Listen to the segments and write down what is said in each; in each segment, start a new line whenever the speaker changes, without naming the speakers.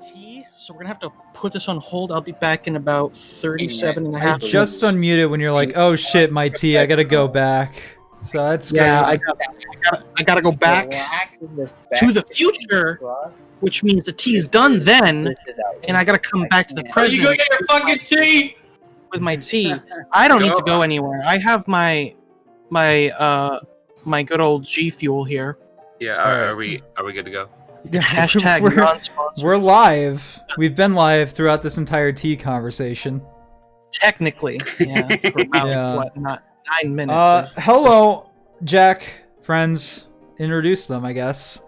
tea, so we're gonna have to put this on hold. I'll be back in about 37 and a half
I just unmuted when you're like, oh shit, my tea, I gotta go back. So that's good.
Yeah, I gotta go back to the future, which means the tea's done then, and I gotta come back to the present.
You go get your fucking tea
with my tea. I don't need to go anywhere. I have my good old G Fuel here.
Yeah, are we good to go?
Yeah, hashtag non-sponsored.
We're live. We've been live throughout this entire tea conversation.
Technically, yeah, for about what, not 9 minutes.
Hello, Jack, friends. Introduce them, I guess.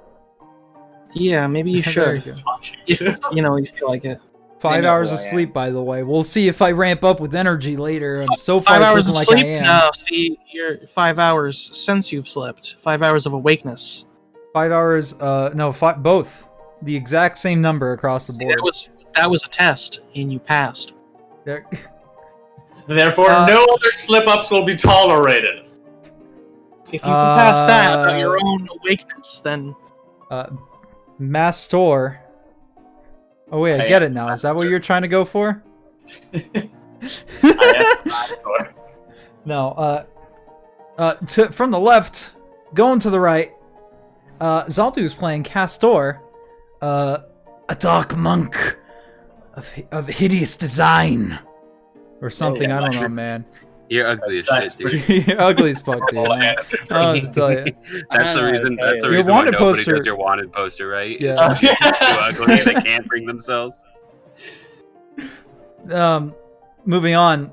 Yeah, maybe you should. If you feel like it.
5 hours of sleep, by the way. We'll see if I ramp up with energy later. I'm so far
5 hours of
like
sleep?
I am.
No, see, you're 5 hours since you've slept. 5 hours of awakeness.
5 hours, both. The exact same number across the board.
That was a test, and you passed.
Therefore, no other slip-ups will be tolerated.
If you can pass that about your own awakeness, then...
Mastor. Oh wait, I get it now. Is that what you're trying to go for? No, from the left, going to the right, Zaltu is playing Castor, a dark monk of hideous design. Or something, I don't know, man.
You're ugly as shit, dude.
You're ugly as fuck, dude. I don't know to tell you.
That's the reason
Your
why
wanted
nobody
poster.
does your wanted poster, right?
Yeah.
It's too ugly, they can't bring themselves.
Moving on.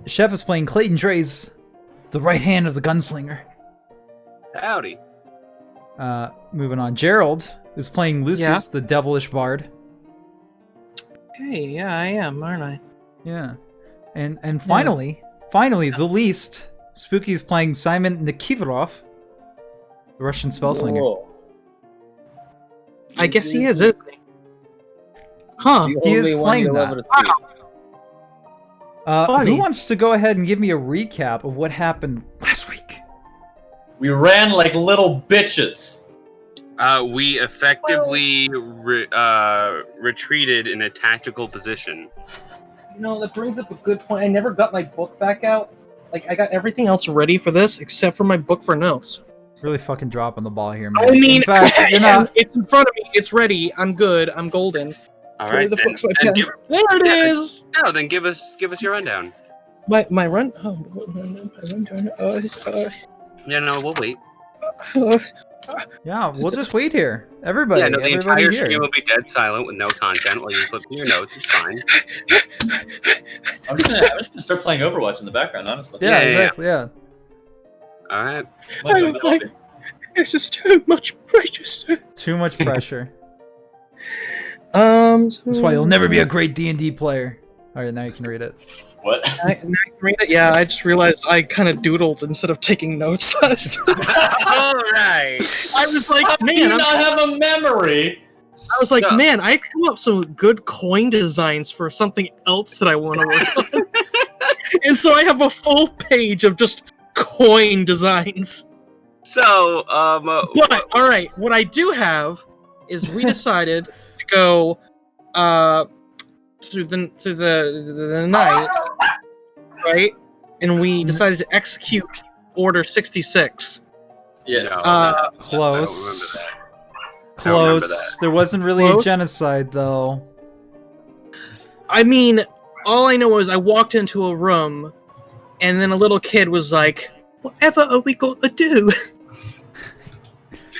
Chef is playing Clayton Draze, the right hand of the gunslinger.
Howdy.
Moving on. Gerald is playing Lucius, the devilish bard.
Hey, yeah, I am, aren't I?
Yeah. And finally, the least, Spooky is playing Simon Nikiforov, the Russian spellslinger.
Whoa.
I guess he is, isn't he? Huh.
He is playing that. Who wants to go ahead and give me a recap of what happened last week?
We ran like little bitches.
We effectively retreated in a tactical position.
That brings up a good point. I never got my book back out. Like, I got everything else ready for this except for my book for notes.
Really fucking dropping the ball here, man.
I mean,
in fact,
it's in front of me. It's ready. I'm good. I'm golden.
All right,
there it is.
No, then give us your rundown.
My run. Oh, my rundown.
Yeah, no, we'll wait.
Yeah, we'll just wait here. Everybody.
Yeah, no, the entire
here.
stream will be dead silent with no content while you flip through your notes. It's fine.
I'm just gonna start playing Overwatch in the background, honestly.
Yeah, exactly. Yeah.
All right.
I don't like. This is too much pressure, sir.
Too much pressure.
That's
why you'll never be a great D&D player. All right, now you can read it.
What?
I can read it. Yeah, I just realized I kind of doodled instead of taking notes last time.
All right.
I was like,
How do you not have a memory?
I was like, man, I come up with some good coin designs for something else that I want to work on. And so I have a full page of just coin designs.
So,
but all right, what I do have is we decided to go through the night, right? And we decided to execute Order 66.
Yes.
Close. Close. There wasn't really a genocide, though.
I mean, all I know is I walked into a room, and then a little kid was like, "Whatever are we gonna do?"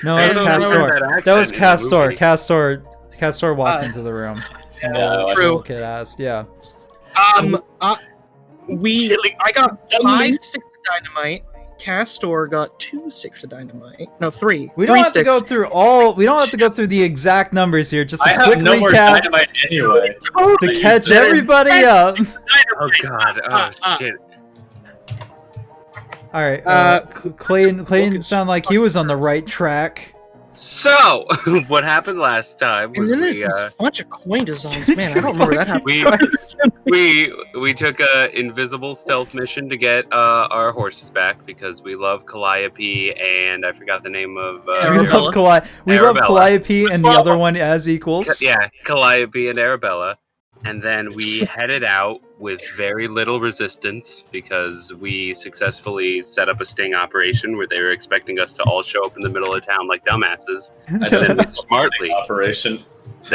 No, that was Castor. That was Castor. Castor walked into the room.
True.
Kid asked, yeah.
I got 5 sticks of dynamite. Castor got 2 sticks of dynamite. No, 3.
We don't have to go through all. We don't have to go through the exact numbers here. Just a quick
no more
recap
dynamite anyway.
to catch everybody up.
Oh god. Oh shit.
All right. Clayton sounded like he was on the right track.
So, what happened last time was
And then there's this bunch of coin designs. Man, I don't remember that happening.
we took a invisible stealth mission to get our horses back because we love Calliope and I forgot the name of
we love Calliope and the other one as equals.
Yeah, Calliope and Arabella. And then we headed out with very little resistance because we successfully set up a sting operation where they were expecting us to all show up in the middle of town like dumbasses. And then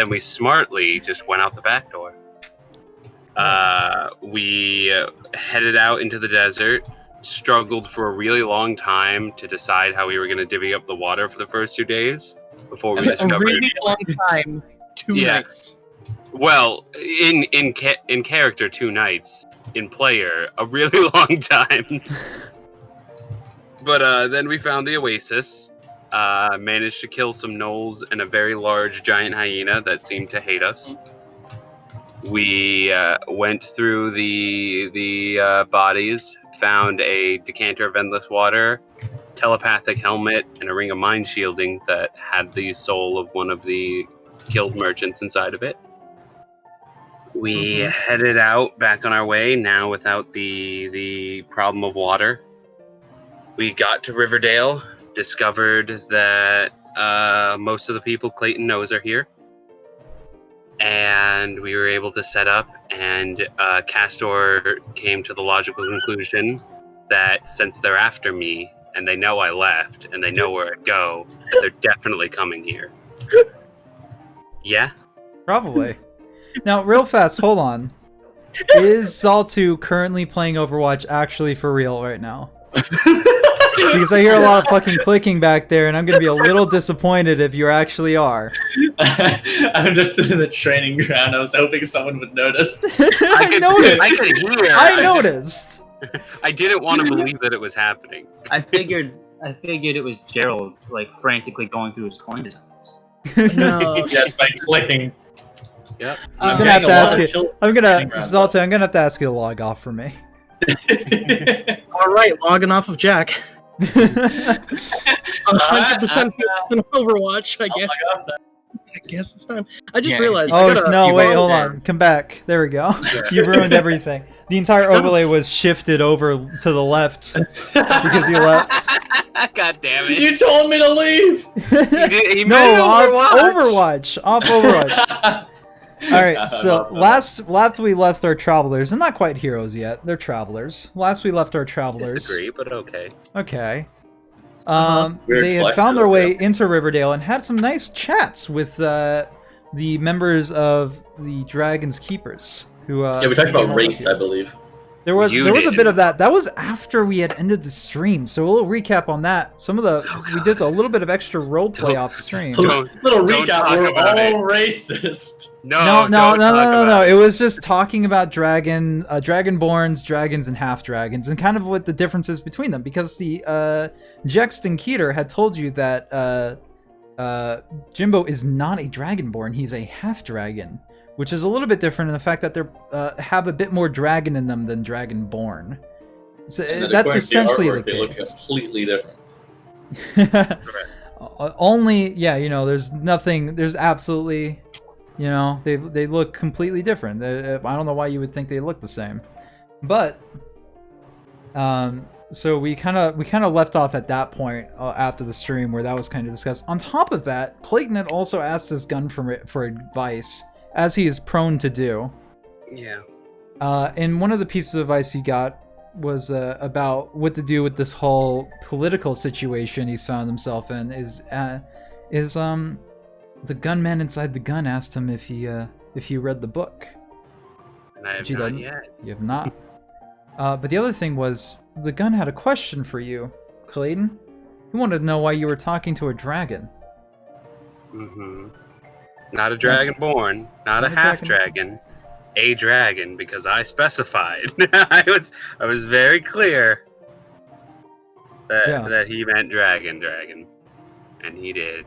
we smartly just went out the back door. We headed out into the desert, struggled for a really long time to decide how we were going to divvy up the water for the first 2 days before we discovered.
A really long time. 2 nights.
Well, in character, 2 nights. In player, a really long time. But then we found the oasis. Managed to kill some gnolls and a very large giant hyena that seemed to hate us. We went through the bodies, found a decanter of endless water, telepathic helmet, and a ring of mind shielding that had the soul of one of the killed merchants inside of it. We headed out back on our way, now without the problem of water. We got to Riverdale, discovered that most of the people Clayton knows are here. And we were able to set up, and Castor came to the logical conclusion that since they're after me, and they know I left, and they know where I go, they're definitely coming here. Yeah?
Probably. Now, real fast, hold on. Is Zaltu currently playing Overwatch actually for real right now? Because I hear a lot of fucking clicking back there, and I'm gonna be a little disappointed if you actually are.
I'm just in the training ground. I was hoping someone would notice.
I noticed.
I could hear.
I noticed.
I didn't want to believe that it was happening.
I figured it was Gerald, like frantically going through his coin designs.
No.
Yes, by clicking.
Yep.
I'm gonna have to ask you. Zaltu, I'm gonna have to ask you to log off for me.
All right, logging off of Jack. 100% in Overwatch, I guess. I guess it's time. I just realized.
Oh no! Wait, hold on. Come back. There we go. You ruined everything. The entire overlay was shifted over to the left because you left.
God damn it!
You told me to leave.
He
No, off Overwatch. Off Overwatch. All right. So last we left our travelers, and not quite heroes yet. They're travelers. Last we left our travelers.
Disagree, but okay.
Okay. They had found their way into Riverdale and had some nice chats with the members of the Dragon's Keepers. Who?
Yeah, we talked about race, I believe.
There was a bit of that. That was after we had ended the stream. So a little recap on that. We did a little bit of extra roleplay off stream.
Little recap. We're all racist.
No. It was just talking about dragonborns, dragons, and half dragons, and kind of what the differences between them. Because the Jext and Keter had told you that Jimbo is not a dragonborn; he's a half dragon, which is a little bit different in the fact that they have a bit more dragon in them than dragonborn. So that's essentially the case.
They look completely different.
Only, there's nothing. There's absolutely. They look completely different. I don't know why you would think they look the same, but so we kind of left off at that point after the stream where that was kind of discussed. On top of that, Clayton had also asked his gun for advice, as he is prone to do.
Yeah.
And one of the pieces of advice he got was about what to do with this whole political situation he's found himself in. The gunman inside the gun asked him if he read the book.
And I have not yet.
You have not. But the other thing was, the gun had a question for you, Clayton. He wanted to know why you were talking to a dragon.
Mm-hmm. Not a dragonborn, not a half dragon, a dragon, because I specified. I was very clear that he meant dragon, and he did.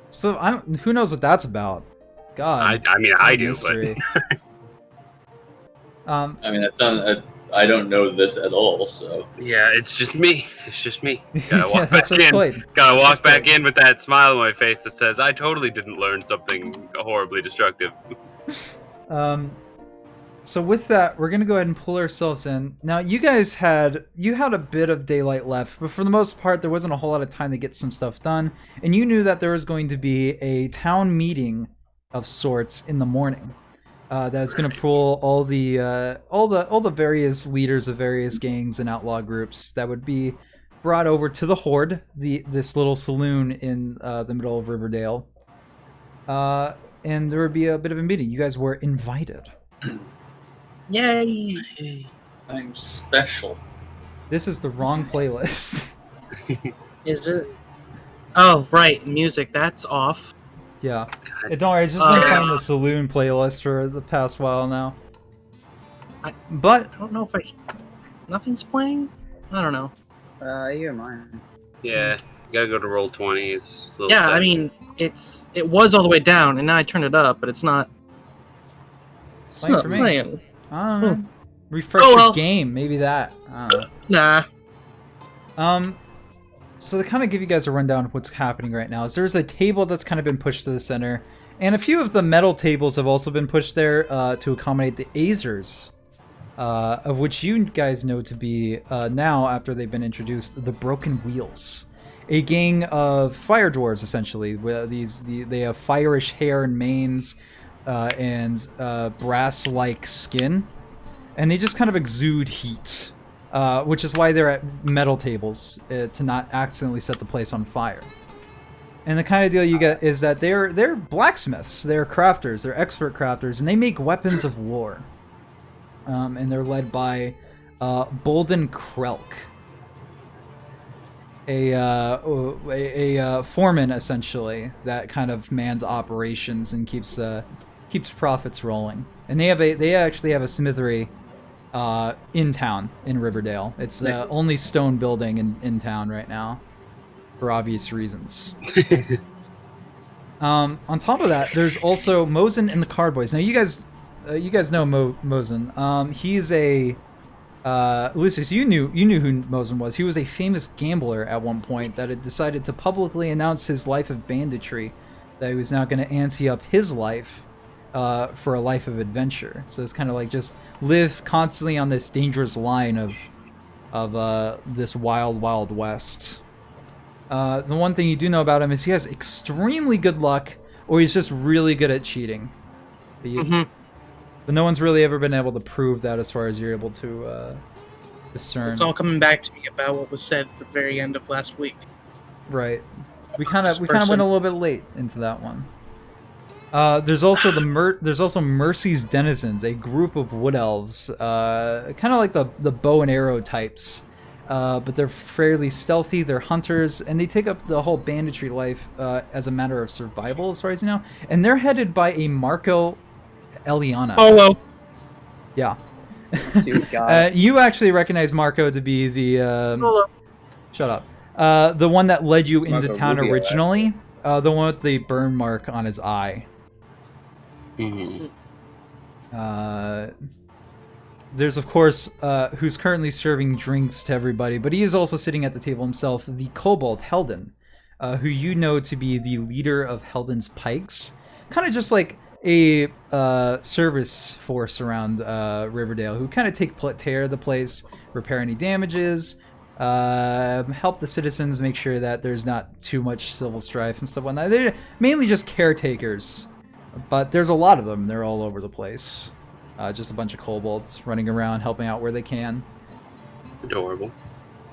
So who knows what that's about? God.
I mean, I do, but
I mean, that sounds. I don't know this at all, so...
Yeah, it's just me. It's just me. Gotta
Yeah,
walk
that's
back
just
in.
Clayton.
Gotta walk
Just
back
Clayton.
in with that smile on my face that says, I totally didn't learn something horribly destructive.
So with that, we're gonna go ahead and pull ourselves in. Now, you had a bit of daylight left, but for the most part, there wasn't a whole lot of time to get some stuff done, and you knew that there was going to be a town meeting of sorts in the morning. That was going to pull all the various leaders of various gangs and outlaw groups that would be brought over to the Horde, this little saloon in the middle of Riverdale, and there would be a bit of a meeting. You guys were invited.
Yay!
I'm special.
This is the wrong playlist.
Is it? Oh, right. Music. That's off.
Yeah. Hey, don't worry, it's just been
Yeah.
playing the saloon playlist for the past while now.
I
But
don't know if nothing's playing. I don't know.
I hear mine.
Yeah, you gotta go to roll 20. It's a little
Yeah, I
sad.
mean, it was all the way down, and now I turned it up, but it's not. It's
Playing
not
for me.
playing.
I don't know. Refresh
Oh,
your
well.
game, maybe that. I don't
Nah.
know. So to kind of give you guys a rundown of what's happening right now is there's a table that's kind of been pushed to the center, and a few of the metal tables have also been pushed there to accommodate the Azers, of which you guys know to be now, after they've been introduced, the Broken Wheels, a gang of fire dwarves essentially. Where they have fireish hair and manes, and brass-like skin, and they just kind of exude heat. Which is why they're at metal tables, to not accidentally set the place on fire. And the kind of deal you get is that they're blacksmiths, they're crafters, they're expert crafters, and they make weapons of war. And they're led by Bolden Krelk, a foreman essentially that kind of mans operations and keeps profits rolling. And they actually have a smithery in town in Riverdale. It's the only stone building in town right now, for obvious reasons. On top of that, there's also Mosin and the Card Boys. Now you guys know Mosin. He's a Lucius. You knew who Mosin was. He was a famous gambler at one point that had decided to publicly announce his life of banditry, that he was now going to ante up his life for a life of adventure. So it's kind of like just live constantly on this dangerous line of this wild west. The one thing you do know about him is he has extremely good luck, or he's just really good at cheating. But no one's really ever been able to prove that, as far as you're able to discern.
It's all coming back to me about what was said at the very end of last week.
Right. We kind of went
person.
a little bit late into that one. There's also Mercy's Denizens, a group of wood elves, kind of like the bow and arrow types, but they're fairly stealthy. They're hunters, and they take up the whole banditry life as a matter of survival, as far as you know. And they're headed by a Marco Eliana.
Oh well.
Yeah.
Dude, God.
You actually recognize Marco to be the
Hello.
shut up, the one that led you into
Marco
town
Rubio,
originally, the one with the burn mark on his eye.
Mhm.
There's of course who's currently serving drinks to everybody, but he is also sitting at the table himself, the Kobold Helden, who you know to be the leader of Helden's Pikes, kind of just like a service force around Riverdale, who kind of take care of the place, repair any damages, help the citizens make sure that there's not too much civil strife and stuff like that. They're mainly just caretakers, but there's a lot of them. They're all over the place. Just a bunch of kobolds running around, helping out where they can.
Adorable.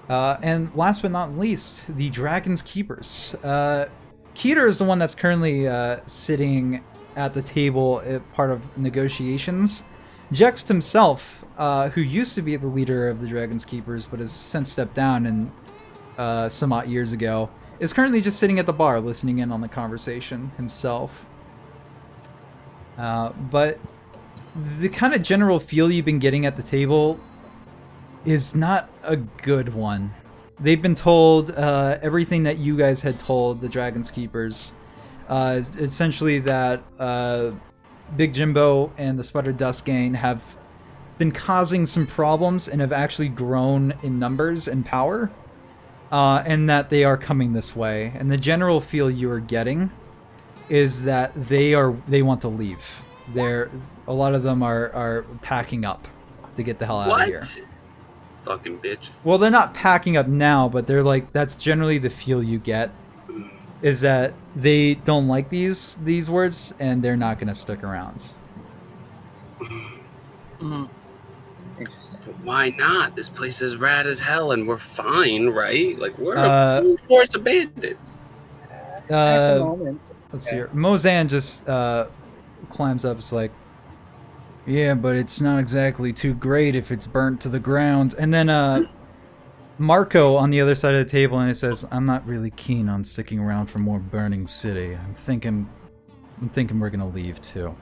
And last but not least, the Dragon's Keepers. Keter is the one that's currently sitting at the table, part of negotiations. Jext himself, who used to be the leader of the Dragon's Keepers, but has since stepped down some odd years ago, is currently just sitting at the bar, listening in on the conversation himself. But the kind of general feel you've been getting at the table is not a good one. They've been told everything that you guys had told the Dragon's Keepers. Essentially that Big Jimbo and the Spudder Dusts gang have been causing some problems and have actually grown in numbers and power, and that they are coming this way. And the general feel you are getting is that they want to leave. A lot of them are packing up to get the hell out of here.
Fucking bitch.
Well, they're not packing up now, but they're like, that's generally the feel you get, is that they don't like these words and they're not going to stick around.
Interesting.
Why not? This place is rad as hell and we're fine, right? Like, we're a full force of bandits.
At the moment.
Let's see here. Mozan just climbs up. It's like, yeah, but it's not exactly too great if it's burnt to the ground. And then Marco on the other side of the table, and it says, I'm not really keen on sticking around for more burning city. I'm thinking we're gonna leave too.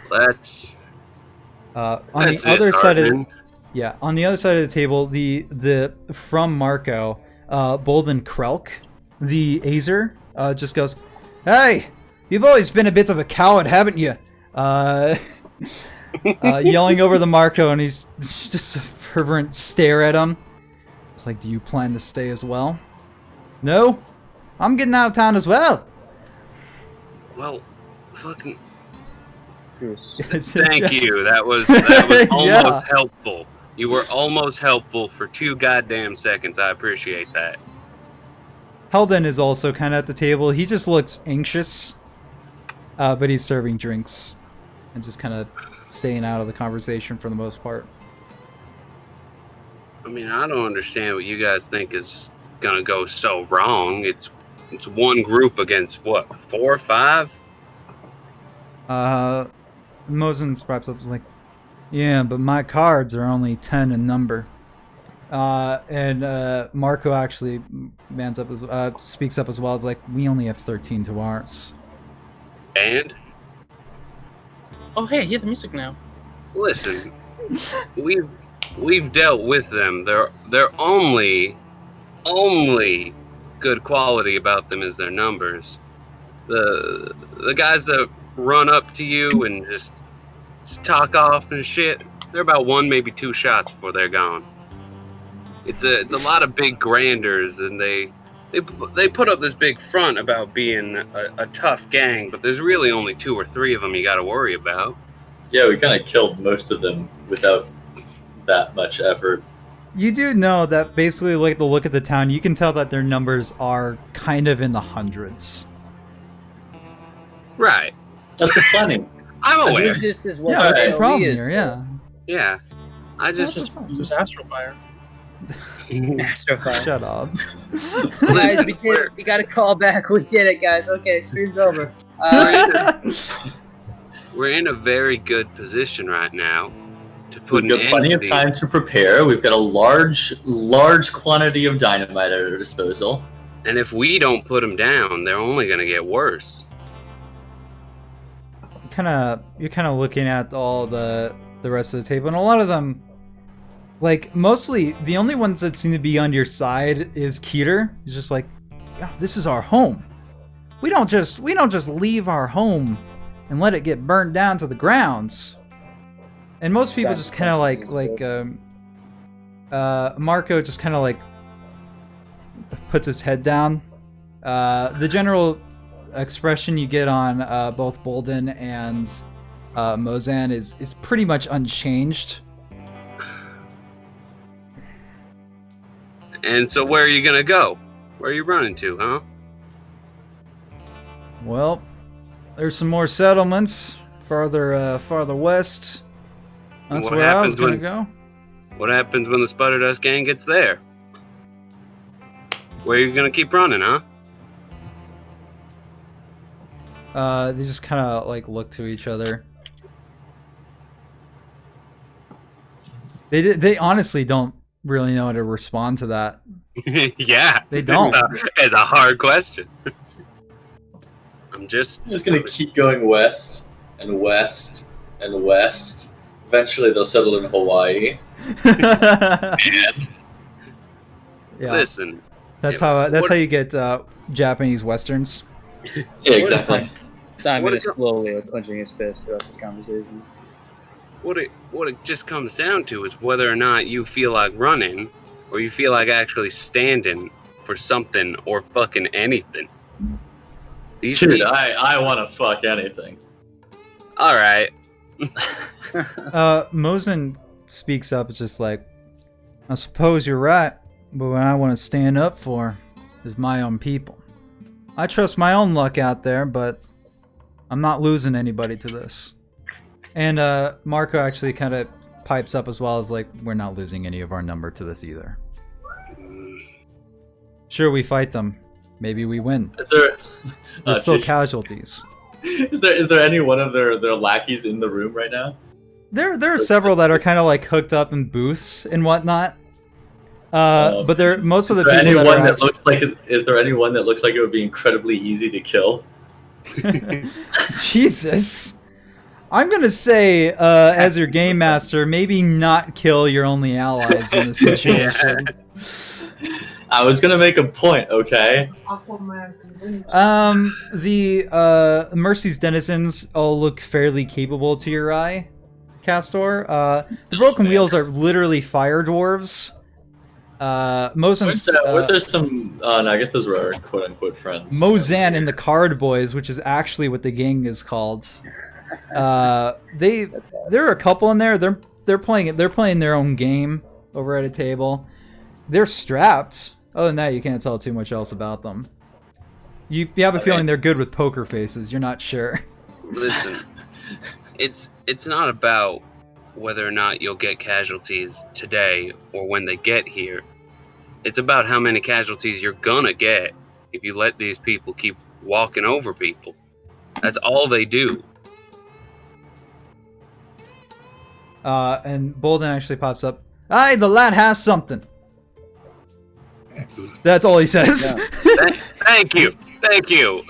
Let's.
On the other side of on the other side of the table, the from Marco, Bolden Krelk, the Azer, just goes, "Hey, you've always been a bit of a coward, haven't you?" Yelling over the Marco, and he's just a fervent stare at him. It's like, do you plan to stay as well? No, I'm getting out of town as well.
Well, fucking.
Yes.
Thank you. That was almost helpful. You were almost helpful for 2 goddamn seconds. I appreciate that.
Haugen is also kind of at the table. He just looks anxious, but he's serving drinks and just kind of staying out of the conversation for the most part.
I mean, I don't understand what you guys think is gonna go so wrong. It's one group against what, 4 or 5?
Mosin wraps up, is like, yeah, but my cards are only 10 in number. And Marco actually speaks up as well. It's like, we only have 13 to ours.
And
Oh, hey, I hear the music now.
listen, we've dealt with them. Their only good quality about them is their numbers. The guys that run up to you and just talk off and shit, they're about 1, maybe 2 shots before they're gone. It's a lot of big granders, and they put up this big front about being a tough gang, but there's really only 2 or 3 of them you got to worry about.
Yeah, we kind of killed most of them without that much effort.
You do know that basically, like, the look at the town, you can tell that their numbers are kind of in the hundreds.
Right.
That's the planning.
I'm
I
aware.
think this is what
Yeah, that's the
SOE
problem
is
here,
for.
yeah.
Yeah. I just
Just Astral Fire.
Astrofire.
Shut up.
Guys, we did it. We got a call back. We did it, guys. Okay, stream's over.
we're in a very good position right now to put
We've got plenty of time to prepare. We've got a large quantity of dynamite at our disposal.
And if we don't put them down, they're only going to get worse.
You're kind of looking at all the rest of the table, and a lot of them, like, mostly the only ones that seem to be on your side is Keeter. He's just like, yeah, this is our home. We don't just leave our home and let it get burned down to the grounds. And most people just kind of Marco just kind of like puts his head down. The general expression you get on both Bolden and Mozan is pretty much unchanged.
And so where are you going to go? Where are you running to, huh?
Well, there's some more settlements farther west. That's
What
where I was
happens
gonna
when-
go.
What happens when the Spudder Dust gang gets there? Where are you going to keep running, huh?
They just kind of like look to each other. They honestly don't really know how to respond to that.
Yeah.
They don't.
It's a hard question. I'm just
gonna keep going west and west and west. Eventually, they'll settle in Hawaii.
Yeah,
listen.
that's how you get Japanese westerns.
Yeah, exactly.
Simon is slowly clenching his fist throughout this conversation.
What it just comes down to is whether or not you feel like running, or you feel like actually standing for something or fucking anything.
Dude, I want to fuck anything.
All right.
Mosin speaks up. It's just like, I suppose you're right, but what I want to stand up for is my own people. I trust my own luck out there, but I'm not losing anybody to this. And Marco actually kind of pipes up as well as like, we're not losing any of our number to this either. Sure, we fight them. Maybe we win.
Is there?
There's still casualties.
Is there any one of their lackeys in the room right now?
There are several that are kind of like hooked up in booths and whatnot. But they're most of the people
anyone that looks like is there anyone that looks like it would be incredibly easy to kill?
Jesus. I'm gonna say, as your game master, maybe not kill your only allies in this situation.
I was gonna make a point, okay?
The Mercy's denizens all look fairly capable to your eye, Castor. The broken wheels are literally fire dwarves. Mosin's,
there's some. No, I guess those were our quote-unquote friends.
Mozan and the Card Boys, which is actually what the gang is called. There are a couple in there. They're playing their own game over at a table. They're strapped. Other than that, you can't tell too much else about them. You have a feeling they're good with poker faces. You're not sure.
Listen, it's not about whether or not you'll get casualties today or when they get here. It's about how many casualties you're gonna get if you let these people keep walking over people. That's all they do.
And Bolden actually pops up. Aye, the lad has something. That's all he says.
Yeah. Thank you.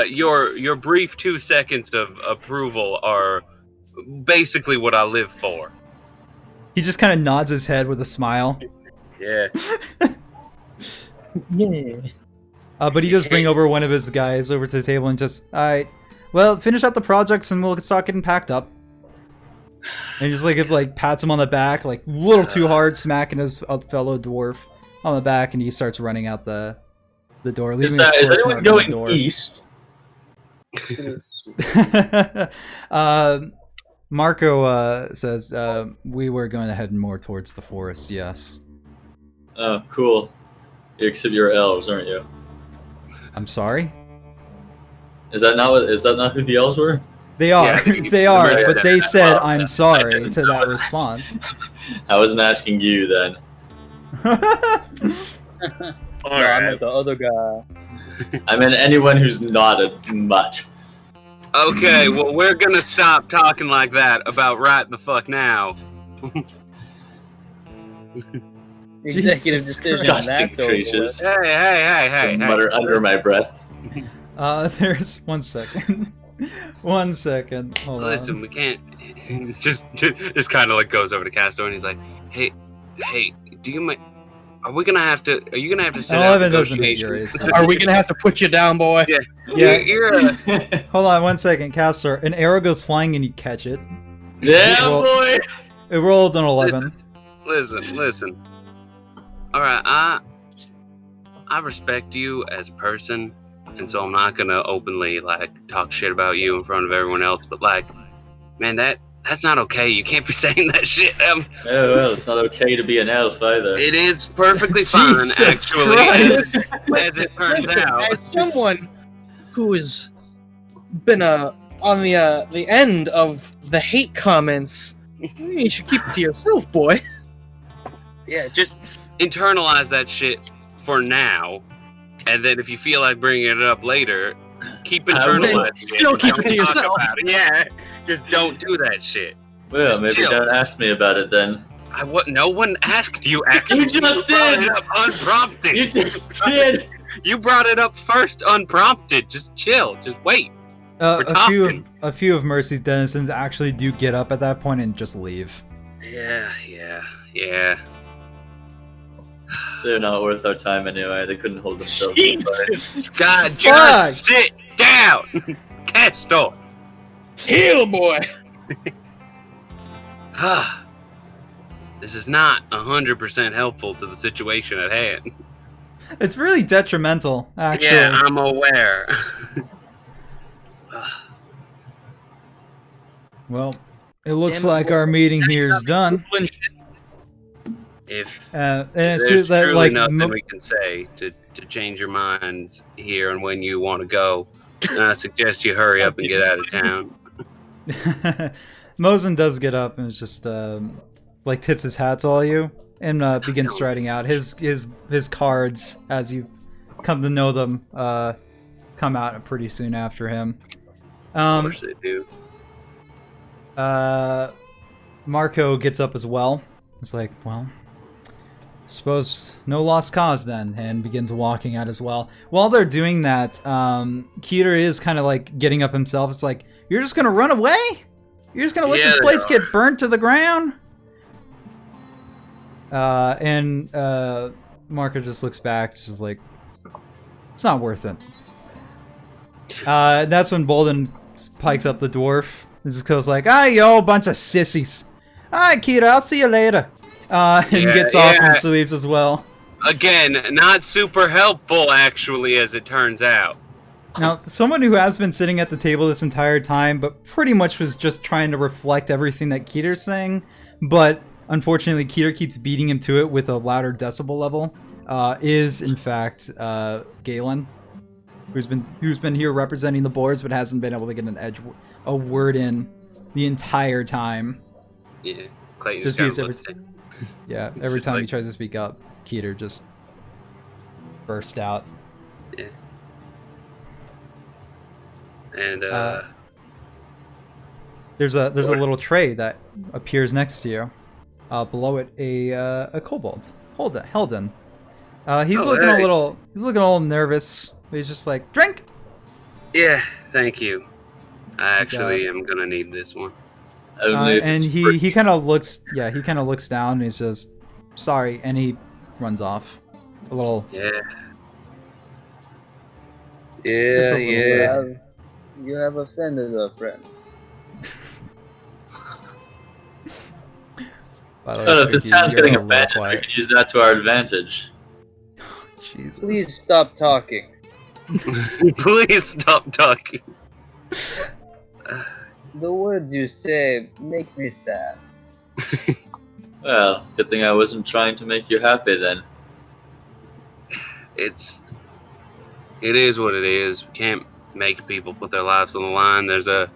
Your brief 2 seconds of approval are basically what I live for.
He just kind of nods his head with a smile.
Yeah.
Yeah.
But he does bring over one of his guys over to the table and just, alright, well, finish out the projects and we'll start getting packed up. And just like pats him on the back, like a little too hard, smacking his fellow dwarf on the back, and he starts running out the door.
Is anyone going east?
Marco says we were going to head more towards the forest. Yes.
Oh, cool. Except you're elves, aren't you?
I'm sorry.
Is that not who the elves were?
They are.
Yeah,
they are. But they said,
well,
"I'm sorry" to that response.
I wasn't asking you then.
I'm with the other guy.
I mean anyone who's not a mutt.
Okay, well, we're gonna stop talking like that about right the fuck now.
Executive decision. That's over with.
Hey.
Mutter under my breath.
There's 1 second. 1 second. Hold
Listen,
on.
we can't. Just kind of like goes over to Castor and he's like, "Hey, do you mind? Are you gonna have to sit out
11 doesn't hit your
negotiations?"
AC.
Are we gonna have to put you down, boy?
Yeah.
You're
Hold on 1 second, Castor. An arrow goes flying and you catch it.
Yeah,
Roll-
boy.
It rolled an 11.
Listen. All right, I respect you as a person, and so I'm not gonna openly like talk shit about you in front of everyone else. But like, man, that's not okay. You can't be saying that shit.
Oh well, it's not okay to be an elf either.
It is perfectly fine,
Jesus
actually,
Christ.
as it turns out.
As someone who has been on the end of the hate comments, you should keep it to yourself, boy.
Yeah, just internalize that shit for now, and then if you feel like bringing it up later, keep internalizing it.
Still keep
Don't
it to
talk
yourself.
about it. Yeah, just don't do that shit.
Well,
Just
maybe
chill.
don't ask me about it then.
No one asked you. Actually,
You just
brought
did.
it up unprompted.
You just did.
You brought it up first, unprompted. Just chill. Just wait. We're
A few of Mercy's denizens actually do get up at that point and just leave.
Yeah.
They're not worth our time anyway. They couldn't hold themselves.
Jesus.
God,
Fuck.
just sit down. Castor!
Heal, boy!
This is not 100% helpful to the situation at hand.
It's really detrimental, actually.
Yeah, I'm aware.
Well, it looks
Damn it,
like our meeting here is done.
If
And
there's
it's that,
truly
like,
nothing we can say to change your minds here and when you want to go, then I suggest you hurry up and get out of town.
Mosin does get up and is just like tips his hat to all you and begins striding out. His cards, as you've come to know them, come out pretty soon after him.
Of course they do.
Marco gets up as well. It's like, well, suppose no lost cause then, and begins walking out as well. While they're doing that, Keter is kind of like getting up himself. It's like, you're just gonna run away? You're just gonna let this place get burnt to the ground? And Marco just looks back. It's just like, it's not worth it. That's when Bolden pikes up the dwarf. He just goes like, yo, bunch of sissies. Alright, Keter, I'll see you later. And gets off and leaves as well.
Again, not super helpful, actually, as it turns out.
Now, someone who has been sitting at the table this entire time, but pretty much was just trying to reflect everything that Keter's saying, but unfortunately Keter keeps beating him to it with a louder decibel level, is in fact Galen, who's been here representing the boards but hasn't been able to get a word in the entire time.
Yeah, Clayton
just because every time
like,
he tries to speak up, Keter just burst out.
Yeah. And
there's a little tray that appears next to you. Below it, a kobold. Helden. He's looking a little nervous. He's just like, drink.
Yeah, thank you. I actually am gonna need this one.
And he kind of looks down and he's just sorry, and he runs off. A little.
Yeah.
You have offended a friend.
If this town's getting abandoned, we can use that to our advantage.
Jesus.
Please stop talking.
Please stop talking.
The words you say make me sad.
Well, good thing I wasn't trying to make you happy then.
It is what it is. We can't make people put their lives on the line. There's a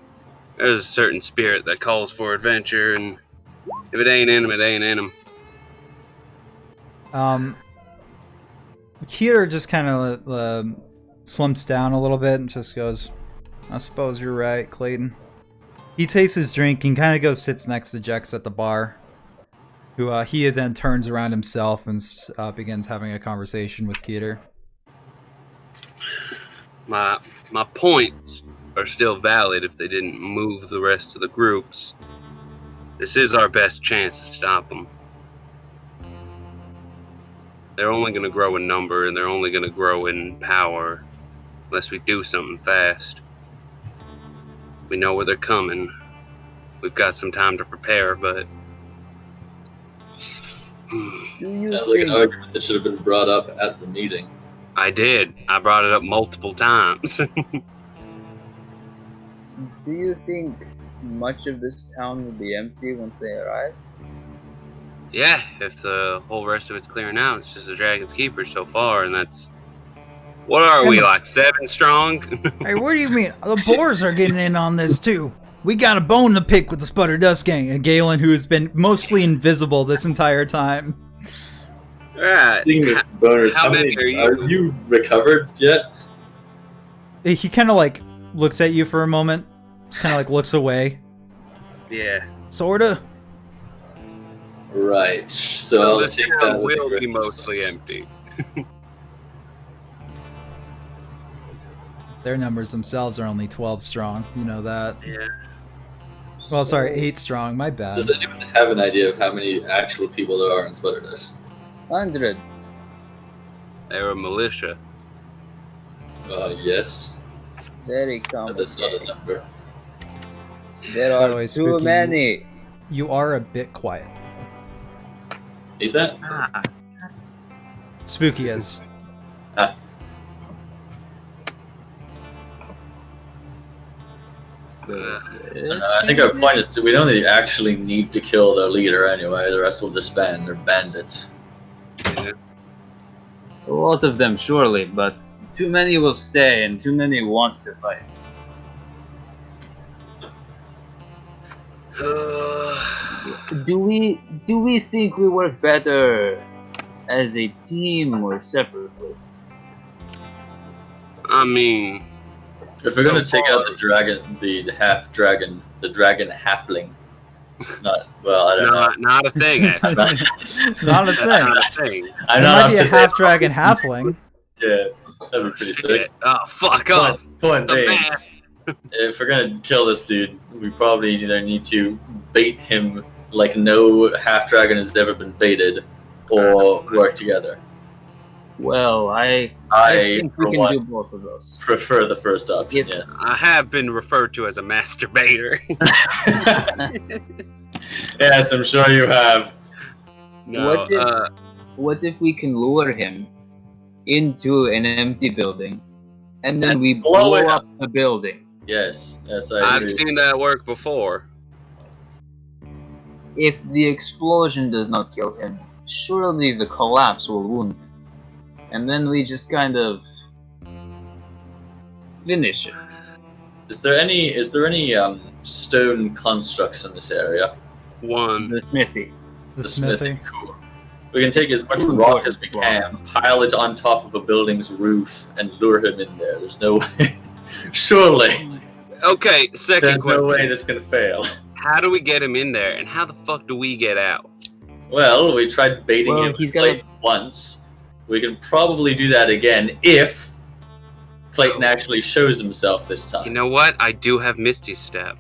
certain spirit that calls for adventure, and if it ain't in them, it ain't in them.
Keter just kind of slumps down a little bit and just goes, I suppose you're right, Clayton. He takes his drink and kind of goes sits next to Jex at the bar, who he then turns around himself and begins having a conversation with Keter.
My points are still valid if they didn't move the rest of the groups. This is our best chance to stop them. They're only going to grow in number, and they're only going to grow in power unless we do something fast. We know where they're coming. We've got some time to prepare, but...
Sounds like an argument that should have been brought up at the meeting.
I did. I brought it up multiple times.
Do you think much of this town will be empty once they arrive?
Yeah, if the whole rest of it's clearing out, it's just the Dragon's Keeper so far, and that's... What are we, like 7 strong?
Hey, what do you mean? The boars are getting in on this too. We got a bone to pick with the Spudder Dust gang, and Galen, who has been mostly invisible this entire time.
Alright.
Speaking of boners,
how many
are you recovered yet?
He kind of like looks at you for a moment, just kind of like looks away.
Yeah.
Sorta.
Right. So I'll take that with
will
a grain
be
of
mostly
salt.
empty.
Their numbers themselves are only 12 strong. You know that.
Yeah.
Well, sorry, 8 strong. My bad.
Does anyone have an idea of how many actual people there are in Spudder Dusts?
Hundreds.
They're a militia.
Yes.
Very
That's not a
complicated.
number.
There
By the
are
way,
too
Spooky,
many.
You are a bit quiet.
Is that?
Ah,
Spooky is.
I think our point is we don't actually need to kill their leader anyway. The rest will disband. They're bandits.
Yeah.
A lot of them, surely, but too many will stay, and too many want to fight. Do we think we work better as a team or separately?
I mean,
If we're gonna take out the dragon, the dragon halfling. Not well. I don't know.
not a thing. Actually.
Not a
That's
thing.
not a thing.
I'm
There
not
might
up
be
to
a half dragon halfling.
Yeah, that'd be pretty sick.
Oh, fuck off.
Point
The
being,
man.
if we're gonna kill this dude, we probably either need to bait him like no half dragon has ever been baited, or work together.
Well, I think
for
we can
one,
do both of those.
prefer the first option.
Yep.
Yes.
I have been referred to as a masturbator.
Yes, I'm sure you have.
No,
What if we can lure him into an empty building, and then we
blow
blow
it
up the building?
Yes, I
I've
agree.
seen that work before.
If the explosion does not kill him, surely the collapse will wound him. And then we just kind of finish it.
Is there any stone constructs in this area?
One.
The smithy.
The smithy.
Cool. We can take as much rock as we can, pile it on top of a building's roof, and lure him in there. There's no way. Surely,
Okay, second
there's
question.
no way this can fail.
How do we get him in there, and how the fuck do we get out?
Well, we tried baiting
Well,
him
he's
with
gotta-
Clayton once. We can probably do that again if Clayton actually shows himself this time.
You know what? I do have Misty Step.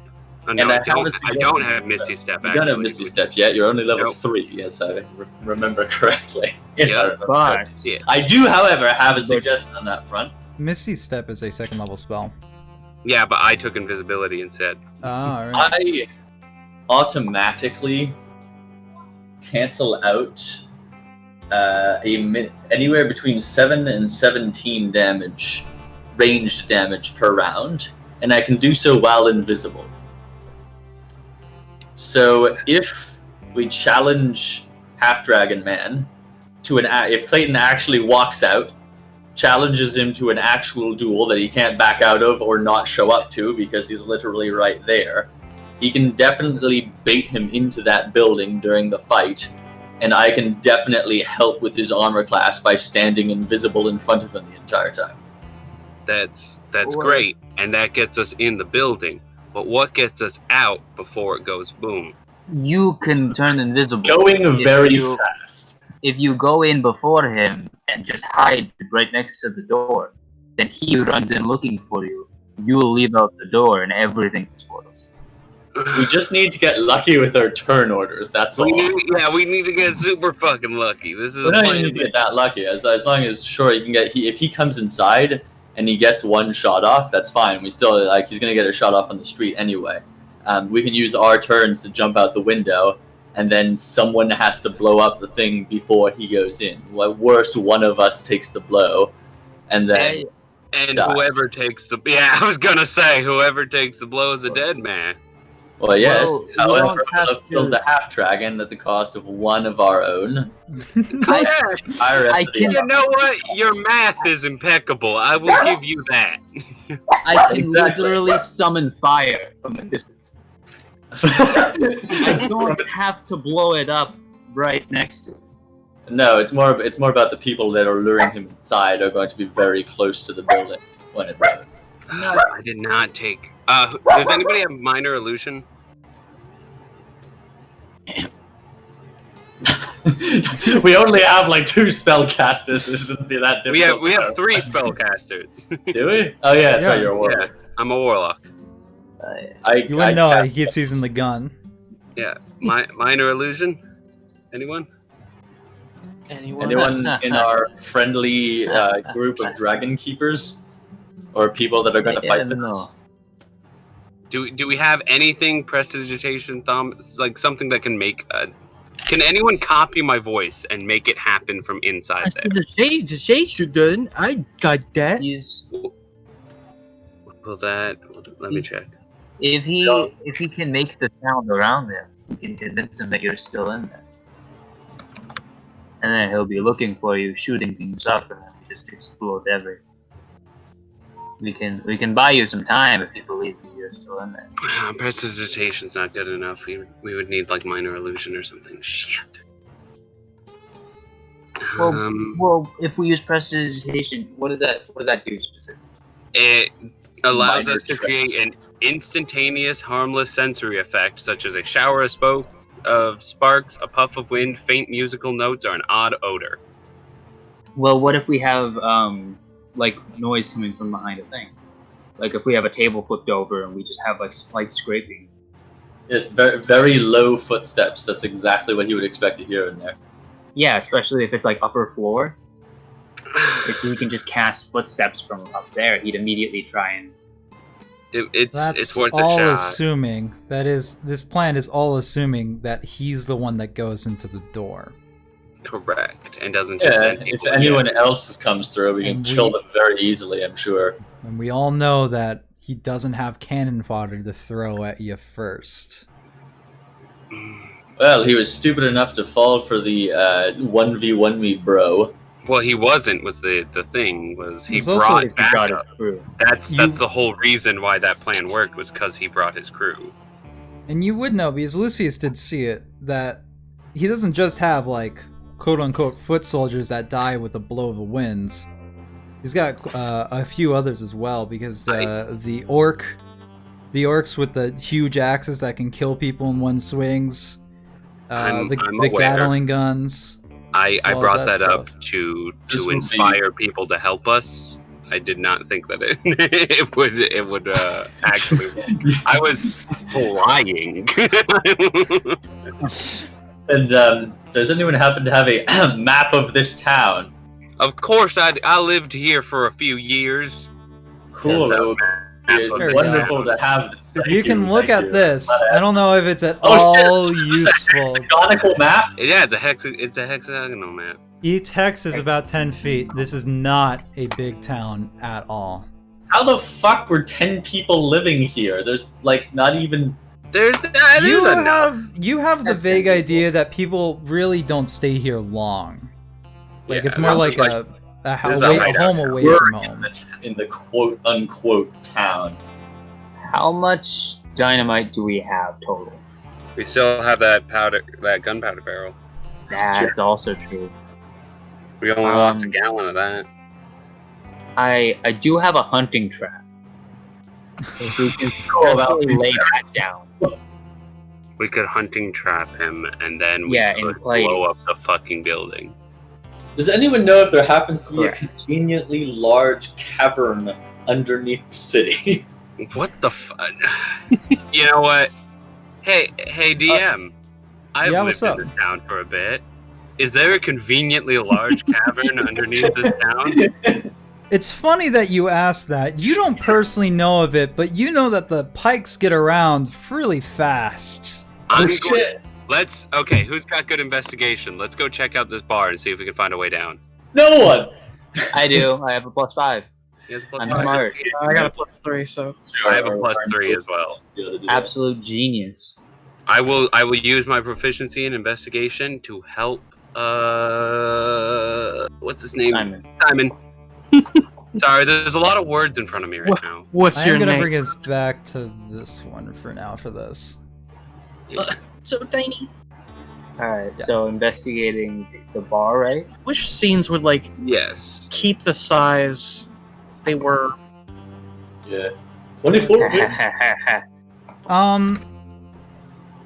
Oh, no,
And I
I
have a
don't
suggestion
have
for
Misty
that.
Step.
You don't have
actually.
Misty Steps yet. You're only level
Nope.
3, yes, I remember correctly. If I
Yeah.
remember
But
correctly.
Yeah.
I do, however, have a suggestion on that front.
Misty Step is a second level spell.
Yeah, but I took invisibility instead.
Ah, alright.
I automatically cancel out anywhere between 7 and 17 damage, ranged damage per round, and I can do so while invisible. So if we challenge Half Dragon Man to if Clayton actually walks out, challenges him to an actual duel that he can't back out of or not show up to because he's literally right there, he can definitely bait him into that building during the fight, and I can definitely help with his armor class by standing invisible in front of him the entire time.
That's
Or-
great, and that gets us in the building. But what gets us out before it goes boom?
you can turn invisible.
Going
If
very
you-
fast.
If you go in before him and just hide right next to the door, then he runs in looking for you. You will leave out the door and everything spoils.
We just need to get lucky with our turn orders, that's all.
we need to get super fucking lucky. This is
We
a
don't
plan
even need to get that lucky. As long as, sure, you can get. If he comes inside and he gets one shot off, that's fine. We still he's gonna get a shot off on the street anyway. We can use our turns to jump out the window, and then someone has to blow up the thing before he goes in. At worst, one of us takes the blow, and then
And
dies.
whoever takes the I was gonna say whoever takes the blow is a dead man.
well, yes.
Well, you
however,
don't have
we'll have killed
to-
the half dragon at the cost of one of our own.
Correct.
I can-
You know what? Your math is impeccable. I will give you that.
I can
Exactly.
literally summon fire from a distance. I don't have to blow it up right next to it.
No, it's more about the people that are luring him inside are going to be very close to the building when it blows.
I did not take. Does anybody have minor illusion?
We only have like 2 spellcasters. This shouldn't be that difficult.
We have 3 spellcasters.
Do we? Oh yeah, that's
Yeah.
right. You're a warlock.
Yeah, I'm a warlock.
You wouldn't know he keeps using the gun.
Yeah, minor illusion. Anyone?
Anyone?
Anyone in our friendly group of dragon keepers? or people that are going to
Yeah,
fight with
no.
us.
Do we have anything prestidigitation, Thumb? It's like something that can make a... Can anyone copy my voice and make it happen from inside there?
The shades you done. I got that.
He's
Will that... Let me check.
if he can make the sound around him, you can convince him that you're still in there. And then he'll be looking for you, shooting things up, and then you just explode everything. We can buy you some time if he believes that you're still in there.
Prestidigitation's not good enough. We would need like minor illusion or something. Shit.
Well, if we use prestidigitation, what does that do specifically?
It allows
Minor
us to
tricks.
create an instantaneous, harmless sensory effect, such as a shower of sparks, a puff of wind, faint musical notes, or an odd odor.
Well, what if we have like noise coming from behind a thing? Like if we have a table flipped over and we just have like slight scraping.
It's very, very low footsteps. That's exactly what he would expect to hear in there.
Yeah, especially if it's like upper floor. If he can just cast footsteps from up there, he'd immediately try and.
It's worth a
all
shot.
assuming. That is, this plan is all assuming that he's the one that goes into the door.
Correct, and doesn't just
Yeah,
send
if
people
anyone else comes through, we can
And
kill
we-
them very easily, I'm sure.
And we all know that he doesn't have cannon fodder to throw at you first.
Well, he was stupid enough to fall for the 1v1 me bro.
Well, he wasn't. Was the thing was he
He's also-
brought
He brought his
backup.
crew.
That's
You-
the whole reason why that plan worked, was because he brought his crew.
And you would know, because Lucius did see it, that he doesn't just have, like, quote-unquote foot soldiers that die with the blow of the winds. He's got a few others as well, because the orcs with the huge axes that can kill people in one swings,
I'm
the
aware.
Gatling guns.
I
As well as
brought
that
that up
stuff.
to
This would be-
inspire people to help us. I did not think that it would actually work. I was flying.
And does anyone happen to have a map of this town?
Of course, I lived here for a few years.
Cool.
There's
It
a
would
map
be
of
There we
wonderful to have this. Thank
You can look
thank
at
you.
this. I don't know if it's at
Oh, shit.
all
It's a
useful.
hexagonical map?
Yeah, it's a hexagonal map.
Each hex is about 10 feet. This is not a big town at all.
How the fuck were 10 people living here? There's like not even.
There's enough.
You have the
That's
vague
it.
idea that people really don't stay here long. Like
Yeah,
it's more like
like-
a
There's a hideout
home
here.
away
We're
from
in
home.
in the quote unquote town.
How much dynamite do we have total?
We still have that gunpowder barrel.
That's also true.
We only lost a
Um,
gallon of that.
I do have a hunting trap. If we can successfully lay that down.
We could hunting trap him, and then we
Yeah, in
could
place.
blow up the fucking building.
Does anyone know if there happens to be
Correct.
a conveniently large cavern underneath the city?
What the fuck? You know what? Hey, DM. I've
yeah,
lived
what's
in
up?
this town for a bit. Is there a conveniently large cavern underneath this town?
It's funny that you asked that. You don't personally know of it, but you know that the pikes get around really fast.
Oh
I'm
shit!
Okay, who's got good investigation? Let's go check out this bar and see if we can find a way down.
No one!
I do. I have a +5.
Yes, plus
I'm
five.
smart.
I got a +3, so
I have a +3 as well.
Absolute genius.
I will use my proficiency in investigation to help what's his name?
Simon.
Sorry, there's a lot of words in front of me right
What?
now.
what's
I'm
your
gonna
name?
bring us back to this one for now for this.
So tiny.
Alright,
Yeah.
so investigating the bar, right?
Which scenes would like
Yes.
keep the size they were?
Yeah. 24.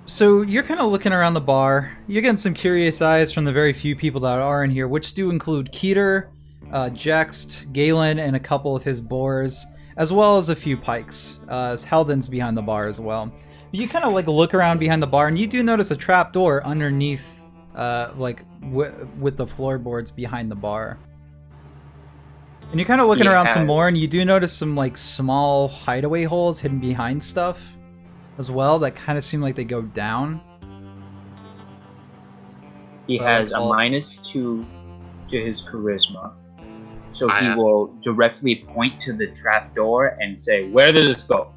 So you're kind of looking around the bar. You're getting some curious eyes from the very few people that are in here, which do include Keter, Jext, Galen, and a couple of his boars, as well as a few pikes. As Halden's behind the bar as well. You kind of like look around behind the bar, and you do notice a trap door underneath, with the floorboards behind the bar. And you're kind of looking
He
around some
has-
more, and you do notice some like small hideaway holes hidden behind stuff as well that kind of seem like they go down.
He
Well,
has a
all-
-2 to his charisma. So he
I-
will directly point to the trapdoor and say, "Where does this go?"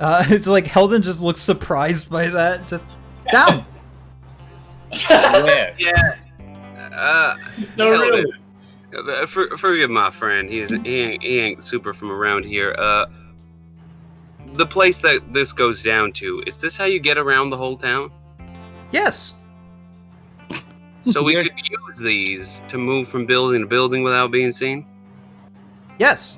It's like Heldon just looks surprised by that. Just down.
Where?
Yeah.
No,
hell,
really.
Forgive my friend. He ain't super from around here. The place that this goes down to, is this how you get around the whole town?
Yes.
So we
You're-
could use these to move from building to building without being seen?
Yes.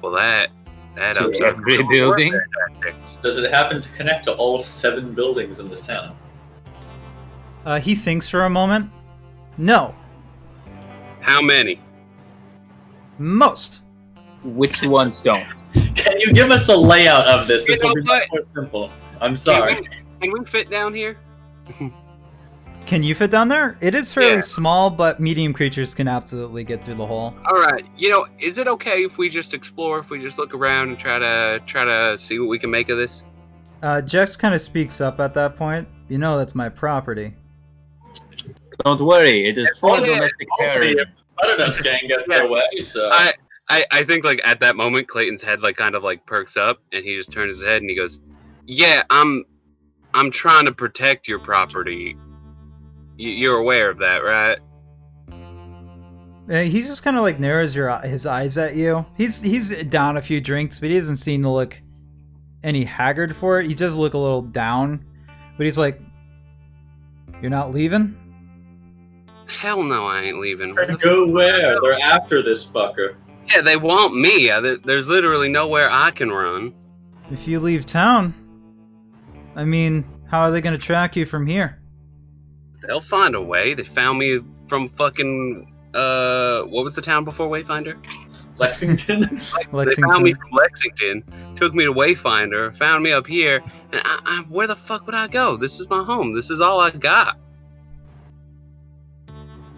Well, that
To
ups our
every
warfare
building?
tactics.
Does it happen to connect to all 7 buildings in this town?
He thinks for a moment. No.
How many?
Most.
Which ones don't?
Can you give us a layout of this? This
You
will
know
be much
what?
more simple. I'm sorry.
Can we fit down here?
Can you fit down there? It is fairly
Yeah.
small, but medium creatures can absolutely get through the hole.
All right. Is it okay if we just explore? If we just look around and try to see what we can make of this?
Jex kind of speaks up at that point. You know that's my property.
Don't worry, it is for
Yeah.
domestic terrorism.
Spudder Dusts gang gets their way, so...
I think like at that moment Clayton's head like kind of like perks up and he just turns his head and he goes, "Yeah, I'm trying to protect your property. You're aware of that, right?"
He just kind of like narrows his eyes at you. He's down a few drinks, but he doesn't seem to look any haggard for it. He does look a little down, but he's like, "You're not leaving?"
Hell no, I ain't leaving. Where the
Go where? They're after this fucker.
Yeah, they want me. There's literally nowhere I can run.
If you leave town, I mean, how are they going to track you from here?
They'll find a way. They found me from fucking what was the town before Wayfinder?
Lexington?
They found me from Lexington, took me to Wayfinder, found me up here, and I where the fuck would I go? This is my home. This is all I got.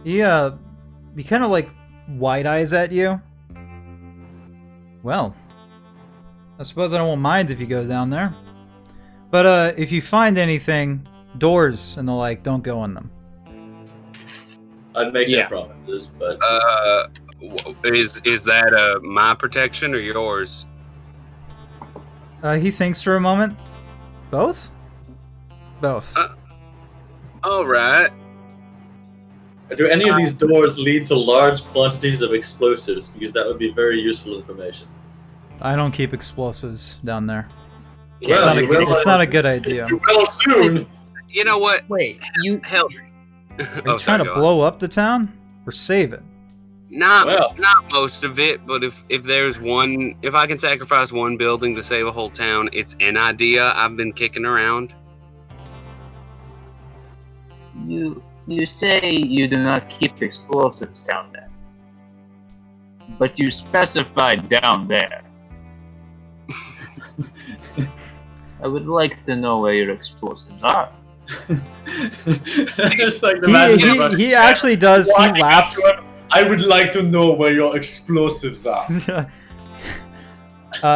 He kind of like wide eyes at you. Well, I suppose I won't mind if you go down there. But if you find anything, doors and the like, don't go in them.
I'd make no
Yeah.
promises, but...
Is that my protection or yours?
He thinks for a moment. Both? Both.
All right.
Do any of these doors lead to large quantities of explosives? Because that would be very useful information.
I don't keep explosives down there.
Well,
It's not a
you
good-
will-
it's not a good idea.
You will soon!
You know what?
Wait, you
Hell.
Are you trying to blow up the town? Or save it?
Not
Well.
not most of it, but if there's one, if I can sacrifice one building to save a whole town, it's an idea I've been kicking around.
you say you do not keep explosives down there, but you specified down there. I would like to know where your explosives are.
Just like the man
He actually does. He
walking up
laughs.
to him, I would like to know where your explosives are.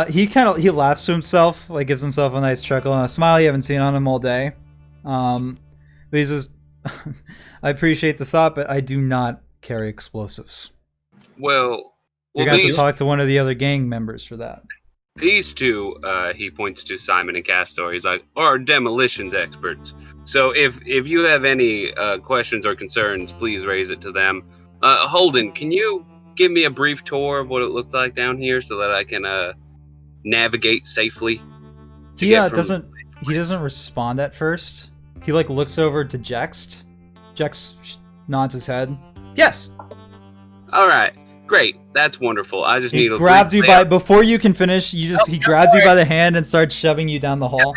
He laughs to himself, like gives himself a nice chuckle and a smile you haven't seen on him all day. But he says, "I appreciate the thought, but I do not carry explosives.
Well,
You're gonna have to
these,
talk to one of the other gang members for that."
these two, he points to Simon and Castor. He's like, are demolitions experts. So if you have any questions or concerns, please raise it to them. Holden, can you give me a brief tour of what it looks like down here so that I can navigate safely? to
He
get from
doesn't.
place to
He
place?
doesn't respond at first. He like looks over to Jext. Jext nods his head. Yes.
All right, great. That's wonderful. I just
He
need a
grabs
brief
you by
layout.
before you can finish. He grabs you by the hand and starts shoving you down the hall.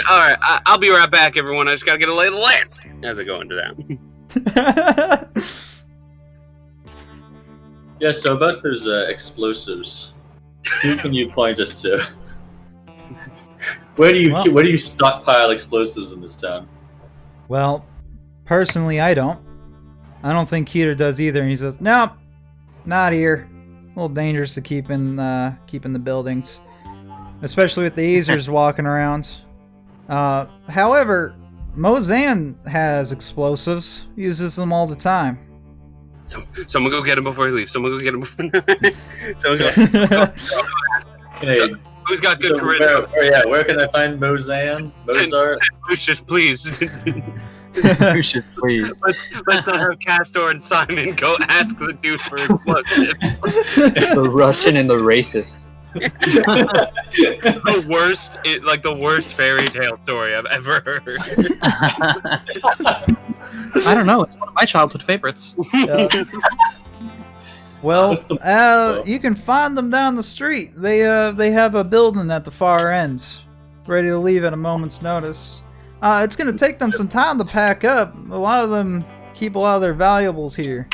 All right, I'll be right back, everyone. I just gotta get a lay of the land as I go into that.
Yeah, so about those explosives, who can you point us to? Where do you stockpile explosives in this town?
Well, personally, I don't. I don't think Keter does either. And he says, nope, not here. A little dangerous to keep in the buildings, especially with the Azers walking around. However, Mozan has explosives. Uses them all the time.
Someone go get him before he leaves. Someone go get him before. Someone go.
Hey,
Who's got good
so
charisma?
where can I find Mozan? Mozart?
Send Lucius, please.
Lucius, please.
Let's not have Castor and Simon go ask the dude for explosives.
The Russian and the racist.
the worst fairy tale story I've ever heard.
I don't know. It's one of my childhood favorites.
Well, you can find them down the street. They have a building at the far end, ready to leave at a moment's notice. It's gonna take them some time to pack up. A lot of them keep a lot of their valuables here,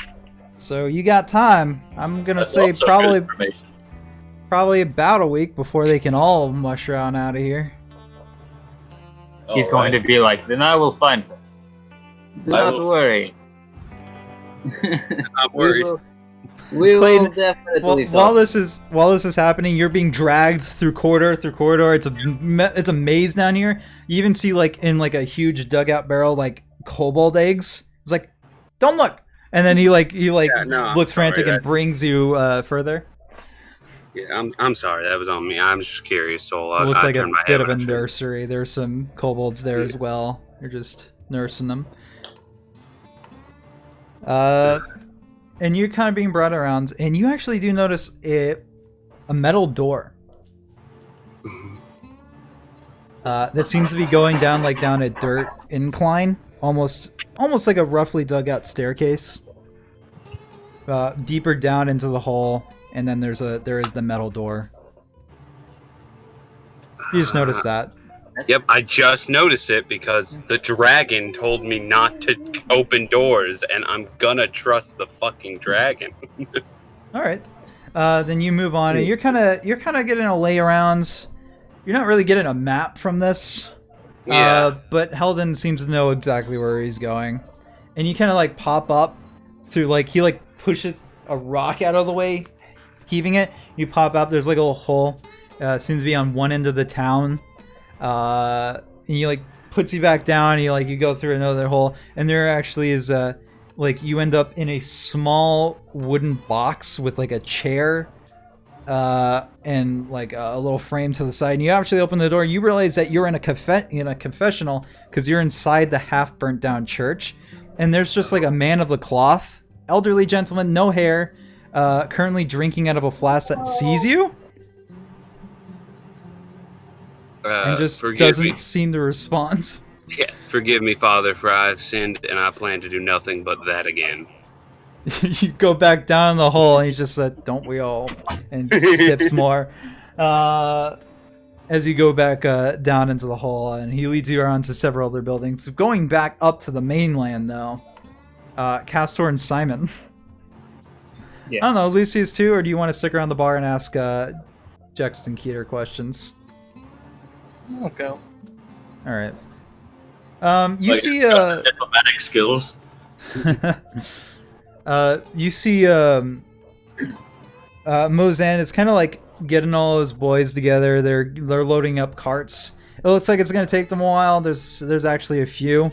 so you got time. I'm gonna say probably about a week before they can all mush around out of here.
He's going to be like, then I will find them. Do not worry.
I'm worried.
We
Clayton,
will definitely
while this is happening, you're being dragged through corridor. It's a maze down here. You even see in a huge dugout barrel kobold eggs. It's like, don't look, and then he looks frantic and brings you further.
Yeah, I'm sorry. That was on me. I'm just curious. So
it looks like a bit of a nursery. There's some kobolds there as well. You're just nursing them. And you're kind of being brought around, and you actually do notice a metal door that seems to be going down down a dirt incline, almost like a roughly dug out staircase, deeper down into the hall, and then there is the metal door. You just noticed that.
Yep, I just noticed it because the dragon told me not to open doors, and I'm gonna trust the fucking dragon.
All right, then you move on, and you're kind of getting a lay around. You're not really getting a map from this, but Haugen seems to know exactly where he's going, and you kind of pop up through he pushes a rock out of the way, heaving it. You pop up. There's a little hole. Seems to be on one end of the town. And he puts you back down, and you go through another hole, and there actually is you end up in a small wooden box with a chair and a little frame to the side, and you actually open the door. You realize that you're in a confessional because you're inside the half burnt down church, and there's just a man of the cloth, elderly gentleman, no hair, currently drinking out of a flask that sees you. And just doesn't seem to respond.
Yeah, forgive me, Father, for I have sinned, and I plan to do nothing but that again.
You go back down the hole, and he just said, "Don't we all?" and sips more. As you go back down into the hole, and he leads you around to several other buildings. Going back up to the mainland, though, Castor and Simon. Yes. I don't know, Lucius too, or do you want to stick around the bar and ask Jex and Keter questions?
I'll go.
All right. You see
diplomatic skills.
You see Mozan is kind of getting all his boys together. They're loading up carts. It looks like it's gonna take them a while. There's actually a few,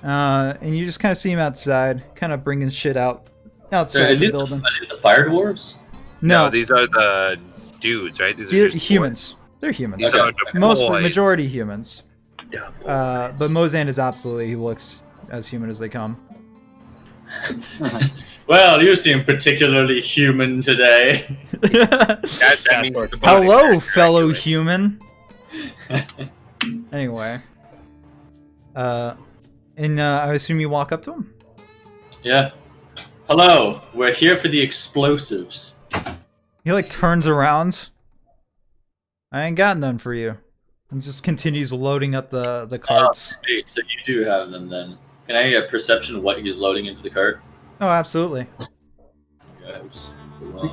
and you just kind of see him outside, kind of bringing shit outside the building.
Are these the fire dwarves?
No,
these are the dudes, right? These
are
just
humans.
Boys.
They're humans.
Okay.
Majority humans. But Mozan is absolutely, he looks as human as they come.
Well, you seem particularly human today.
that means
hello, fellow human. Anyway. And I assume you walk up to him?
Yeah. Hello, we're here for the explosives.
He turns around. I ain't got none for you. And just continues loading up the carts.
Oh, great. So you do have them then. Can I get a perception of what he's loading into the cart?
Oh, absolutely.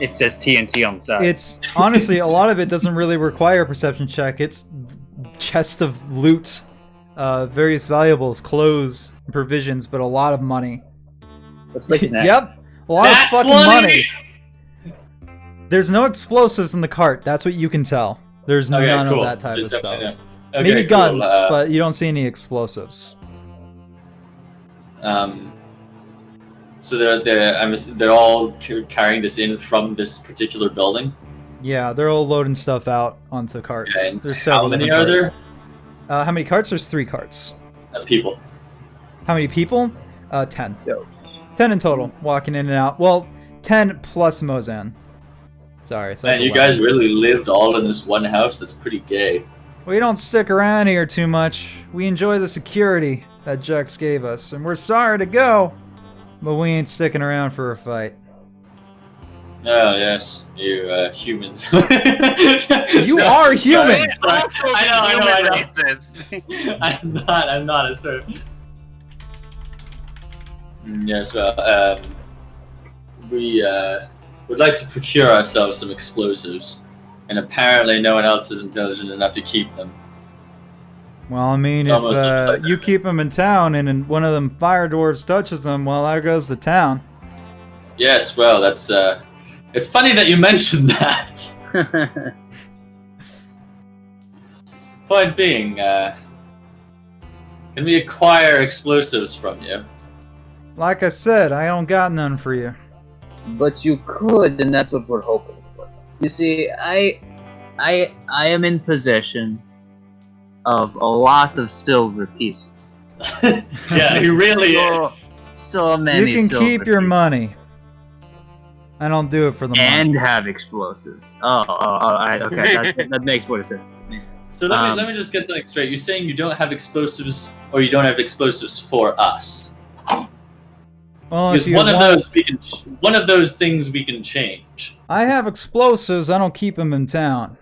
It says TNT on the side.
It's honestly, a lot of it doesn't really require a perception check. It's chest of loot, various valuables, clothes, provisions, but a lot of money.
Let's break his neck.
Yep. A lot
Nat
of fucking
20!
money. There's no explosives in the cart. That's what you can tell. There's
Okay,
none
cool.
of that type of
Just
stuff.
okay,
Maybe
cool.
guns, but you don't see any explosives.
So they're all carrying this in from this particular building.
Yeah, they're all loading stuff out onto carts.
Okay,
There's several
how many
different
are
carts. How many carts? There's 3 carts.
People.
How many people? 10.
Yo.
10 in total, walking in and out. Well, 10 plus Mozan. Sorry. So
Man,
that's
you
11.
guys really lived all in this one house. That's pretty gay.
We don't stick around here too much. We enjoy the security that Jux gave us, and we're sorry to go, but we ain't sticking around for a fight.
Oh yes, you humans.
You are human.
I know. I'm not a sort of. Yes, well, we would like to procure ourselves some explosives, and apparently no one else is intelligent enough to keep them.
Well, I mean,
It's almost
if
like
you keep them in town and one of them fire dwarves touches them, well, there goes the town.
Yes, well, that's it's funny that you mentioned that. Point being, can we acquire explosives from you?
Like I said, I don't got none for you.
But you could, and that's what we're hoping for. You see, I am in possession of a lot of silver pieces.
Yeah, he really is.
So many.
You can
silver
keep your
pieces.
money. I don't do it for the money.
And have explosives. Alright, okay, that makes more sense.
So let me just get something straight. You're saying you don't have explosives, or you don't have explosives for us?
Well, if
Because
you
one of
want-
those one of those things we can change.
I have explosives. I don't keep them in town.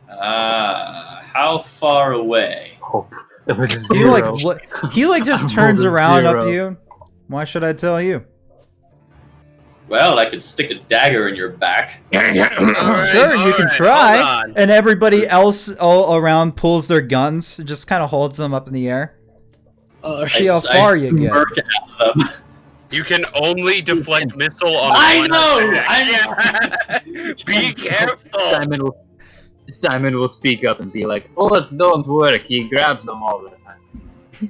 How far away?
Hope. It was a
He
zero.
like just turns
Moving
around up
zero.
to you. Why should I tell you?
Well, I could stick a dagger in your back.
Sure, you can try. And everybody else all around pulls their guns, just kind of holds them up in the air. See how far you get.
smirk at them.
You can only deflect missile on
I
one
know!
attack. Be careful!
Simon will speak up and be like, "Bullets don't work." He grabs them all the time,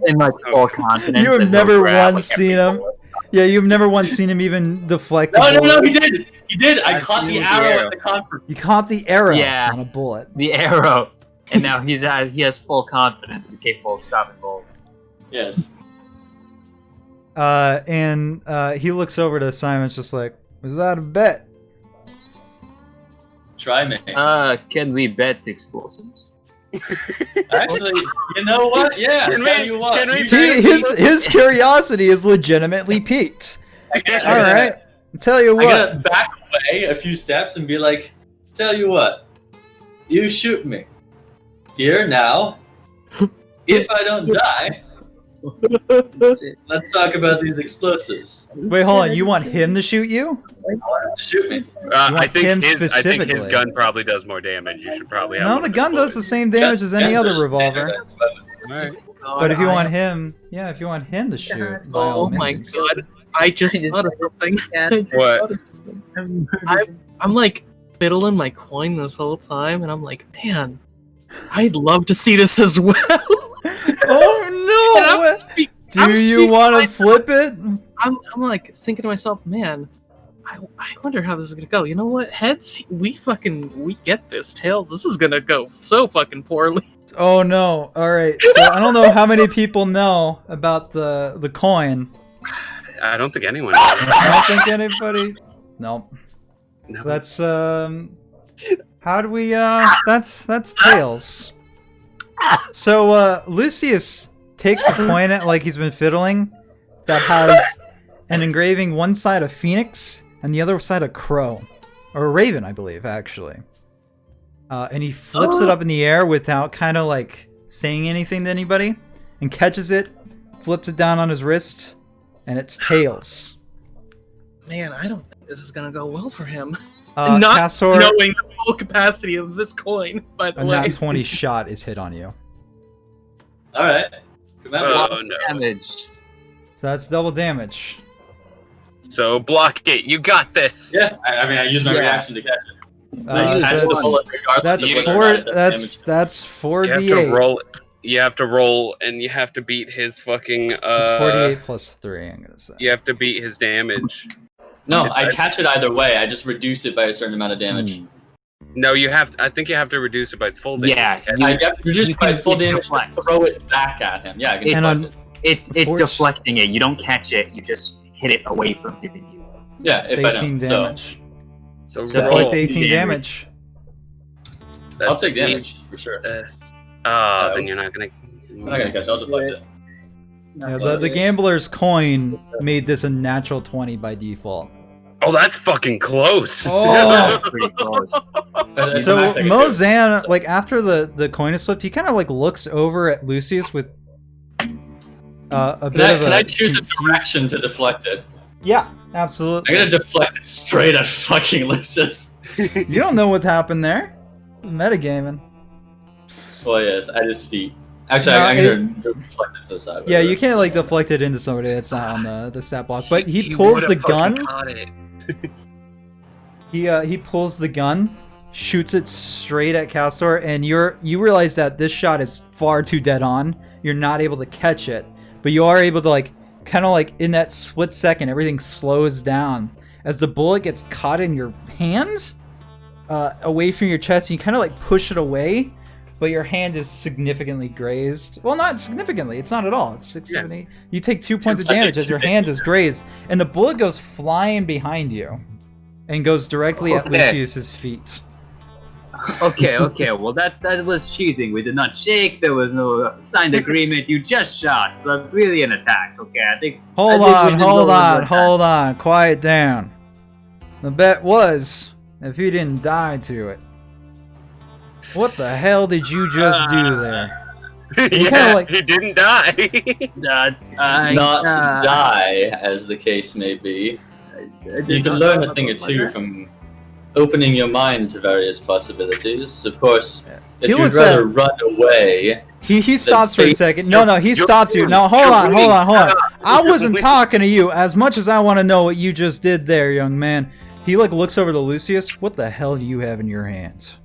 in like full confidence.
You have
and he'll
never
grab,
once
like, every
seen him.
bullet.
Yeah, you've never once seen him even deflect a
No,
bullet.
he did. He did. I
I've
caught
seen
the
the
arrow
arrow.
at the conference.
You caught the arrow
Yeah.
on a bullet.
The arrow, and now he has full confidence. He's capable of stopping bullets.
Yes.
And he looks over to Simon's just like, is that a bet?
Try me.
Can we bet explosives?
Actually, you know what? Yeah,
Can
tell
we-
you what.
can we
you
bet-
His curiosity is legitimately piqued.
should-
All right, tell you
I
what.
gotta back away a few steps and be like, tell you what, you shoot me. Here, now. If I don't die, let's talk about these explosives.
Wait, hold on. You want him to shoot you?
Shoot me.
want
I think
him
his
specifically?
gun probably does more damage. You should probably have
No,
one
the
of
gun
his
does the
bullets.
same damage as any
Guns
other
are just
revolver.
standard weapons.
Alright.
But if you want him, yeah, if you want him to shoot, by all
Oh my
means.
god! I just thought of something. I just
What?
thought of something. I'm like fiddling my coin this whole time, and I'm like, man, I'd love to see this as well.
Oh
And
no!
I'm speak- I'm
Do you
speaking
want to
my-
flip it?
I'm like thinking to myself, man, I wonder how this is gonna go. You know what? Heads, we get this. Tails, this is gonna go so fucking poorly.
Oh no! All right. So I don't know how many people know about the coin.
I don't think anyone.
I don't think anybody. Nope.
No.
That's How do we? That's Tails. So Lucius takes the coin at like he's been fiddling, that has an engraving one side of Phoenix and the other side of Crow, or a Raven, I believe, actually. And he flips it up in the air without kind of like saying anything to anybody, and catches it, flips it down on his wrist, and it's Tails.
Man, I don't think this is gonna go well for him.
Not
Castor, knowing the full capacity of this coin, by the
a
way.
nat 20 shot is hit on you.
All right. Remember,
Oh no.
Damage.
that's double damage.
So block it. You got this.
Yeah, I mean, I used my reaction to catch it. Catch the bullet regardless
That's
of whether or
four.
not it does damage.
That's
You have to
4d8.
roll. You have to roll, and you have to beat his fucking.
It's 48 plus 3. I'm gonna say.
You have to beat his damage.
No, I catch it either way. I just reduce it by a certain amount of damage.
No, you have. I think you have to reduce it by its full damage.
Yeah,
I have to reduce it by its full
it's
damage.
deflect.
Throw it back at him. Yeah, I can
And
deflect
on-
it.
It's deflecting it. You don't catch it. You just hit it away from hitting you.
Yeah, if
It's
I
18
don't. So
damage.
So
Deflect
roll.
18 damage.
I'll take damage for sure.
Then you're not gonna.
I'm not gonna catch. I'll deflect it.
Yeah, the gambler's coin made this a natural 20 by default.
Oh, that's fucking close.
Oh.
Pretty close.
That's the
So
max I can do.
Mozan, like after the coin is flipped, he kind of like looks over at Lucius with a bit of a.
Can I choose a
confused-
direction to deflect it?
Yeah, absolutely.
I'm gonna deflect it straight at fucking Lucius.
You don't know what's happened there. Metagaming.
Well, yes, at his feet. Actually,
No,
I'm gonna deflect it to the side.
Yeah, you can't like deflect it into somebody that's not on the stat block. But he
You
pulls
would've
the
fucking
gun.
caught it.
He pulls the gun, shoots it straight at Castor, and you realize that this shot is far too dead on. You're not able to catch it, but you are able to like kind of like in that split second, everything slows down as the bullet gets caught in your hand, away from your chest. And you kind of like push it away, but your hand is significantly grazed. Well, not significantly. It's not at all. It's 6, 7, 8. You take 2 points of damage as your hand is grazed, and the bullet goes flying behind you, and goes directly at
Okay.
Lucius's feet.
Okay. Well, that was cheating. We did not shake. There was no signed agreement. You just shot. So it's really an attack. Okay, I think.
Hold
we
on,
did
hold
roll
on,
with
hold on. Quiet down. The bet was if you didn't die to it. What the hell did you just do there? You
Yeah,
kinda like-
he didn't die.
that.
Not to die, as the case may be. You can learn a thing or two from opening your mind to various possibilities. Of course, if
He
you'd
looks
rather
at-
run away,
He stops for a
face
second.
your-
No, he
you're
stops you.
winning.
No, hold
You're
on.
winning.
I wasn't
winning.
talking to you as much as I want to know what you just did there, young man. He like looks over to Lucius. What the hell do you have in your hands?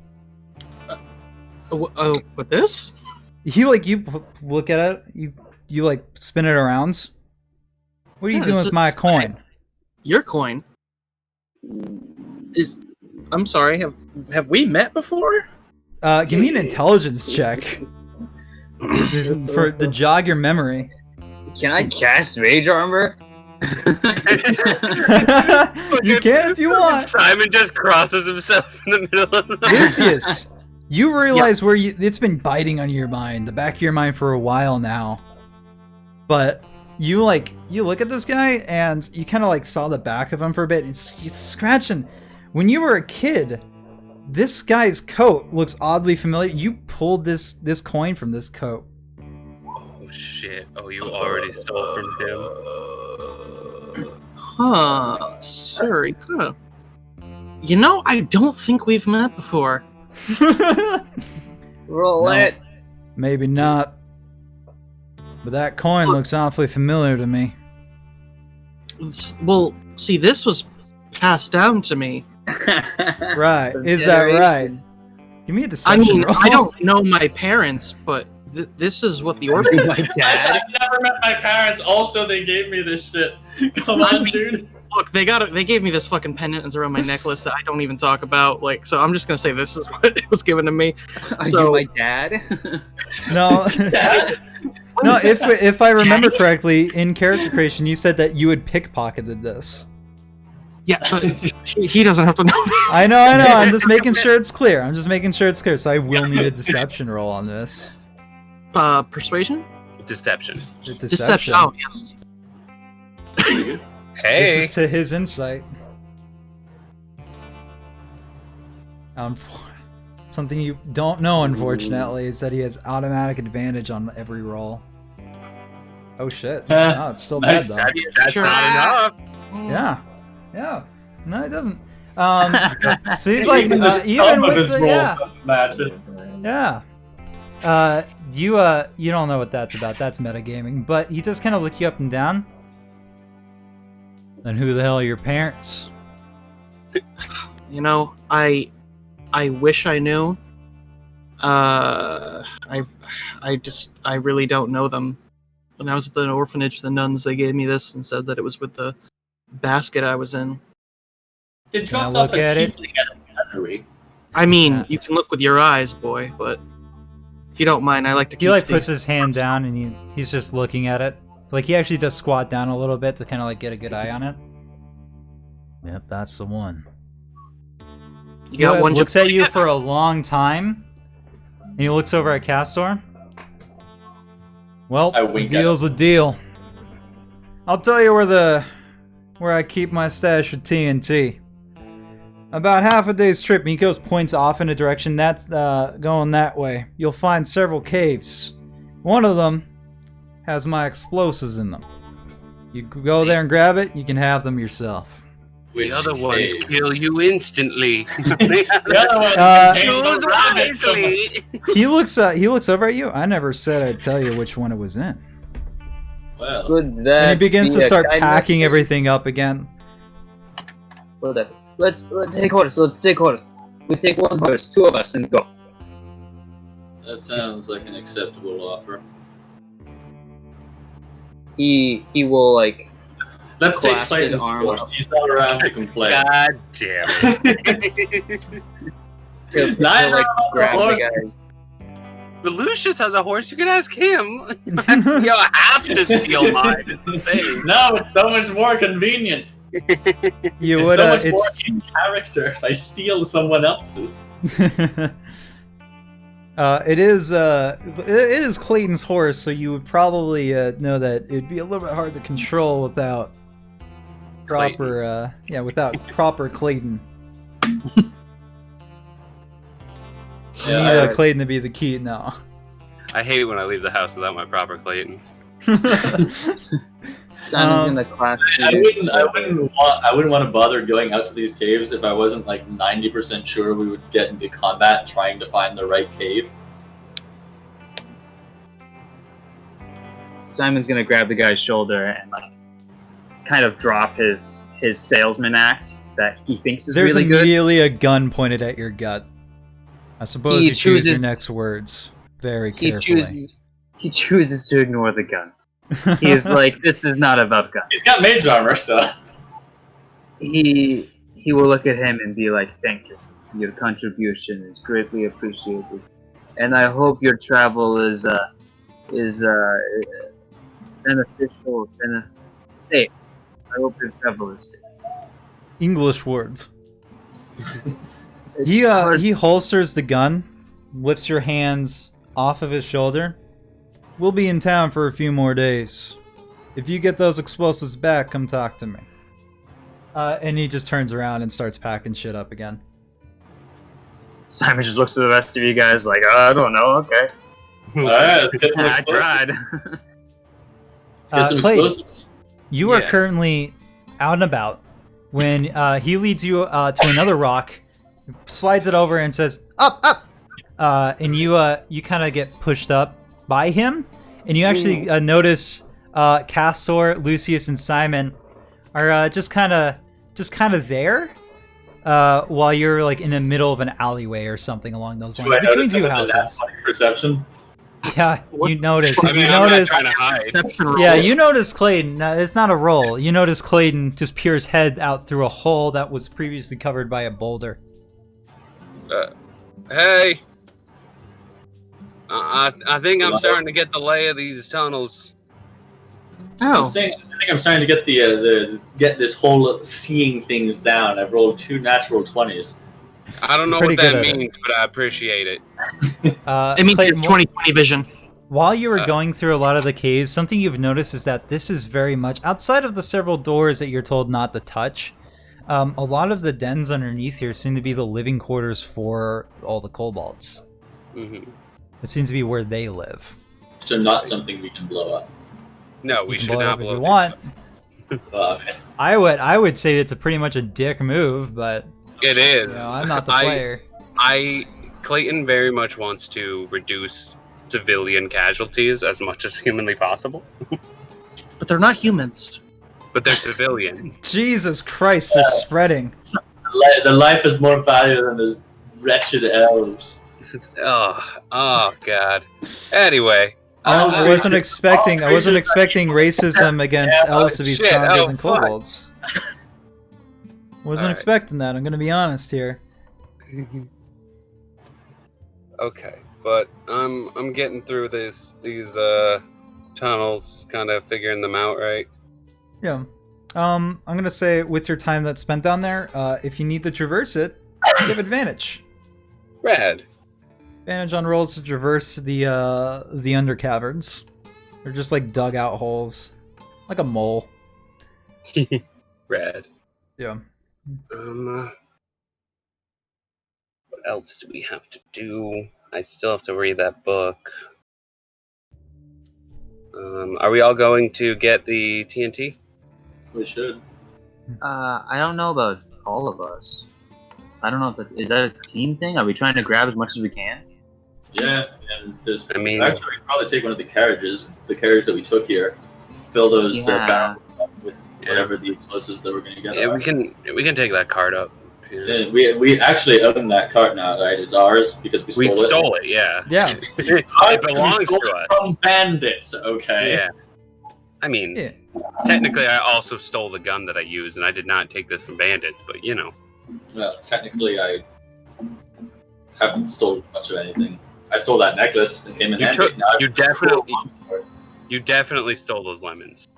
With this?
He like look at it. You like spin it around. What are you
Yeah,
doing
this
with
is-
my coin?
Your coin is. I'm sorry. Have we met before?
Give me an intelligence check to jog your memory.
Can I cast Rage Armor?
You can if you want.
Simon just crosses himself in the middle of the
Lucius, you realize where it's been biting on your mind, the back of your mind for a while now. But you look at this guy and you kind of like saw the back of him for a bit. He's scratching. When you were a kid, this guy's coat looks oddly familiar. You pulled this coin from this coat.
Oh shit! Oh, you already stole from him.
Huh, sir. You kind of. You know, I don't think we've met before.
Roll
No.
it.
Maybe not. But that coin looks awfully familiar to me.
Well, see, this was passed down to me.
Right.
From
Is that right?
generation.
Give me a
I
deception
mean,
roll.
I don't know my parents, but this is what the order.
My dad.
I've never met my parents. Also, they gave me this shit. Come
I
on,
mean-
dude.
Look, they gave me this fucking pendant that's around my necklace that I don't even talk about. Like, so I'm just gonna say this is what it was given to me.
Are
So-
you my dad?
No.
Dad?
No, if I remember correctly, in character creation, you said that you had pickpocketed this.
Yeah, but he doesn't have to know that.
I know. I'm just making sure it's clear. So I will need a deception roll on this.
Persuasion?
Deception.
Deception. Oh, yes.
Hey.
This is to his insight. Something you don't know, unfortunately, is that he has automatic advantage on every roll. Oh shit! Oh, it's still
Nice.
bad
That's
Sure.
not enough.
though. Yeah. No, it doesn't. So he's like,
Even the sum
even
of
with
his
the,
rolls
yeah.
doesn't match it.
Yeah. You don't know what that's about. That's metagaming. But he just kind of look you up and down, Then who the hell are your parents?
You know, I wish I knew. I really don't know them. When I was at the orphanage, the nuns, they gave me this and said that it was with the basket I was in.
They
Can I
dropped
look
off a
at it?
tiefling at a nunnery.
I mean,
Yeah.
you can look with your eyes, boy, but if you don't mind, I like to keep
He like
things-
puts his hand down and he's just looking at it. Like he actually does squat down a little bit to kind of like get a good eye on it. Yep, that's the one.
You got one
looks
just-
at you for a long time, and he looks over at Castor. Well,
I
a
wink at
deal's a deal. I'll tell you where I keep my stash of TNT. About half a day's trip, Mikos points off in a direction that's going that way. You'll find several caves. One of them has my explosives in them. You go there and grab it, you can have them yourself.
The other ones
cave?
kill you instantly.
The other ones contain
Choose
the rabbits.
wisely.
He looks over at you. I never said I'd tell you which one it was in.
Well,
Could that
And he begins
be
to
a
start
kind
packing
message?
everything up again.
Whatever. Let's take horse. Let's take horse. We take one horse, 2 of us, and go.
that sounds like an acceptable offer.
He will like.
Let's take
Clasp his
Clayton's
arm
horse.
up.
He's not around to complain.
God damn it.
He'll
Neither
like
of us
grab
are
the
horses.
guy.
But Lucius has a horse. You can ask him. You have to steal mine. It's insane.
No, it's so much more convenient.
You
It's
would.
so much
It's.
more in character if I steal someone else's.
It is Clayton's horse, so you would probably know that it'd be a little bit hard to control without proper, without proper Clayton. You need
Yeah,
Clayton to be the key now.
I hate when I leave the house without my proper Clayton.
Simon's gonna clasp
I
you.
wouldn't want to bother going out to these caves if I wasn't like 90% sure we would get into combat trying to find the right cave.
Simon's gonna grab the guy's shoulder and like kind of drop his salesman act that he thinks is
There's
really good.
immediately a gun pointed at your gut. I suppose
He
you choose your
chooses-
next words very
He
carefully.
chooses to ignore the gun. He is like, this is not about guns.
He's got mage armor, so
He will look at him and be like, thank you. Your contribution is greatly appreciated, and I hope your travel is beneficial and safe. I hope your travel is safe.
English words.
It's
He
hard-
he holsters the gun, lifts your hands off of his shoulder. We'll be in town for a few more days. If you get those explosives back, come talk to me. And he just turns around and starts packing shit up again.
Simon just looks at the rest of you guys like, I don't know, okay.
alright, let's get some
I
explosives.
tried.
Let's get some
Clayton.
explosives.
You are
Yes.
currently out and about when he leads you to another rock, slides it over, and says, "Up, up!" And you kind of get pushed up by him, and you actually notice Castor, Lucius, and Simon are just kind of there while you're like in the middle of an alleyway or something along those
Do
lines
I
between
notice
two
some of the
houses.
athletic perception?
Yeah, you notice.
I mean,
You
I'm not
notice.
trying to hide.
Perception rolls.
Yeah, you notice Clayton. No, it's not a roll. You notice Clayton just peers head out through a hole that was previously covered by a boulder.
Hey. I think I'm starting to get the lay of these tunnels.
Oh,
I think I'm starting to get get this whole seeing things down. I've rolled 2 natural 20s.
I don't know
Pretty
what that
good at it.
means, but I appreciate it.
it means
Clayton,
it's 20/20 vision.
while you were going through a lot of the caves, something you've noticed is that this is very much outside of the several doors that you're told not to touch. A lot of the dens underneath here seem to be the living quarters for all the kobolds.
Hmm.
It seems to be where they live.
So not something we can blow up.
No,
You
we
can
should
blow it
not
up if
blow
you
it.
want.
Man.
I would say it's a pretty much a dick move, but
It is.
you know, I'm not the player.
Clayton very much wants to reduce civilian casualties as much as humanly possible.
But they're not humans.
but they're civilian.
Jesus Christ, they're spreading.
The life is more valuable than those wretched elves.
Oh God. Anyway.
I wasn't expecting racism against elves to be stronger than kobolds. Wasn't expecting that. I'm gonna be honest here.
Okay, but I'm getting through these tunnels, kind of figuring them out, right?
Yeah. I'm gonna say with your time that's spent down there, if you need to traverse it, you have advantage.
Rad.
Advantage on rolls to traverse the under caverns. They're just like dug out holes, like a mole.
Rad.
Yeah.
What else do we have to do? I still have to read that book. Are we all going to get the TNT?
We should.
I don't know about all of us. I don't know if is that a team thing? Are we trying to grab as much as we can?
Yeah, and there's.
I mean,
actually, we can probably take one of the carriages that we took here, fill those barrels up with whatever the explosives that we're going to get.
Yeah, we can take that cart up.
Yeah. We actually own that cart now, right? It's ours because we stole it.
We stole it, yeah.
Yeah.
It belongs to us.
From bandits, okay?
Yeah. I mean, technically, I also stole the gun that I used, and I did not take this from bandits, but you know.
Well, technically, I haven't stolen much of anything. I stole that necklace. It came in handy.
You definitely stole those lemons.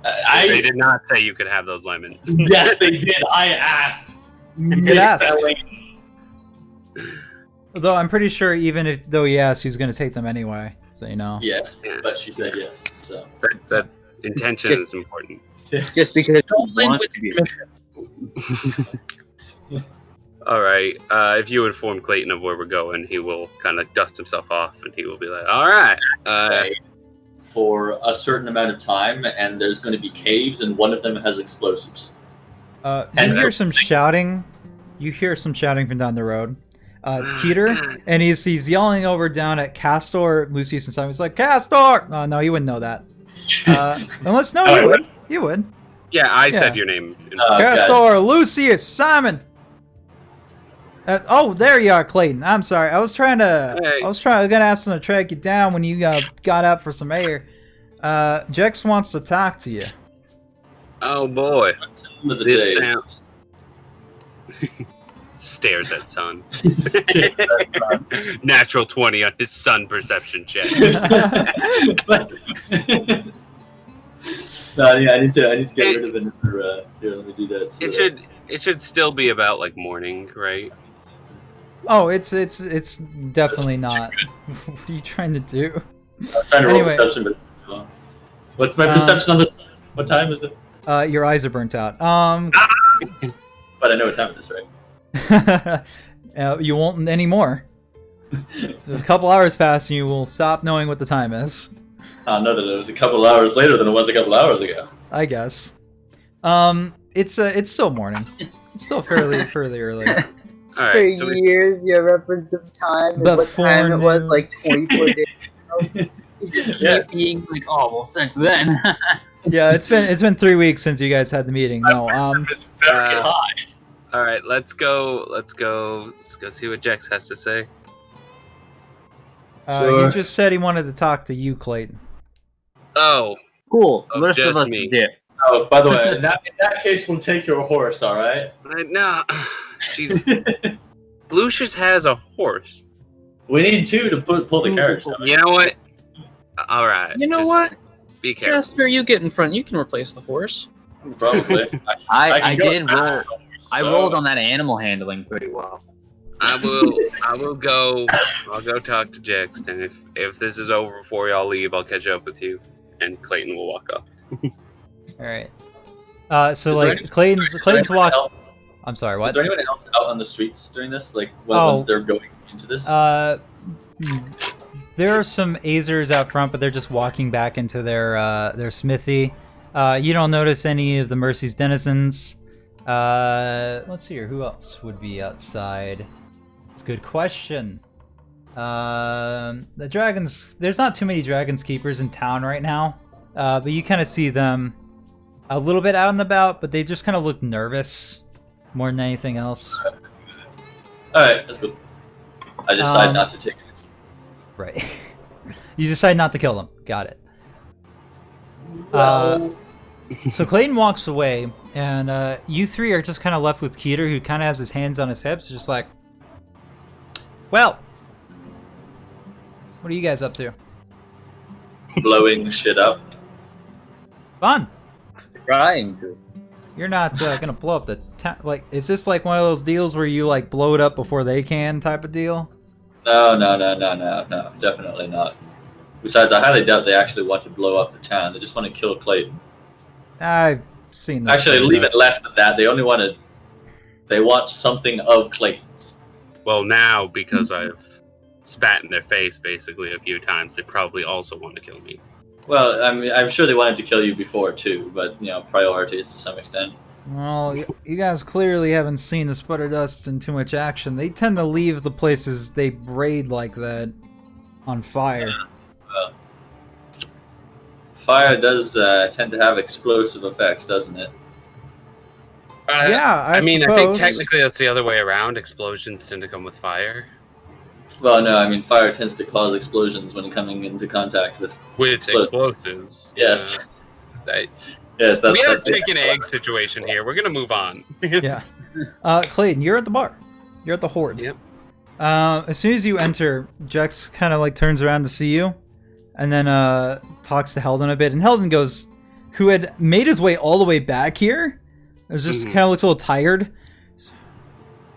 They
did not say you could have those lemons.
Yes, they did. I asked.
You did ask. Though I'm pretty sure though he asked, he's going to take them anyway. So you know.
Yes, but she said yes. So
that intention is important.
Just because wants to be.
All right. If you inform Clayton of where we're going, he will kind of dust himself off, and he will be like, "All right."
For a certain amount of time, and there's going to be caves, and one of them has explosives.
You hear some shouting. You hear some shouting from down the road. It's Keter, and he's yelling over down at Castor, Lucius, and Simon. He's like, "Castor!" Oh, no, you wouldn't know that. Unless you would. You would.
Yeah, I said your name.
Castor, Lucius, Simon. There you are, Clayton. I'm sorry. I was gonna ask them to track you down when you got out for some air. Jex wants to talk to you.
Oh boy.
This sounds.
Stares at sun. Natural 20 on his sun perception check.
No, yeah, I need to get rid of it. Here, let me do that. So
it should still be about like morning, right?
Oh, it's definitely not. What are you trying to do?
I'm trying to roll perception, but what's my perception on this? What time is it?
Your eyes are burnt out.
But I know what time it is, right?
You won't anymore. So a couple hours pass, and you will stop knowing what the time is.
I'll know that it was a couple hours later than it was a couple hours ago.
I guess. It's still morning. It's still fairly early.
All right,
For years, your reference of time and what time it was, like 24 days ago. You just keep being like, oh, well, since then.
Yeah, it's been 3 weeks since you guys had the meeting. No,
it's very high.
All right, let's go see what Jex has to say.
He just said he wanted to talk to you, Clayton.
Oh,
cool.
Oh,
the rest of us
me.
did.
Oh, by the way, in that case, we'll take your horse. All right.
No, Lucius has a horse.
We need two to pull the carriage.
You know what? All right.
You know what?
Be careful.
Castor, you get in front. You can replace the horse.
Probably.
I did roll. I rolled on that animal handling pretty well.
I'll go talk to Jex, and if this is over before y'all leave, I'll catch up with you, and Clayton will walk up.
All right. So like Clayton's walk. I'm sorry. What?
Is there anyone else out on the streets during this? Like once they're going into this?
There are some Azers out front, but they're just walking back into their smithy. You don't notice any of the Mercy's denizens. Let's see here. Who else would be outside? It's a good question. The dragons. There's not too many dragons keepers in town right now, but you kind of see them a little bit out and about, but they just kind of look nervous more than anything else.
Alright, that's good. I decide not to take it.
Right. You decide not to kill them. Got it.
Well...
So Clayton walks away, and you three are just kind of left with Keeter, who kind of has his hands on his hips, just like, well, what are you guys up to?
Blowing shit up.
Fun.
Trying to.
You're not gonna blow up the town. Like, is this like one of those deals where you like blow it up before they can, type of deal?
No, definitely not. Besides, I highly doubt they actually want to blow up the town. They just want to kill Clayton.
I've seen this.
Actually, leave it less than that. They only want they want something of Clayton's.
Well, now, because I've spat in their face basically a few times, they probably also want to kill me.
Well, I'm sure they wanted to kill you before too, but priorities to some extent.
Well, you guys clearly haven't seen the Spudder Dusts in too much action. They tend to leave the places they raid like that on fire.
Yeah. Well, fire does tend to have explosive effects, doesn't it?
Yeah, I
mean,
suppose.
I think technically that's the other way around. Explosions tend to come with fire.
Well, no, I mean, fire tends to cause explosions when coming into contact with explosives. Yes. Yes, that's...
We have a chicken egg situation here. We're going to move on.
Yeah. Clayton, you're at the bar. You're at the Horde.
Yep.
As soon as you enter, Jex kind of like turns around to see you, and then talks to Haugen a bit. And Haugen goes, who had made his way all the way back here, is just kind of looks a little tired.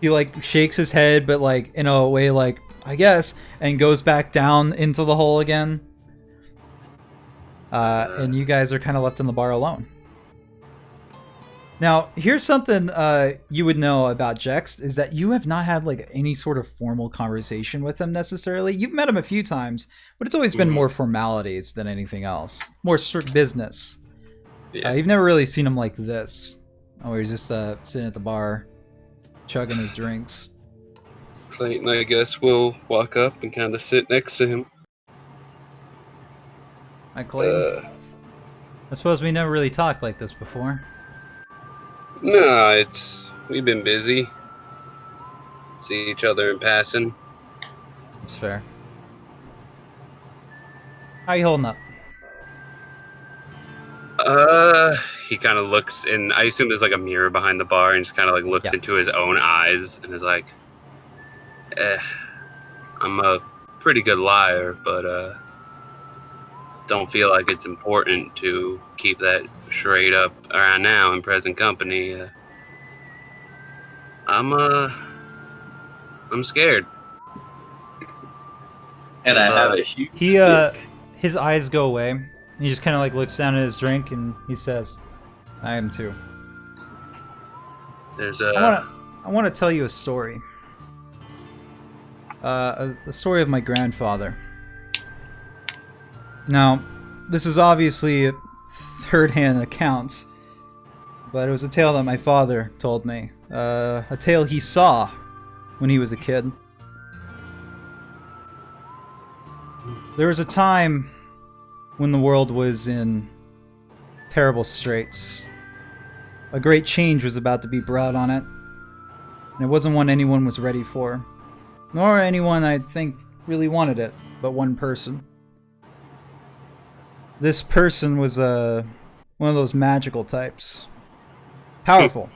He like shakes his head, but like in a way like, I guess, and goes back down into the hole again. And you guys are kind of left in the bar alone. Now, here's something you would know about Jex, is that you have not had like any sort of formal conversation with him necessarily. You've met him a few times, but it's always been more formalities than anything else. More strict business.
Yeah.
You've never really seen him like this. Where he's just sitting at the bar, chugging his drinks.
Clayton, I guess, will walk up and kind of sit next to him.
Hi, Clayton. I suppose we never really talked like this before.
No, we've been busy. See each other in passing.
That's fair. How you holding up?
He kind of looks, and I assume there's like a mirror behind the bar, and just kind of like looks into his own eyes, and is like, I'm a pretty good liar, but don't feel like it's important to keep that charade up around now in present company. I'm scared.
And I have a huge
his eyes go away. He just kind of like looks down at his drink and he says, I am too.
There's
I want to tell you a story. A story of my grandfather. Now, this is obviously a third-hand account, but it was a tale that my father told me. A tale he saw when he was a kid. There was a time when the world was in terrible straits. A great change was about to be brought on it, and it wasn't one anyone was ready for. Nor anyone, I think, really wanted it, but one person. This person was one of those magical types. Powerful.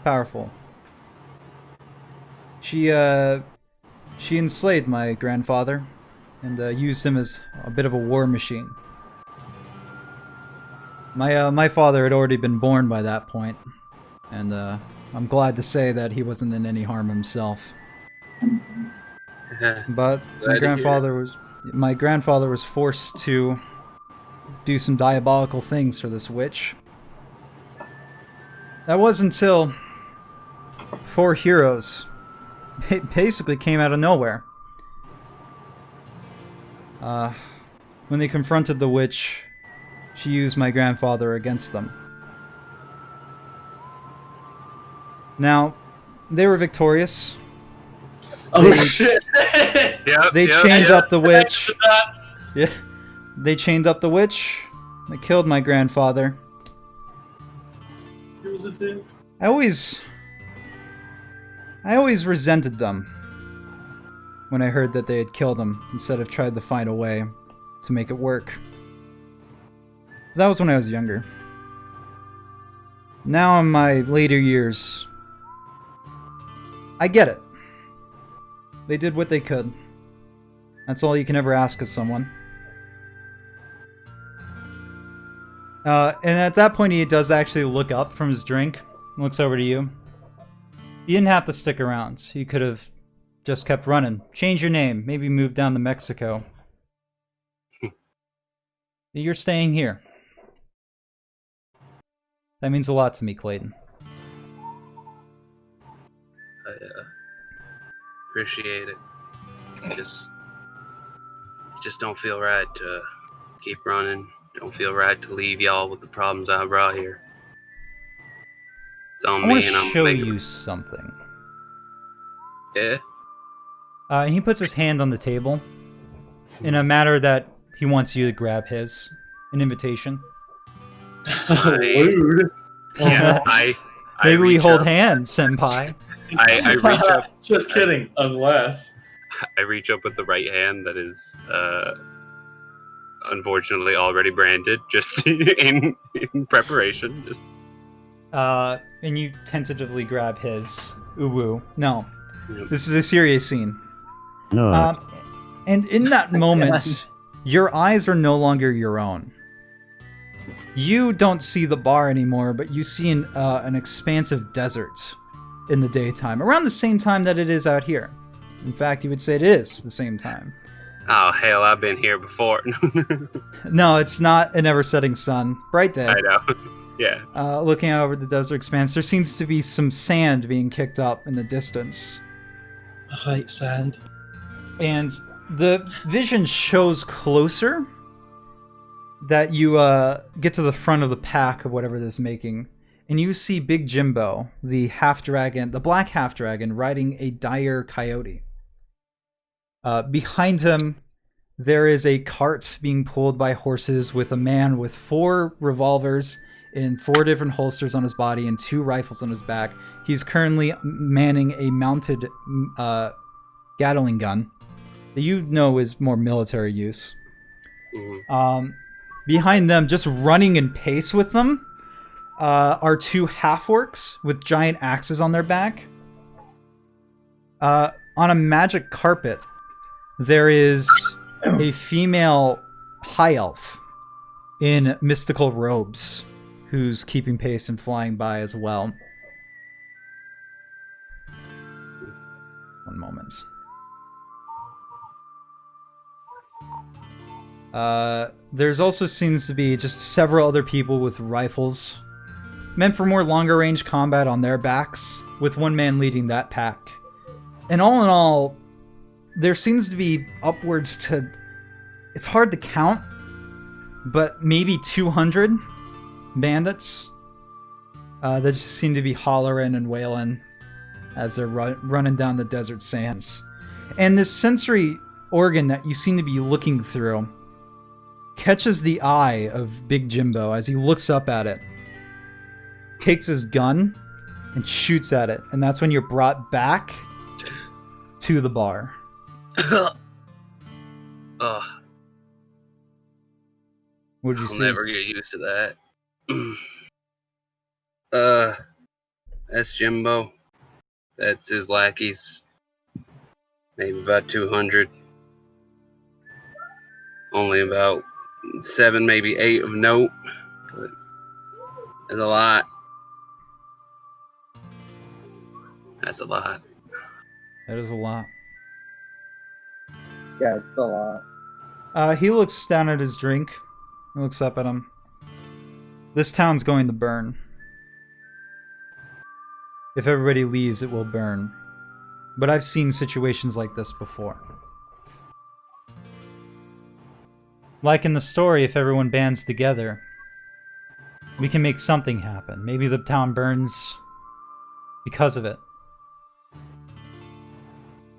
Powerful. She enslaved my grandfather and used him as a bit of a war machine. My father had already been born by that point, and I'm glad to say that he wasn't in any harm himself. But my grandfather was forced to do some diabolical things for this witch. That was until 4 heroes basically came out of nowhere. When they confronted the witch, she used my grandfather against them. Now, they were victorious.
Shit!
They chained up the witch. Yeah, they chained up the witch. They killed my grandfather. I always resented them when I heard that they had killed him instead of tried to find a way to make it work. That was when I was younger. Now in my later years, I get it. They did what they could. That's all you can ever ask of someone. And at that point, he does actually look up from his drink, looks over to you. You didn't have to stick around. You could have just kept running. Change your name. Maybe move down to Mexico. You're staying here. That means a lot to me, Clayton.
I appreciate it. Just don't feel right to keep running. Don't feel right to leave y'all with the problems I brought here. It's on
I
me,
want
and
to
I'm
show
making
you something.
Yeah.
And he puts his hand on the table in a matter that he wants you to grab his. An invitation.
Rude.
Yeah, I
Maybe we
reach
hold
up-
hands, senpai.
I reach up.
Just kidding. Unless.
I reach up with the right hand that is, unfortunately already branded, just in preparation. Just...
And you tentatively grab his. Uwu. No.
Yep.
This is a serious scene.
No.
And in that moment, your eyes are no longer your own. You don't see the bar anymore, but you see an expansive desert in the daytime, around the same time that it is out here. In fact, you would say it is the same time.
Oh, hell, I've been here before.
No, it's not an ever-setting sun. Bright day.
I know. Yeah.
Looking out over the desert expanse, there seems to be some sand being kicked up in the distance.
I hate sand.
And the vision shows closer that you get to the front of the pack of whatever this is making, and you see Big Jimbo, the half-dragon, the black half-dragon, riding a dire coyote. Behind him, there is a cart being pulled by horses with a man with 4 revolvers in 4 different holsters on his body and 2 rifles on his back. He's currently manning a mounted Gatling gun that you know is more military use.
Mm-hmm.
Behind them, just running in pace with them, are 2 half-orcs with giant axes on their back. On a magic carpet, there is a female high elf in mystical robes who's keeping pace and flying by as well. One moment. There's also seems to be just several other people with rifles, meant for more longer range combat on their backs, with one man leading that pack. And all in all, there seems to be upwards to, it's hard to count, but maybe 200 bandits that just seem to be hollering and wailing as they're running down the desert sands. And this sensory organ that you seem to be looking through catches the eye of Big Jimbo as he looks up at it, takes his gun, and shoots at it. And that's when you're brought back to the bar.
Ugh.
What'd you
I'll
see?
never get used to that. That's Jimbo. That's his lackeys. Maybe about 200. Only about 7, maybe 8 of note. But that's a lot. That's a lot.
That is a lot.
Yeah, it's a lot.
He looks down at his drink. He looks up at him. This town's going to burn. If everybody leaves, it will burn. But I've seen situations like this before. Like in the story, if everyone bands together, we can make something happen. Maybe the town burns because of it.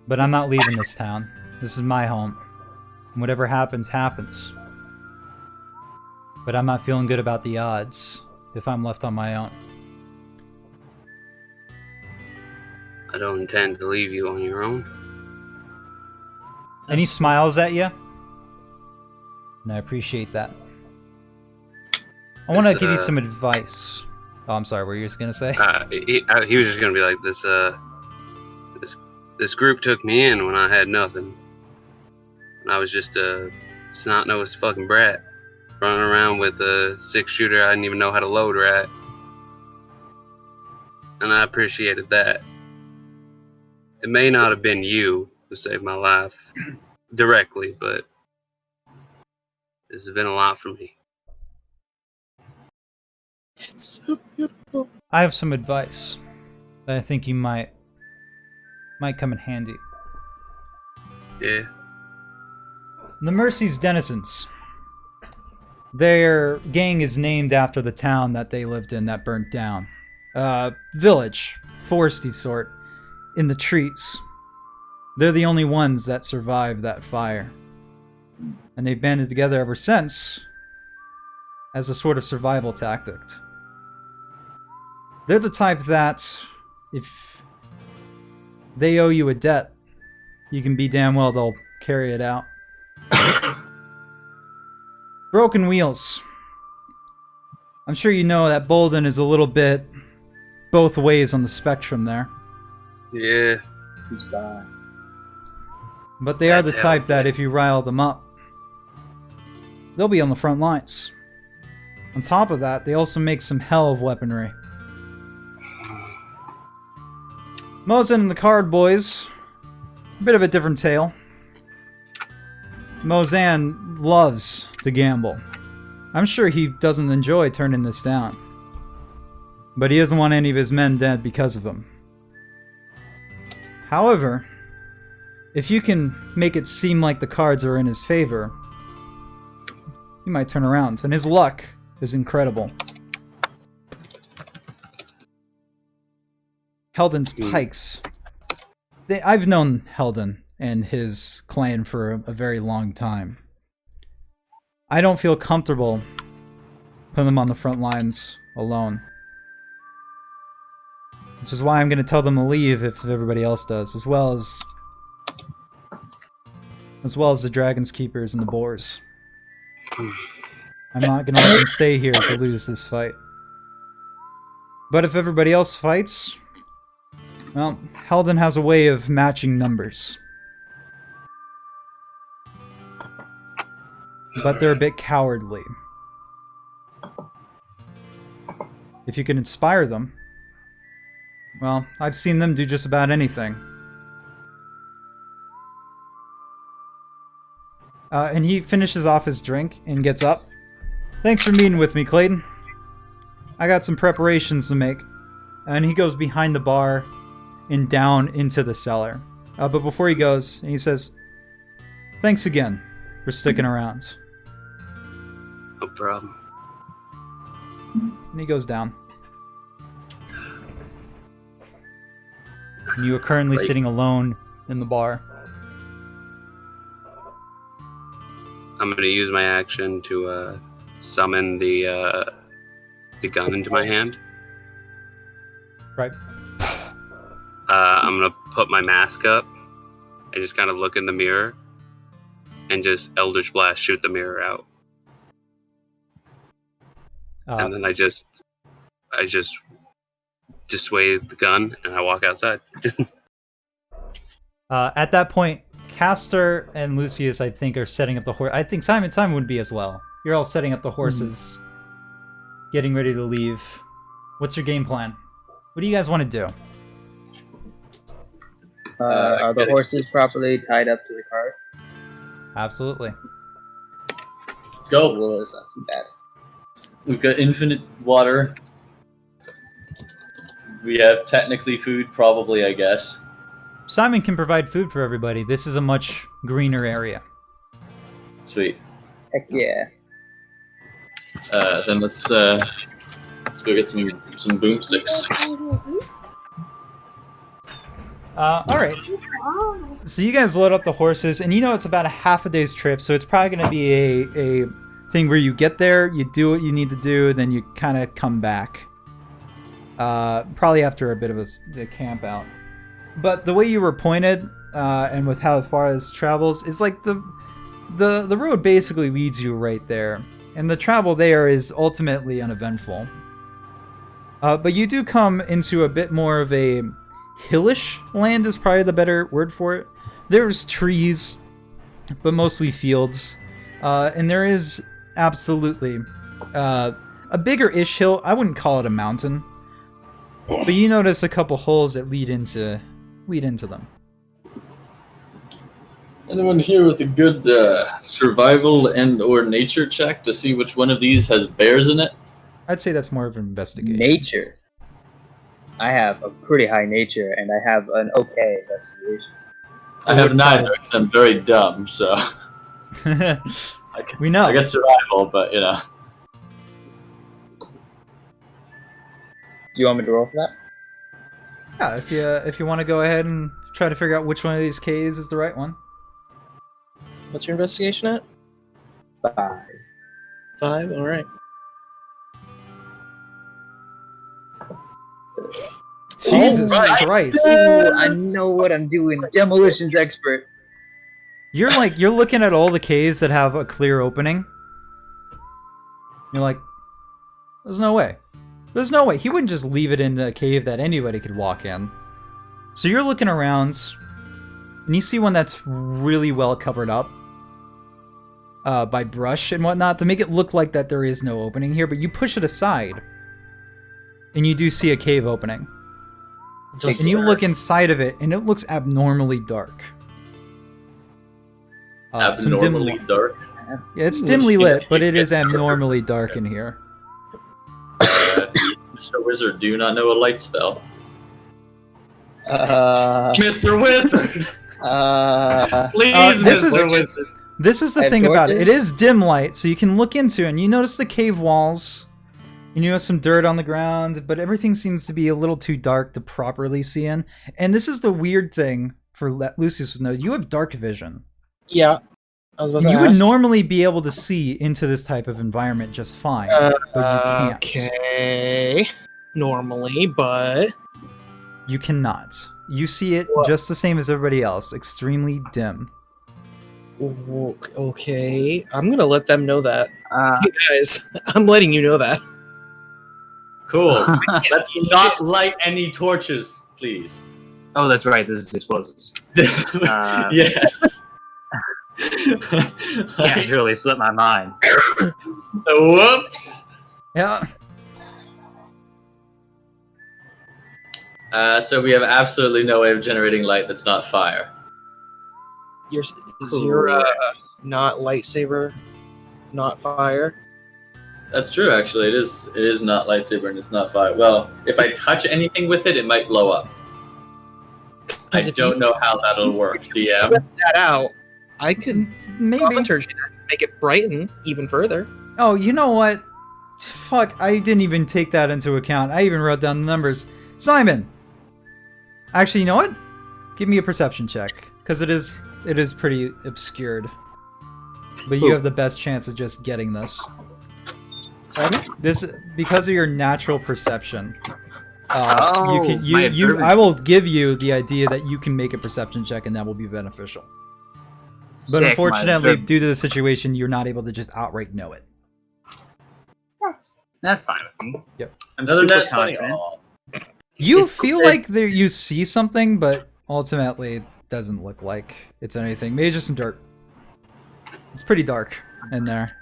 But I'm not leaving this town. This is my home. And whatever happens, happens. But I'm not feeling good about the odds if I'm left on my own.
I don't intend to leave you on your own.
And he smiles at you. And I appreciate that. I want to give you some advice. Oh, I'm sorry. What were you just gonna say?
He was just gonna be like, this group took me in when I had nothing. And I was just a snot-nosed fucking brat, running around with a 6-shooter I didn't even know how to load right. And I appreciated that. It may not have been you who saved my life directly, but this has been a lot for me.
It's so beautiful.
I have some advice that I think you might come in handy.
Yeah.
The Mercy's denizens. Their gang is named after the town that they lived in that burnt down. Village, foresty sort, in the trees. They're the only ones that survived that fire. And they've banded together ever since as a sort of survival tactic. They're the type that, if they owe you a debt, you can be damn well they'll carry it out. Broken wheels. I'm sure you know that Bugden is a little bit both ways on the spectrum there.
Yeah.
He's bad.
But they are the type that if you rile them up, they'll be on the front lines. On top of that, they also make some hell of weaponry. Mosin and the Card Boys, a bit of a different tale. Mozan loves to gamble. I'm sure he doesn't enjoy turning this down. But he doesn't want any of his men dead because of him. However, if you can make it seem like the cards are in his favor, he might turn around, and his luck is incredible. Haugen's pikes. I've known Haugen and his clan for a very long time. I don't feel comfortable putting them on the front lines alone. Which is why I'm going to tell them to leave if everybody else does, as well as the Dragon's Keepers and the Boars. I'm not going to let them stay here to lose this fight. But if everybody else fights, well, Haugen has a way of matching numbers. But they're a bit cowardly. If you can inspire them, well, I've seen them do just about anything. And he finishes off his drink and gets up. Thanks for meeting with me, Clayton. I got some preparations to make. And he goes behind the bar and down into the cellar. But before he goes, he says, thanks again for sticking around.
No problem.
And he goes down. And you are currently sitting alone in the bar.
I'm going to use my action to summon the gun into my hand.
Right.
I'm going to put my mask up and just kind of look in the mirror and just Eldritch Blast shoot the mirror out. And then I just dissuade the gun and I walk outside.
At that point, Castor and Lucius, I think, are setting up the horse. I think Simon would be as well. You're all setting up the horses, getting ready to leave. What's your game plan? What do you guys want to do?
Are the horses properly tied up to the cart?
Absolutely.
Let's go.
Well, it's not too bad.
We've got infinite water. We have technically food, probably, I guess.
Simon can provide food for everybody. This is a much greener area.
Sweet.
Heck yeah.
Then let's go get some boomsticks.
All right. So you guys load up the horses, and you know it's about a half a day's trip, so it's probably going to be a thing where you get there, you do what you need to do, then you kind of come back. Probably after a bit of a camp out. But the way you were pointed, and with how far this travels, is like the road basically leads you right there. And the travel there is ultimately uneventful. But you do come into a bit more of a hillish land is probably the better word for it. There's trees, but mostly fields. And there is absolutely a bigger-ish hill. I wouldn't call it a mountain. But you notice a couple holes that lead into them.
Anyone here with a good survival and or nature check to see which one of these has bears in it?
I'd say that's more of an investigation.
Nature. I have a pretty high nature, and I have an okay investigation.
I have neither because I'm very dumb, so...
We know.
I got survival, but, you know.
Do you want me to roll for that?
Yeah, if you want to go ahead and try to figure out which one of these caves is the right one.
What's your investigation at?
5.
5? Alright.
Jesus Christ.
Ooh, I know what I'm doing. Demolitions expert.
You're looking at all the caves that have a clear opening. You're like, there's no way. There's no way. He wouldn't just leave it in the cave that anybody could walk in. So you're looking around, and you see one that's really well covered up by brush and whatnot to make it look like that there is no opening here, but you push it aside, and you do see a cave opening. And you look inside of it, and it looks abnormally dark.
Abnormally dark?
Yeah, it's dimly lit, but it is abnormally dark in here.
Mr. Wizard, do you not know a light spell?
Mr. Wizard!
Please, Mr. Wizard.
This is the thing about it. It is dim light, so you can look into it, and you notice the cave walls, and you have some dirt on the ground, but everything seems to be a little too dark to properly see in. And this is the weird thing for Lucius to know. You have dark vision.
Yeah. I was about to
You
ask.
would normally be able to see into this type of environment just fine, but you can't.
Okay. Normally, but...
You cannot. You see it just the same as everybody else. Extremely dim.
Okay. I'm gonna let them know that. Hey guys, I'm letting you know that.
Cool. Let's not light any torches, please.
Oh, that's right. This is explosives.
Yes.
Can't really slip my mind.
Whoops.
Yeah.
So we have absolutely no way of generating light that's not fire.
Is your not lightsaber not fire?
That's true, actually. It is not lightsaber and it's not fire. Well, if I touch anything with it, it might blow up. I don't know how that'll work, DM.
Put that out. I could
Maybe.
make it brighten even further.
Oh, you know what? Fuck, I didn't even take that into account. I even wrote down the numbers. Simon! Actually, you know what? Give me a perception check, because it is pretty obscured. But you have the best chance of just getting this.
Simon?
This, because of your natural perception.
My
I will give you the idea that you can make a perception check and that will be beneficial. But
Sick,
unfortunately, due to the situation, you're not able to just outright know it.
That's fine with me.
Yep.
I'm
Another
super
net 20.
confident.
You
It's
feel
cool.
like you see something, but ultimately it doesn't look like it's anything. Maybe it's just some dirt. It's pretty dark in there.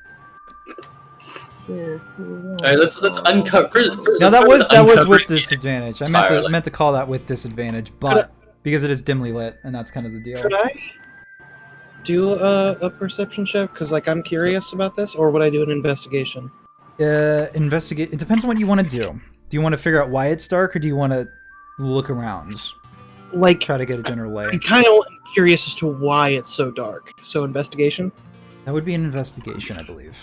Alright, let's uncover.
No, that was with disadvantage. I meant to call that with disadvantage, but because it is dimly lit, and that's kind of the deal.
Could I do a perception check? Because like I'm curious about this, or would I do an investigation?
Investigate. It depends on what you want to do. Do you want to figure out why it's dark, or do you want to look around?
Like,
Try to get a general lay.
I'm kind of curious as to why it's so dark. So investigation?
That would be an investigation, I believe.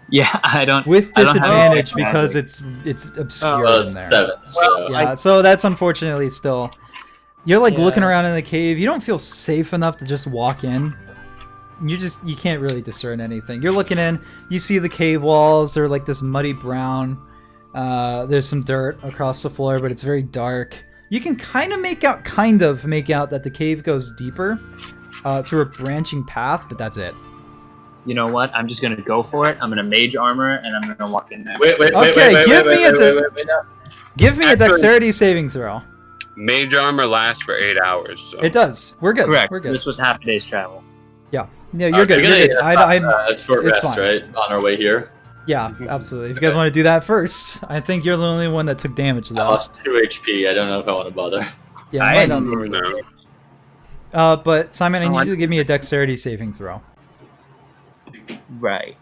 Yeah, I don't.
With
I don't have
disadvantage
any-
because it's obscure
Well,
in
it's
there.
7. So.
Yeah, so that's unfortunately still. You're like looking around in the cave. You don't feel safe enough to just walk in. You can't really discern anything. You're looking in. You see the cave walls. They're like this muddy brown. There's some dirt across the floor, but it's very dark. You can kind of make out that the cave goes deeper through a branching path, but that's it.
You know what? I'm just gonna go for it. I'm gonna mage armor, and I'm gonna walk in there.
Give me a dexterity saving throw.
Mage armor lasts for 8 hours. So.
It does. We're good.
Correct.
We're good.
This was half a day's travel.
Yeah, you're good.
You're
You're good.
a short
it's
rest,
fine.
right? On our way here.
Yeah, absolutely. If you guys want to do that first, I think you're the only one that took damage.
I lost 2 HP. I don't know if I want to bother.
Yeah,
I
might
didn't
not.
No.
But Simon, I need you to give me a dexterity saving throw.
Right.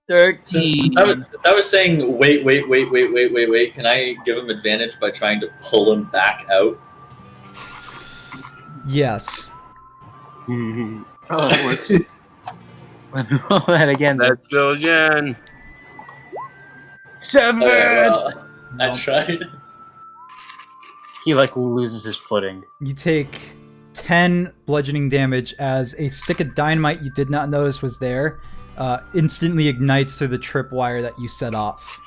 13.
Since I was saying wait, can I give him advantage by trying to pull him back out?
Yes.
Oh, it works. Roll that again.
Let's go again.
7.
Well, I tried.
He like loses his footing.
You take 10 bludgeoning damage as a stick of dynamite you did not notice was there instantly ignites through the tripwire that you set off.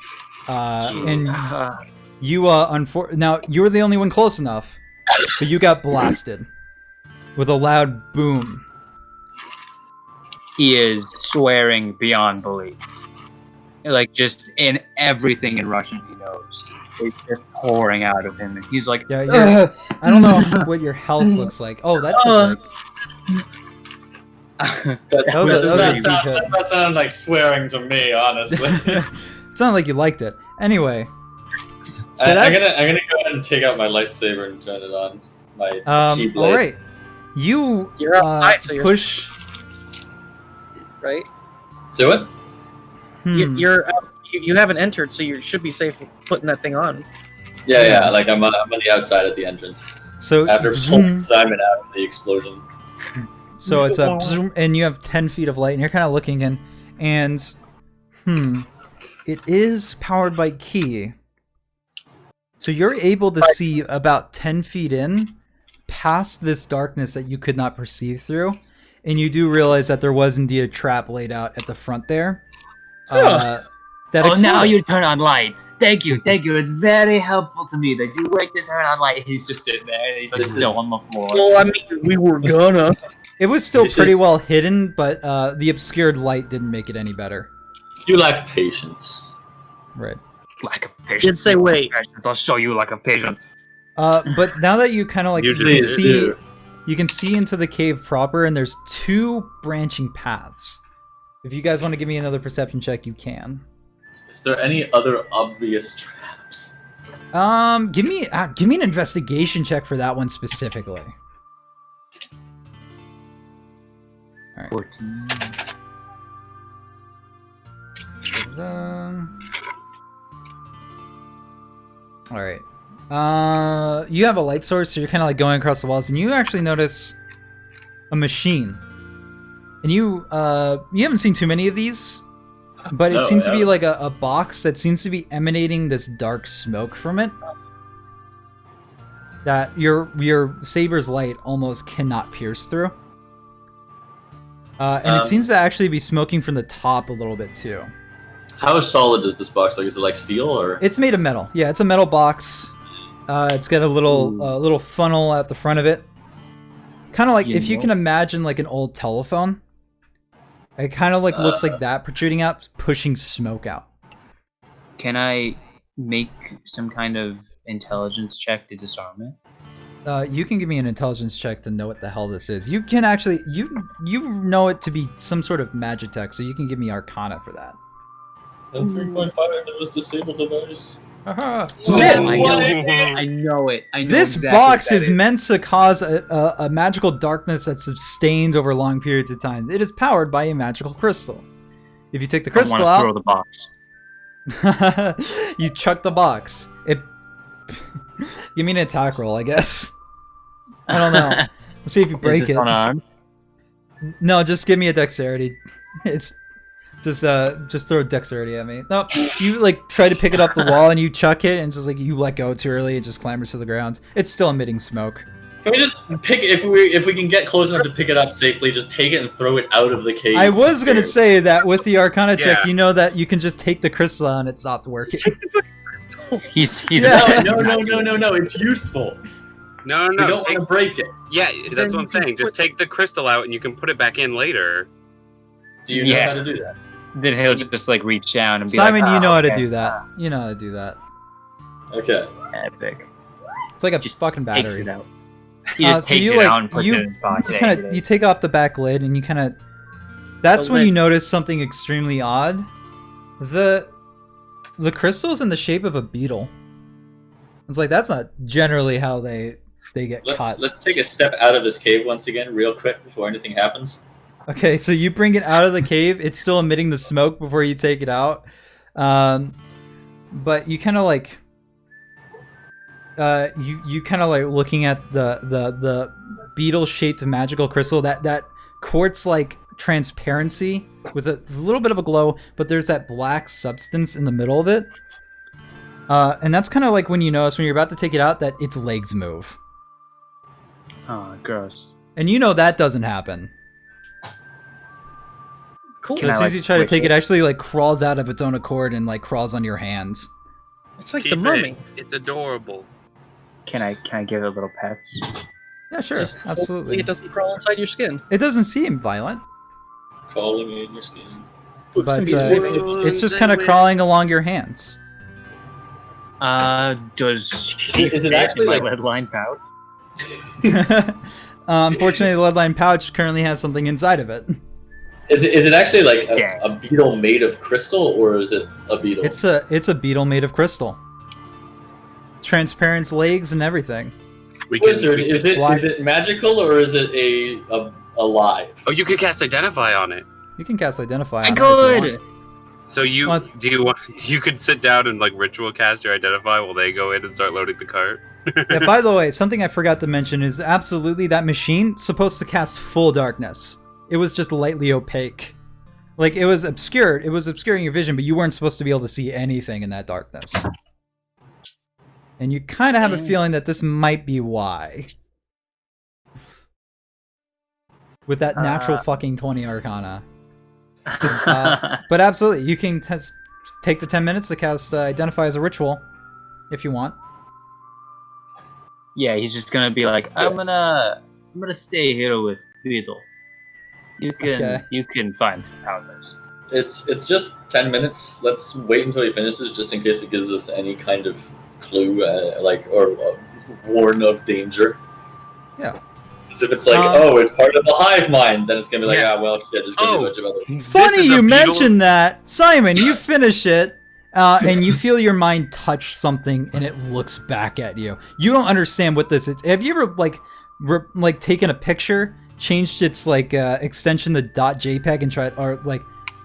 And you now you were the only one close enough, but you got blasted with a loud boom.
He is swearing beyond belief. Like, just in everything in Russian he knows. It's just pouring out of him. And he's like,
Yeah, I don't know what your health looks like. Oh, that's
That sounded like swearing to me, honestly.
It sounded like you liked it. Anyway, so
I'm gonna go ahead and take out my lightsaber and turn it on. My keyblade.
all right. You're
outside, so you're
push.
right?
Do it.
You haven't entered, so you should be safe putting that thing on.
Yeah. Like I'm on the outside at the entrance.
So
After pulling Simon out of the explosion.
So it's a and you have 10 feet of light, and you're kind of looking in, and it is powered by key. So you're able to see about 10 feet in, past this darkness that you could not perceive through, and you do realize that there was indeed a trap laid out at the front there.
Now you turn on light. Thank you. It's very helpful to me that you wait to turn on light. He's just sitting there, and he's like still on the floor.
Well, I mean, we were gonna.
It was still pretty well hidden, but the obscured light didn't make it any better.
You lack patience.
Right.
Lack of patience.
Did say wait.
I'll show you lack of patience.
But now that you kind of like
You
can see into the cave proper, and there's 2 branching paths. If you guys want to give me another perception check, you can.
Is there any other obvious traps?
Give me an investigation check for that one specifically. All right.
14.
All right. You have a light source, so you're kind of like going across the walls, and you actually notice a machine. And you haven't seen too many of these, but it seems to be like a box that seems to be emanating this dark smoke from it that your saber's light almost cannot pierce through. And it seems to actually be smoking from the top a little bit too.
How solid is this box? Like, is it like steel or?
It's made of metal. Yeah, it's a metal box. It's got a little funnel at the front of it. Kind of like if you can imagine like an old telephone. It kind of like looks like that protruding out, pushing smoke out.
Can I make some kind of intelligence check to disarm it?
You can give me an intelligence check to know what the hell this is. You can actually you know it to be some sort of magitech, so you can give me Arcana for that.
And 3.5 that was disabled device.
Shit!
I know it.
This exactly box is meant to cause a magical darkness that sustains over long periods of time. It is powered by a magical crystal. If you take the crystal out,
throw the box.
You chuck the box. It. Give me an attack roll, I guess. I don't know. Let's see if you break it.
Unarmed?
No, just give me a dexterity. It's just throw dexterity at me. No, you like try to pick it up the wall and you chuck it and just like you let go too early. It just clambers to the ground. It's still emitting smoke.
Can we just pick if we can get close enough to pick it up safely? Just take it and throw it out of the cave.
I was gonna say that with the Arcana check,
Yeah.
you know that you can just take the crystal out and it stops working.
He's
Yeah.
No. It's useful.
No,
We don't want
take-
to break it.
Yeah,
Then
that's what I'm
you can
saying. Just take the crystal out and you can put it back in later.
Do you know
Yeah.
how to do that?
Then he'll just like reach down and be
Simon,
like,
you know how to
okay,
do that. You know how to do that.
Okay.
Epic.
It's like a
Just
fucking
Takes
battery.
it out. He just
So
takes
you,
it
like,
out and puts
you-
it in his pocket.
You kind of you take off the back lid and you kind of. That's
The
when you
lid.
notice something extremely odd. The crystal's in the shape of a beetle. It's like that's not generally how they get caught.
Let's take a step out of this cave once again, real quick, before anything happens.
Okay, so you bring it out of the cave. It's still emitting the smoke before you take it out. But you kind of like you kind of like looking at the beetle-shaped magical crystal, that quartz-like transparency with a little bit of a glow, but there's that black substance in the middle of it. And that's kind of like when you notice when you're about to take it out that its legs move.
Oh, gross.
And you know that doesn't happen.
Cool.
So
Can
as
I,
soon as
like,
you try to
switch
take it,
it?
actually like crawls out of its own accord and like crawls on your hands.
It's like
Keep
the mummy.
It's adorable.
Can I give it little pets?
Yeah, sure,
Just hopefully
absolutely.
it doesn't crawl inside your skin.
It doesn't seem violent,
Crawling in your skin.
Looks to
but
be addictive.
it's just kind of crawling along your hands.
Does he
Is it
fit
actually,
in my
like-
lead line pouch?
Unfortunately, the lead-line pouch currently has something inside of it.
Is it actually like
Dang.
a beetle made of crystal, or is it a beetle?
It's a beetle made of crystal, transparent legs and everything.
We can.
Wizard, is
Black-
it magical or is it alive?
Oh, you could cast Identify on it.
You can cast Identify.
I
on it if you
could.
want.
So you
What?
do you want? You could sit down and like ritual cast your Identify while they go in and start loading the cart.
Yeah, by the way, something I forgot to mention is absolutely that machine supposed to cast full darkness. It was just lightly opaque. Like, it was obscured. It was obscuring your vision, but you weren't supposed to be able to see anything in that darkness. And you kind of have a feeling that this might be why. With that natural fucking 20 Arcana. But absolutely, you can take the 10 minutes to cast Identify as a ritual, if you want.
Yeah, he's just gonna be like, I'm gonna stay here with Beetle. You can find others.
It's just 10 minutes. Let's wait until he finishes, just in case it gives us any kind of clue, or warn of danger.
Yeah.
Because if it's like, it's part of the hive mind, then it's gonna be like,
Yeah.
well, shit, there's gonna be a
Oh.
bunch of other.
It's funny
is a
you
beetle-
mentioned that. Simon, you finish it, and you feel your mind touch something, and it looks back at you. You don't understand what this is. Have you ever, taken a picture, changed its, extension to .jpeg and tried, or,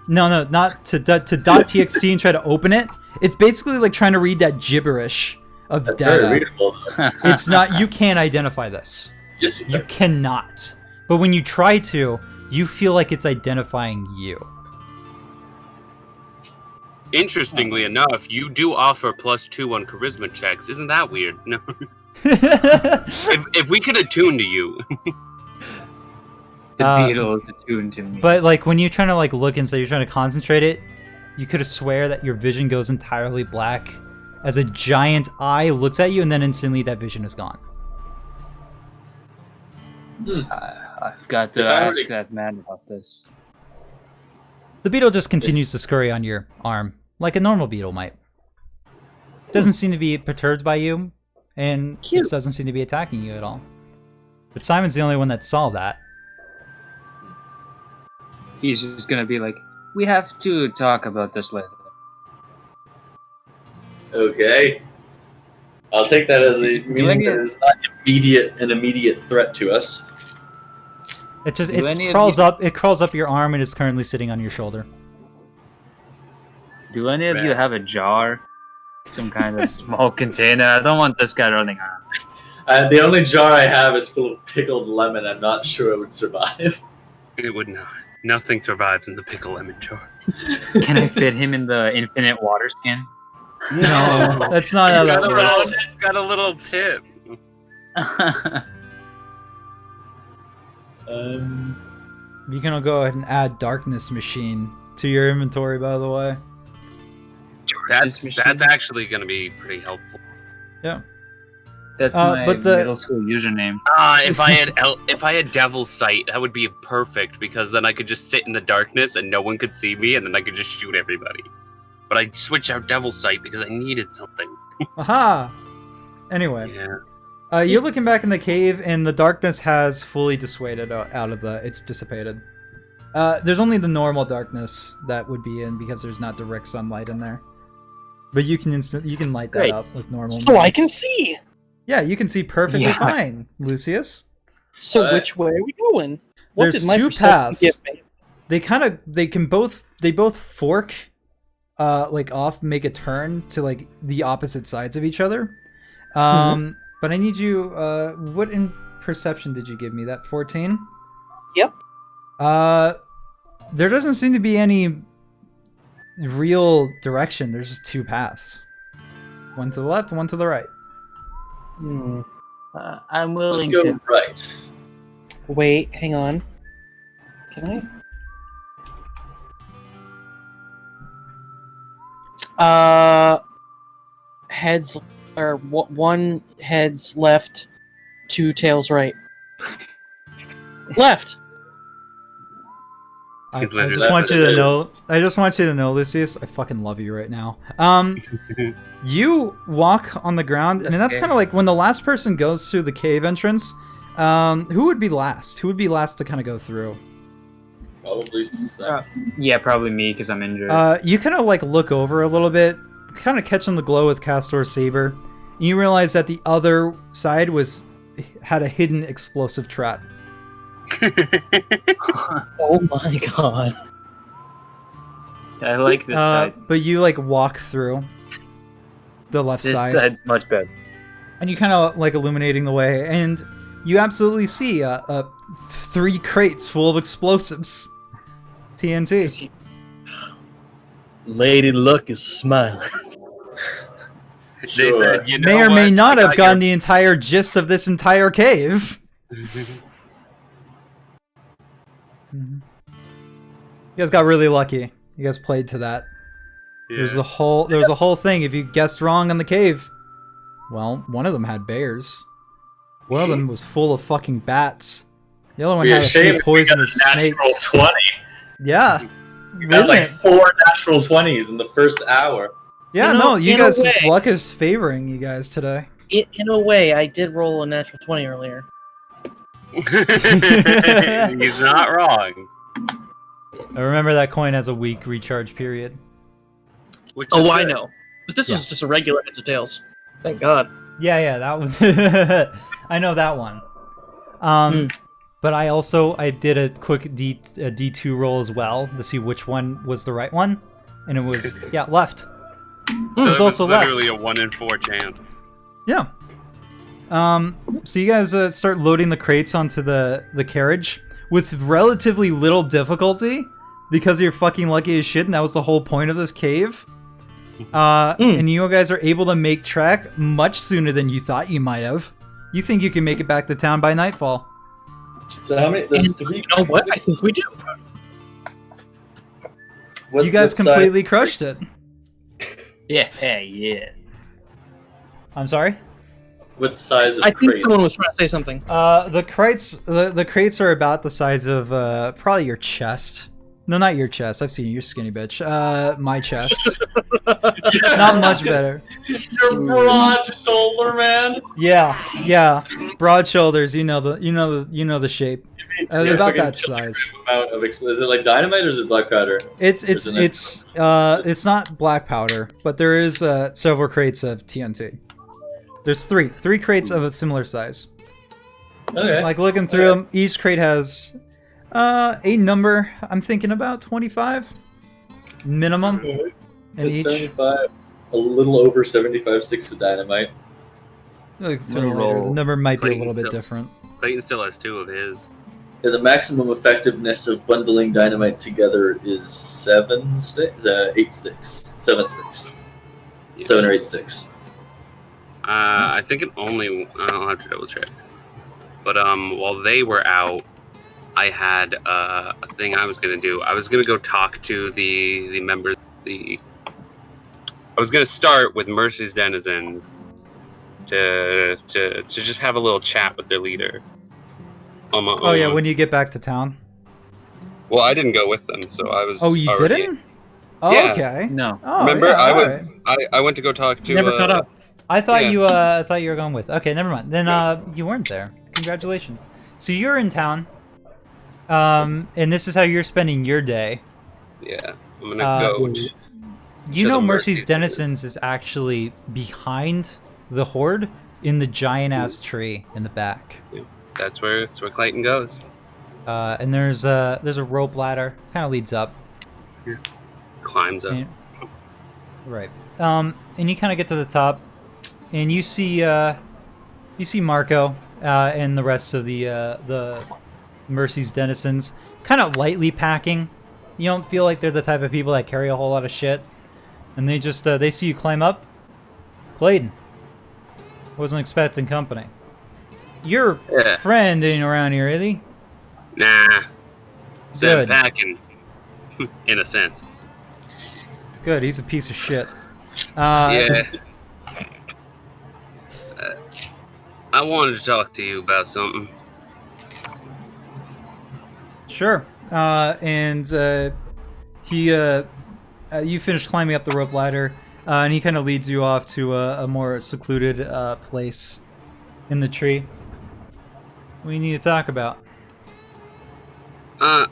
no, not to .txt and try to open it? It's basically like trying to read that gibberish of
That's very
data.
readable.
It's not, you can't identify this.
Yes,
You cannot. But when you try to, you feel like it's identifying you.
Interestingly enough, you do offer +2 on charisma checks. Isn't that weird? No. if we could attune to you.
The Beetle is attuned to me.
But when you're trying to look inside, you're trying to concentrate it, you could have swear that your vision goes entirely black as a giant eye looks at you, and then instantly that vision is gone.
I've got to
If I
ask
already-
that man about this.
The beetle just continues to scurry on your arm, like a normal beetle might. Doesn't seem to be perturbed by you, and
Cute.
it doesn't seem to be attacking you at all. But Simon's the only one that saw that.
He's just gonna be like, we have to talk about this later.
Okay. I'll take that as a meaning
any
that
of-
it's not an immediate threat to us.
It just
Do any
it
of
crawls
you-
up. It crawls up your arm and is currently sitting on your shoulder.
Do any of you have a jar? Some kind of small container? I don't want this guy running around.
The only jar I have is full of pickled lemon. I'm not sure it would survive.
It would not. Nothing survives in the pickle lemon jar.
Can I fit him in the infinite water skin?
No, that's not how that
Got a
works.
little, got a little tip.
You can go ahead and add Darkness Machine to your inventory, by the way.
That's actually going to be pretty helpful.
Yeah.
That's my middle school username.
If I had Devil's Sight, that would be perfect because then I could just sit in the darkness and no one could see me, and then I could just shoot everybody. But I switched out Devil's Sight because I needed something.
Aha! Anyway.
Yeah.
You're looking back in the cave, and the darkness has fully dissuaded out of it's dissipated. There's only the normal darkness that would be in because there's not direct sunlight in there. But you can light that up with normal.
So I can see.
Yeah, you can see perfectly fine, Lucius.
So which way are we going? What
There's
did my
two
perception
paths.
give me?
They both fork, off, make a turn to like the opposite sides of each other. But I need you. What in perception did you give me? That 14?
Yep.
There doesn't seem to be any real direction. There's just two paths. One to the left, one to the right.
I'm willing
Let's go
to.
right.
Wait, hang on. Can I? Heads or one heads left, two tails right. Left.
I just want you to know. I just want you to know, Lucius. I fucking love you right now. You walk on the ground, and that's kind of like when the last person goes through the cave entrance. Who would be last? Who would be last to kind of go through?
Probably.
Yeah, probably me because I'm injured.
You kind of like look over a little bit, kind of catching the glow with Castor's saber. And you realize that the other side had a hidden explosive trap.
Oh my god.
I like this side.
But you like walk through the left
This
side.
side's much better.
And you kind of like illuminating the way, and you absolutely see 3 crates full of explosives. TNT.
Lady Luck is smiling.
They said, you know
May or
what?
may not
I
have
got
gotten the entire gist of this entire cave. You guys got really lucky. You guys played to that.
Yeah.
There was a whole thing. If you guessed wrong on the cave, well, one of them had bears. One of them was full of fucking bats. The other one had a few poisonous snakes.
Natural 20.
Yeah.
We got like 4 natural 20s in the first hour.
Yeah,
You know,
no, you
in a
guys'
way-
luck is favoring you guys today.
In a way, I did roll a natural 20 earlier.
He's not wrong.
I remember that coin has a weak recharge period.
Which
Oh,
is
I
good.
know. But this was just a regular heads or tails. Thank God.
Yeah, that was. I know that one. But I did a quick D2 roll as well to see which one was the right one, and it was left.
So
It was also left.
literally a 1 in 4 chance.
Yeah. So you guys start loading the crates onto the carriage with relatively little difficulty because you're fucking lucky as shit, and that was the whole point of this cave. And you guys are able to make track much sooner than you thought you might have. You think you can make it back to town by nightfall.
So how many? There's 3.
You know what? I think we do.
What,
You guys
what
completely
size-
crushed it.
Yeah, yes.
I'm sorry?
What size of
I think
crate?
someone was trying to say something.
The crates are about the size of probably your chest. No, not your chest. I've seen you, skinny bitch. My chest. Not much better.
Your broad shoulder, man.
Yeah. Broad shoulders. You know the shape. They're about that size.
Amount of is it like dynamite or is it black powder?
It's not black powder, but there is several crates of TNT. There's three crates of a similar size.
Okay.
Like looking through them, each crate has a number. I'm thinking about 25 minimum in
It's
each.
75. A little over 75 sticks to dynamite.
Look through it later. The number might be a little bit different.
Clayton still has 2 of his.
Yeah, the maximum effectiveness of bundling dynamite together is 7 sticks. 8 sticks. 7 sticks.
Yeah.
7 or 8 sticks.
I think it only. I'll have to double check. But while they were out, I had a thing I was gonna do. I was gonna go talk to the members. I was gonna start with Mercy's denizens to just have a little chat with their leader. On my own.
Oh yeah, when you get back to town.
Well, I didn't go with them, so I was.
Oh, you
already...
didn't? Oh,
Yeah.
okay.
No.
Oh,
Remember,
yeah,
I
alright.
went to go talk to.
Never caught up.
I thought
Yeah.
you were going with. Okay, never mind. Then you weren't there. Congratulations. So you're in town. And this is how you're spending your day.
Yeah, I'm gonna go.
You
to
know
the
Mercy's
Mercy's
Denizens is actually behind the horde in the giant ass tree in the back.
That's where Clayton goes.
And there's a rope ladder, kind of leads up.
Climbs up.
And, right. And you kind of get to the top, and you see Marco and the rest of the Mercy's denizens kind of lightly packing. You don't feel like they're the type of people that carry a whole lot of shit, and they just they see you climb up. Clayton, wasn't expecting company. Your friend ain't around here, is he?
Nah.
Good.
Packing. In a sense.
Good. He's a piece of shit.
Yeah. I wanted to talk to you about something.
Sure. You finish climbing up the rope ladder, and he kind of leads you off to a more secluded place in the tree. What do you need to talk about?
I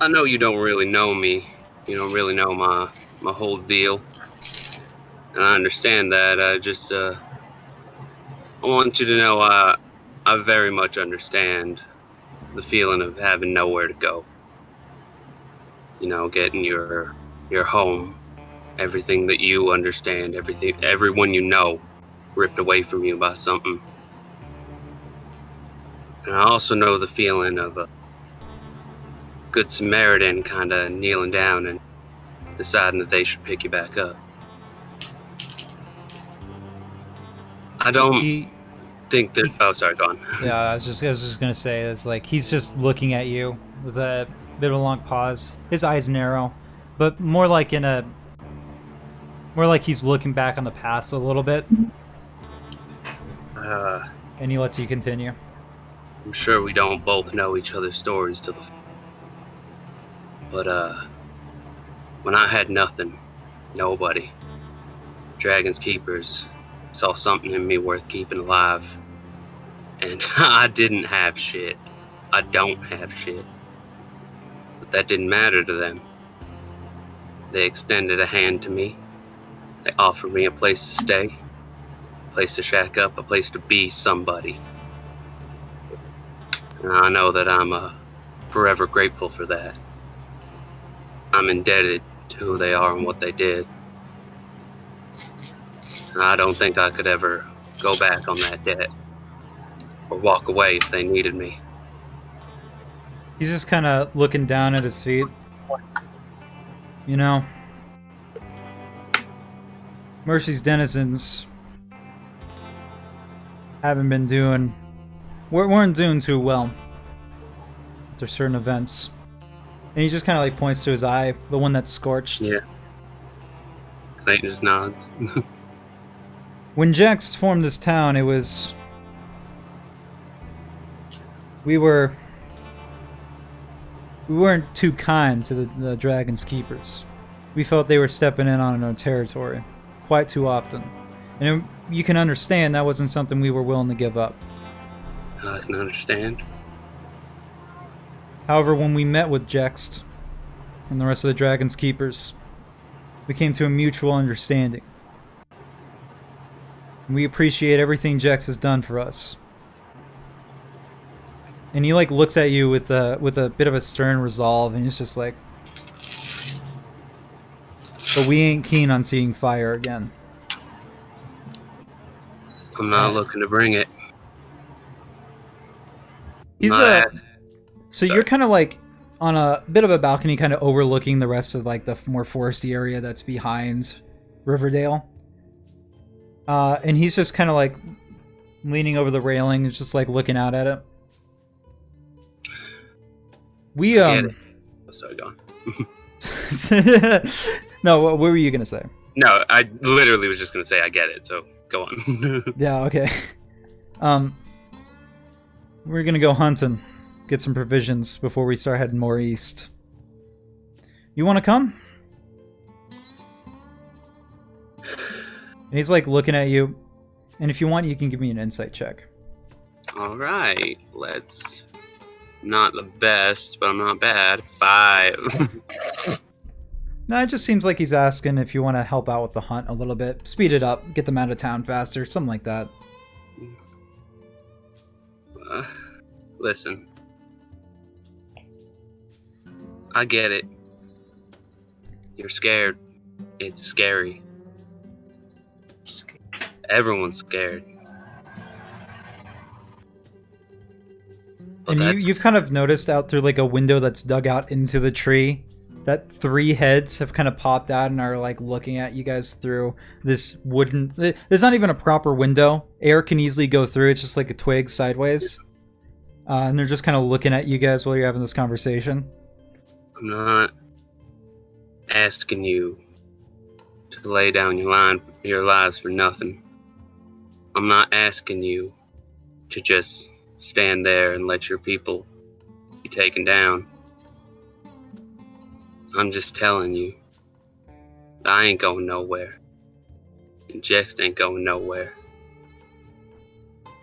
know you don't really know me. You don't really know my whole deal. And I understand that. I want you to know I very much understand the feeling of having nowhere to go. You know, getting your home, everything that you understand, everyone you know, ripped away from you by something. And I also know the feeling of a good Samaritan kind of kneeling down and deciding that they should pick you back up. I don't think that. Oh, sorry, go on.
Yeah, I was just gonna say, it's like he's just looking at you with a bit of a long pause. His eyes narrow, but more like he's looking back on the past a little bit. And he lets you continue.
I'm sure we don't both know each other's stories to the. But when I had nothing, nobody, Dragon's Keepers saw something in me worth keeping alive. And I didn't have shit. I don't have shit. But that didn't matter to them. They extended a hand to me. They offered me a place to stay, a place to shack up, a place to be somebody. And I know that I'm forever grateful for that. I'm indebted to who they are and what they did. And I don't think I could ever go back on that debt or walk away if they needed me.
He's just kind of looking down at his feet. You know, Mercy's denizens weren't doing too well after certain events. And he just kind of like points to his eye, the one that's scorched.
Yeah. Clayton just nods.
When Jax formed this town, we weren't too kind to the Dragon's Keepers. We felt they were stepping in on our territory quite too often. And you can understand that wasn't something we were willing to give up.
I can understand.
However, when we met with Jext and the rest of the Dragon's Keepers, we came to a mutual understanding. And we appreciate everything Jext has done for us. And he like looks at you with a bit of a stern resolve, and he's just like, but we ain't keen on seeing fire again.
I'm not looking to bring it.
So you're kind of like on a bit of a balcony, kind of overlooking the rest of like the more foresty area that's behind Riverdale. And he's just kind of like leaning over the railing, just like looking out at it. We
Get it. Oh, sorry, go on.
No, what were you gonna say?
No, I literally was just gonna say I get it. So go on.
Yeah, okay. We're gonna go hunting, get some provisions before we start heading more east. You want to come? And he's like looking at you, and if you want, you can give me an insight check.
All right, let's. Not the best, but I'm not bad. 5.
No, it just seems like he's asking if you want to help out with the hunt a little bit, speed it up, get them out of town faster, something like that.
Listen, I get it. You're scared. It's scary. Everyone's scared.
And you've kind of noticed out through like a window that's dug out into the tree that 3 heads have kind of popped out and are like looking at you guys through this wooden... There's not even a proper window. Air can easily go through. It's just like a twig sideways. And they're just kind of looking at you guys while you're having this conversation.
I'm not asking you to lay down your lives for nothing. I'm not asking you to just stand there and let your people be taken down. I'm just telling you, I ain't going nowhere. And Jex ain't going nowhere.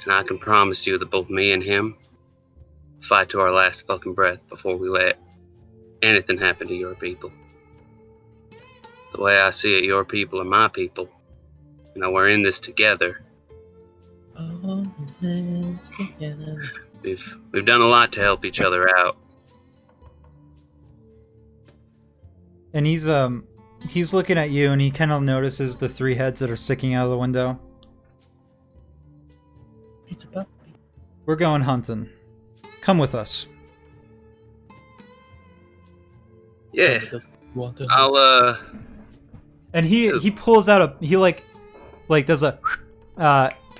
And I can promise you that both me and him fight to our last fucking breath before we let anything happen to your people. The way I see it, your people are my people. And that we're in this together. We've done a lot to help each other out.
And he's looking at you, and he kind of notices the 3 heads that are sticking out of the window.
It's a puppy.
We're going hunting. Come with us.
Yeah.
Want to
I'll
And he pulls out he does a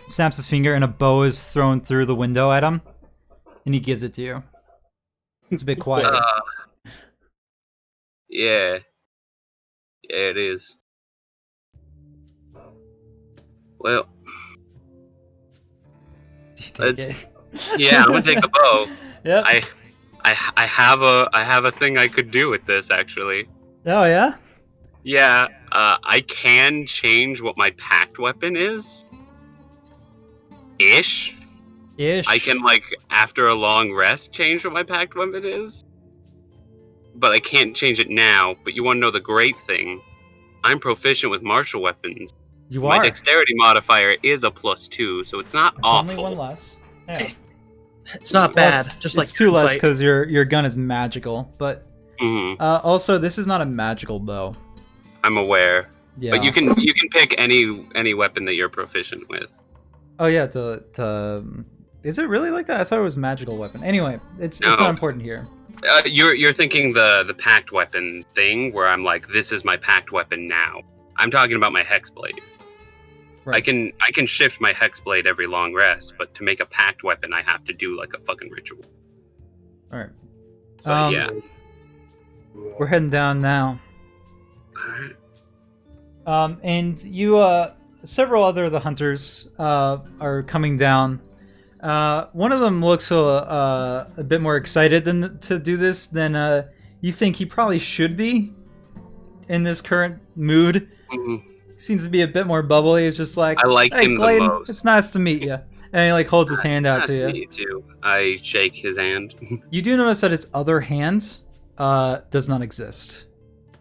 snaps his finger, and a bow is thrown through the window at him, and he gives it to you. It's a bit quiet.
Yeah. Yeah, it is. Well, yeah, I'm gonna take the bow.
Yep.
I have a thing I could do with this actually.
Oh yeah?
Yeah, I can change what my packed weapon is. Ish. I can, like, after a long rest, change what my packed weapon is. But I can't change it now. But you want to know the great thing? I'm proficient with martial weapons.
You
My
are.
dexterity modifier is a +2, so it's not awful.
Only 1 less. Yeah.
It's not bad. Just like
it's 2 less
insight.
because your gun is magical, but also this is not a magical bow.
I'm aware.
Yeah.
But you can pick any weapon that you're proficient with.
Oh yeah, is it really like that? I thought it was a magical weapon. Anyway, it's not important here.
You're thinking the packed weapon thing, where I'm like, this is my packed weapon now. I'm talking about my hexblade. Right. I can shift my hexblade every long rest, but to make a packed weapon, I have to do like a fucking ritual.
All right.
So yeah.
We're heading down now. And you, several other of the hunters are coming down. One of them looks a bit more excited to do this than you think he probably should be in this current mood.
Mm-hmm.
Seems to be a bit more bubbly. It's just like,
I like him
Clayton,
the most.
It's nice to meet you. And he like holds his hand out
Nice
to you.
meet you too. I shake his hand.
You do notice that his other hand does not exist.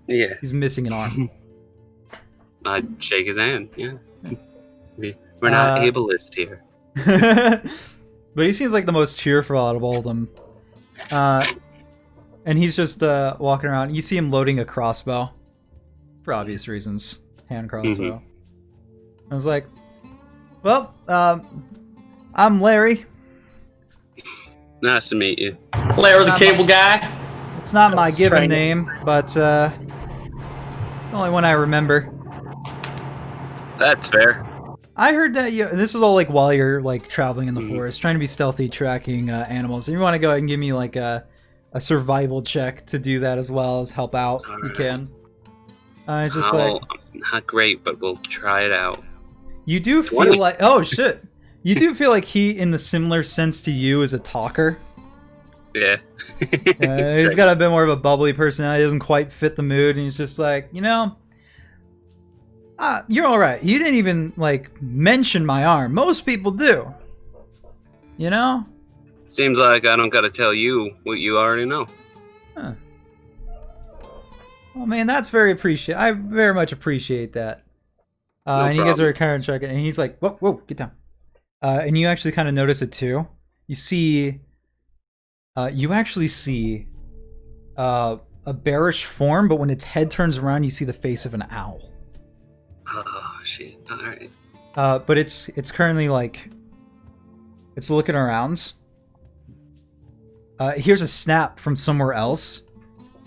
Yeah.
He's missing an arm.
I shake his hand. Yeah. We're not ableist here.
But he seems like the most cheerful out of all of them. And he's just walking around. You see him loading a crossbow. For obvious reasons. Hand crossbow. I was like, well, I'm Larry.
Nice to meet you.
Larry the cable guy.
It's not my given name, but it's the only one I remember.
That's fair.
I heard that this is all like while you're like traveling in the forest, trying to be stealthy, tracking animals. And you want to go ahead and give me like a survival check to do that as well as help out.
All
You
right.
can. It's just like
Not great, but we'll try it out.
you do
20.
feel like shit. You do feel like he, in the similar sense to you, is a talker.
Yeah.
He's got a bit more of a bubbly personality. He doesn't quite fit the mood, and he's just like, you're all right. You didn't even like mention my arm. Most people do.
Seems like I don't gotta tell you what you already know.
Huh. Oh man, that's very appreciate. I very much appreciate that. And you guys are kind of checking, and he's like, "Whoa, get down." And you actually kind of notice it too. You see, you actually see a bearish form, but when its head turns around, you see the face of an owl.
Oh shit! All right.
But it's currently like it's looking around. Here's a snap from somewhere else,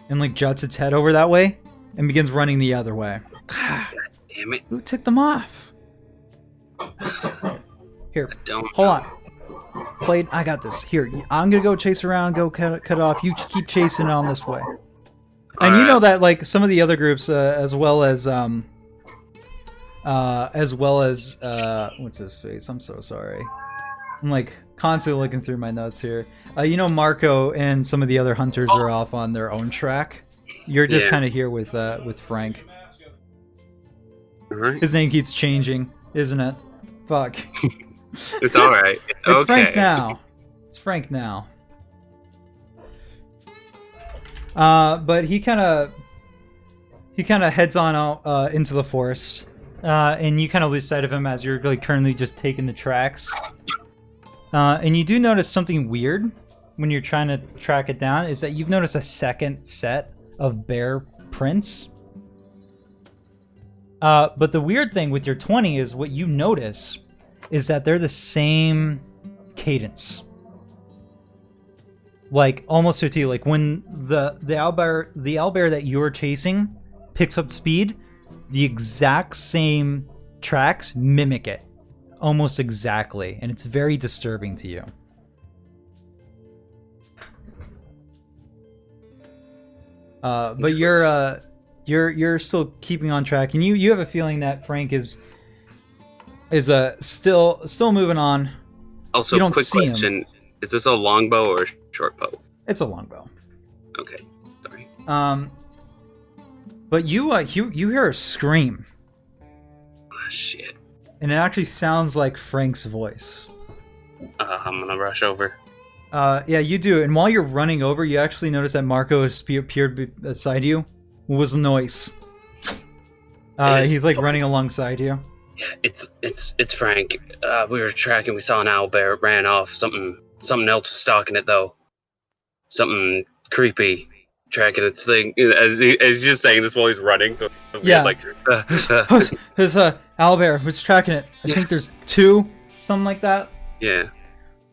and like juts its head over that way, and begins running the other way.
Damn it!
Who ticked them off? Here,
I don't.
hold on. Clayton, I got this. Here, I'm gonna go chase around, go cut it off. You keep chasing on this way. And you know that like some of the other groups, as well as what's his face? I'm so sorry. I'm like constantly looking through my notes here. Marco and some of the other hunters are off on their own track. You're just kind of here with Frank.
All right.
His name keeps changing, isn't it? Fuck.
It's all right. It's okay.
Frank now. It's Frank now. But he kind of heads on out into the forest, and you kind of lose sight of him as you're like currently just taking the tracks. And you do notice something weird when you're trying to track it down, is that you've noticed a second set of bear prints. But the weird thing with your 20 is what you notice is that they're the same cadence. Like almost to a T. Like when the owlbear that you're chasing picks up speed, the exact same tracks mimic it. Almost exactly, and it's very disturbing to you. But you're still keeping on track, and you have a feeling that Frank is still moving on.
Also,
you don't
quick
see
question:
him.
Is this a longbow or a short bow?
It's a longbow.
Okay, sorry.
But you hear a scream,
Oh, shit.
and it actually sounds like Frank's voice.
I'm gonna rush over.
Yeah, you do. And while you're running over, you actually notice that Marco has appeared beside you. What was the noise? He's like running alongside you.
Yeah, it's Frank. We were tracking. We saw an owl bear. It ran off. Something else was stalking it though. Something creepy. Tracking its thing. As he's just saying this while he's running. So
Yeah.
like.
There's a owlbear who's tracking it. I think there's two, something like that.
Yeah.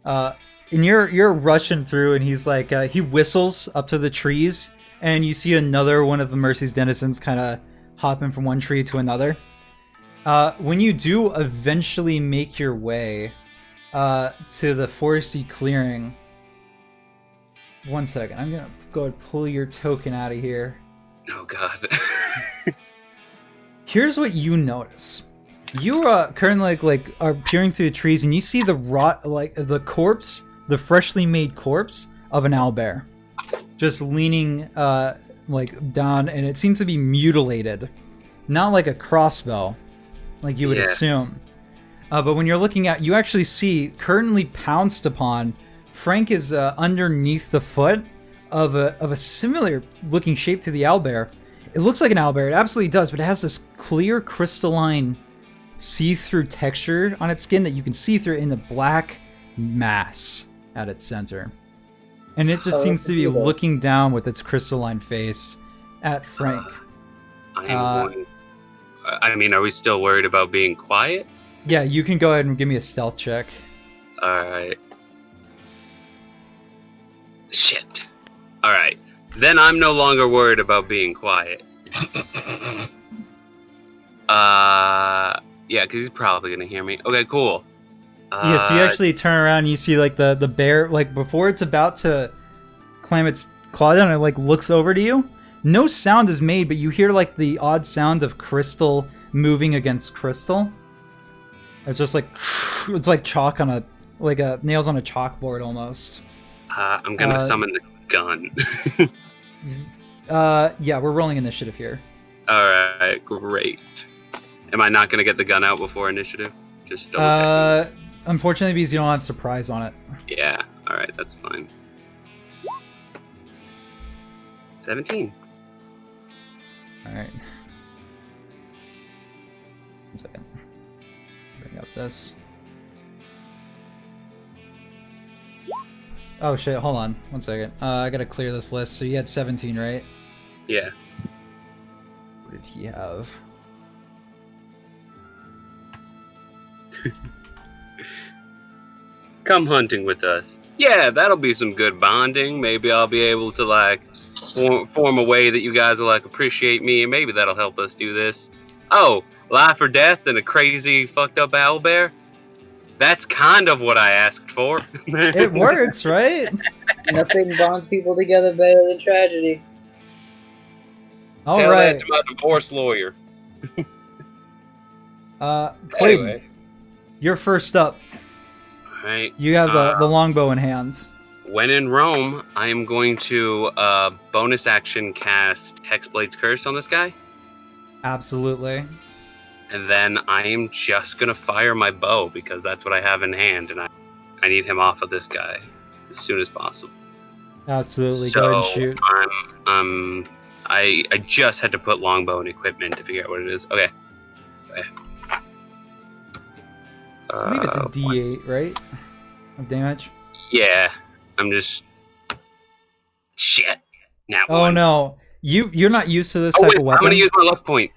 And you're rushing through, and he's like, he whistles up to the trees, and you see another one of the Mercy's denizens kind of hopping from one tree to another. When you do eventually make your way to the foresty clearing, one second, I'm gonna go and pull your token out of here.
Oh God.
Here's what you notice. You currently like are peering through the trees, and you see the the corpse, the freshly made corpse of an owlbear, just leaning like down, and it seems to be mutilated, not like a crossbow, like you would assume. But when you're looking at, you actually see currently pounced upon. Frank is underneath the foot of a similar looking shape to the owlbear. It looks like an owlbear. It absolutely does, but it has this clear crystalline see-through texture on its skin that you can see through in the black mass at its center. And it just seems to be looking down with its crystalline face at Frank.
I mean, are we still worried about being quiet?
Yeah, you can go ahead and give me a stealth check.
Alright. Shit. Alright. Then I'm no longer worried about being quiet. Yeah, because he's probably going to hear me. Okay, cool.
Yeah, so you actually turn around and you see like the bear, like before it's about to climb claw down and it like looks over to you. No sound is made, but you hear like the odd sound of crystal moving against crystal. It's just like it's like chalk on a nails on a chalkboard almost.
I'm gonna summon the gun.
Yeah, we're rolling initiative here.
All right, great. Am I not gonna get the gun out before initiative? Just double checking.
Unfortunately, because you don't have surprise on it.
Yeah. All right, that's fine. 17.
All right. 1 second. Bring up this. Oh shit! Hold on. 1 second. I gotta clear this list. So you had 17, right?
Yeah.
What did he have?
Come hunting with us. Yeah, that'll be some good bonding. Maybe I'll be able to like form a way that you guys will like appreciate me, and maybe that'll help us do this. Oh, life or death and a crazy fucked up owlbear? That's kind of what I asked for.
It works, right?
Nothing bonds people together better than tragedy.
All
Tell
right.
that to my divorce lawyer.
Clayton,
Anyway.
you're first up.
Right.
You have the longbow in hand.
When in Rome, I am going to bonus action cast Hexblade's Curse on this guy.
Absolutely.
And then I am just going to fire my bow because that's what I have in hand. And I need him off of this guy as soon as possible.
Absolutely.
So
Go ahead and shoot.
I just had to put longbow in equipment to figure out what it is. Okay.
I believe it's a D8, right? Of damage.
Yeah. I'm just... Shit. Now
Oh no. You're not used to this
Oh,
type
wait,
of weapon.
I'm going to use my luck point.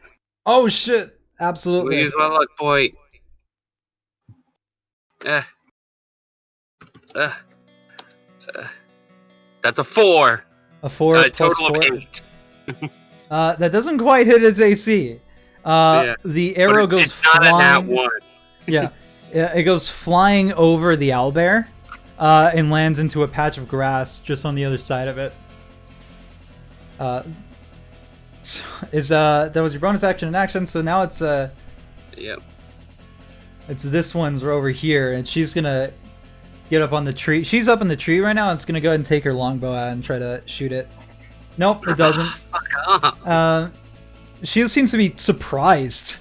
Oh shit.
I'm going
Absolutely.
to use my luck point. That's a 4.
A 4 plus
Total
4.
of 8.
That doesn't quite hit its AC.
Yeah.
The arrow
But
goes
it's not a nat
flying.
1.
Yeah, it goes flying over the owlbear and lands into a patch of grass just on the other side of it. That was your bonus action and action. So now it's
Yep.
it's this one's over here, and she's gonna get up on the tree. She's up in the tree right now. And it's gonna go ahead and take her longbow out and try to shoot it. Nope, it doesn't.
Fuck off.
She seems to be surprised.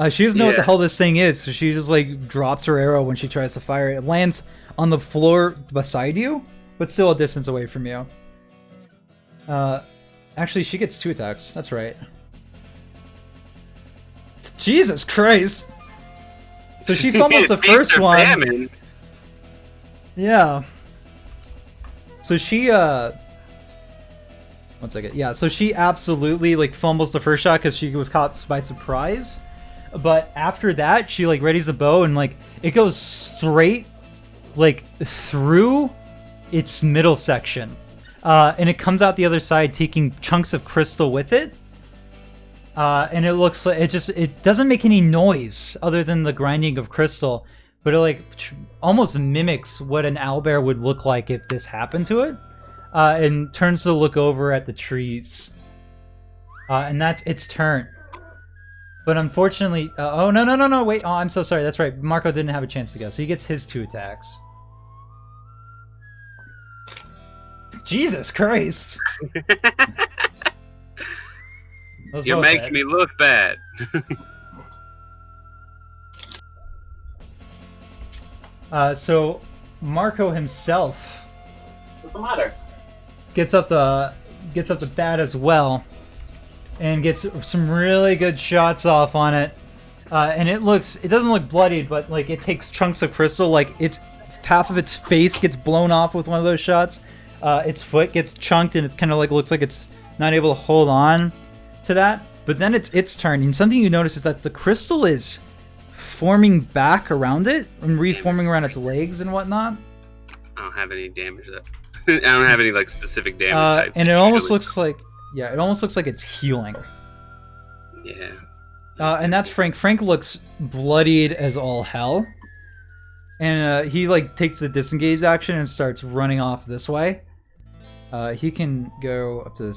She doesn't know what the
Yeah.
hell this thing is, so she just like drops her arrow when she tries to fire it. It lands on the floor beside you, but still a distance away from you. Actually, she gets 2 attacks. That's right. Jesus Christ! So she fumbles the
Feast
first
or
one.
famine.
Yeah. So she 1 second. Yeah, so she absolutely like fumbles the first shot because she was caught by surprise. But after that, she like readies a bow and like it goes straight like through its middle section. And it comes out the other side taking chunks of crystal with it. And it looks like it doesn't make any noise other than the grinding of crystal, but it like almost mimics what an owlbear would look like if this happened to it. And turns to look over at the trees. And that's its turn. But unfortunately, oh no, wait, oh, I'm so sorry, that's right, Marco didn't have a chance to go, so he gets his 2 attacks. Jesus Christ! Those
You're
both
making
hit.
me look bad.
So Marco himself
What's the matter?
gets up the bat as well, and gets some really good shots off on it. And it doesn't look bloodied, but like it takes chunks of crystal, like half of its face gets blown off with one of those shots. Its foot gets chunked, and it's kind of like looks like it's not able to hold on to that. But then it's its turn, and something you notice is that the crystal is forming back around it and reforming around its legs and whatnot.
I don't have any damage though. I don't have any like specific damage types.
And it almost looks like it's healing.
Yeah.
And that's Frank. Frank looks bloodied as all hell. And he like takes the disengage action and starts running off this way. He can go up to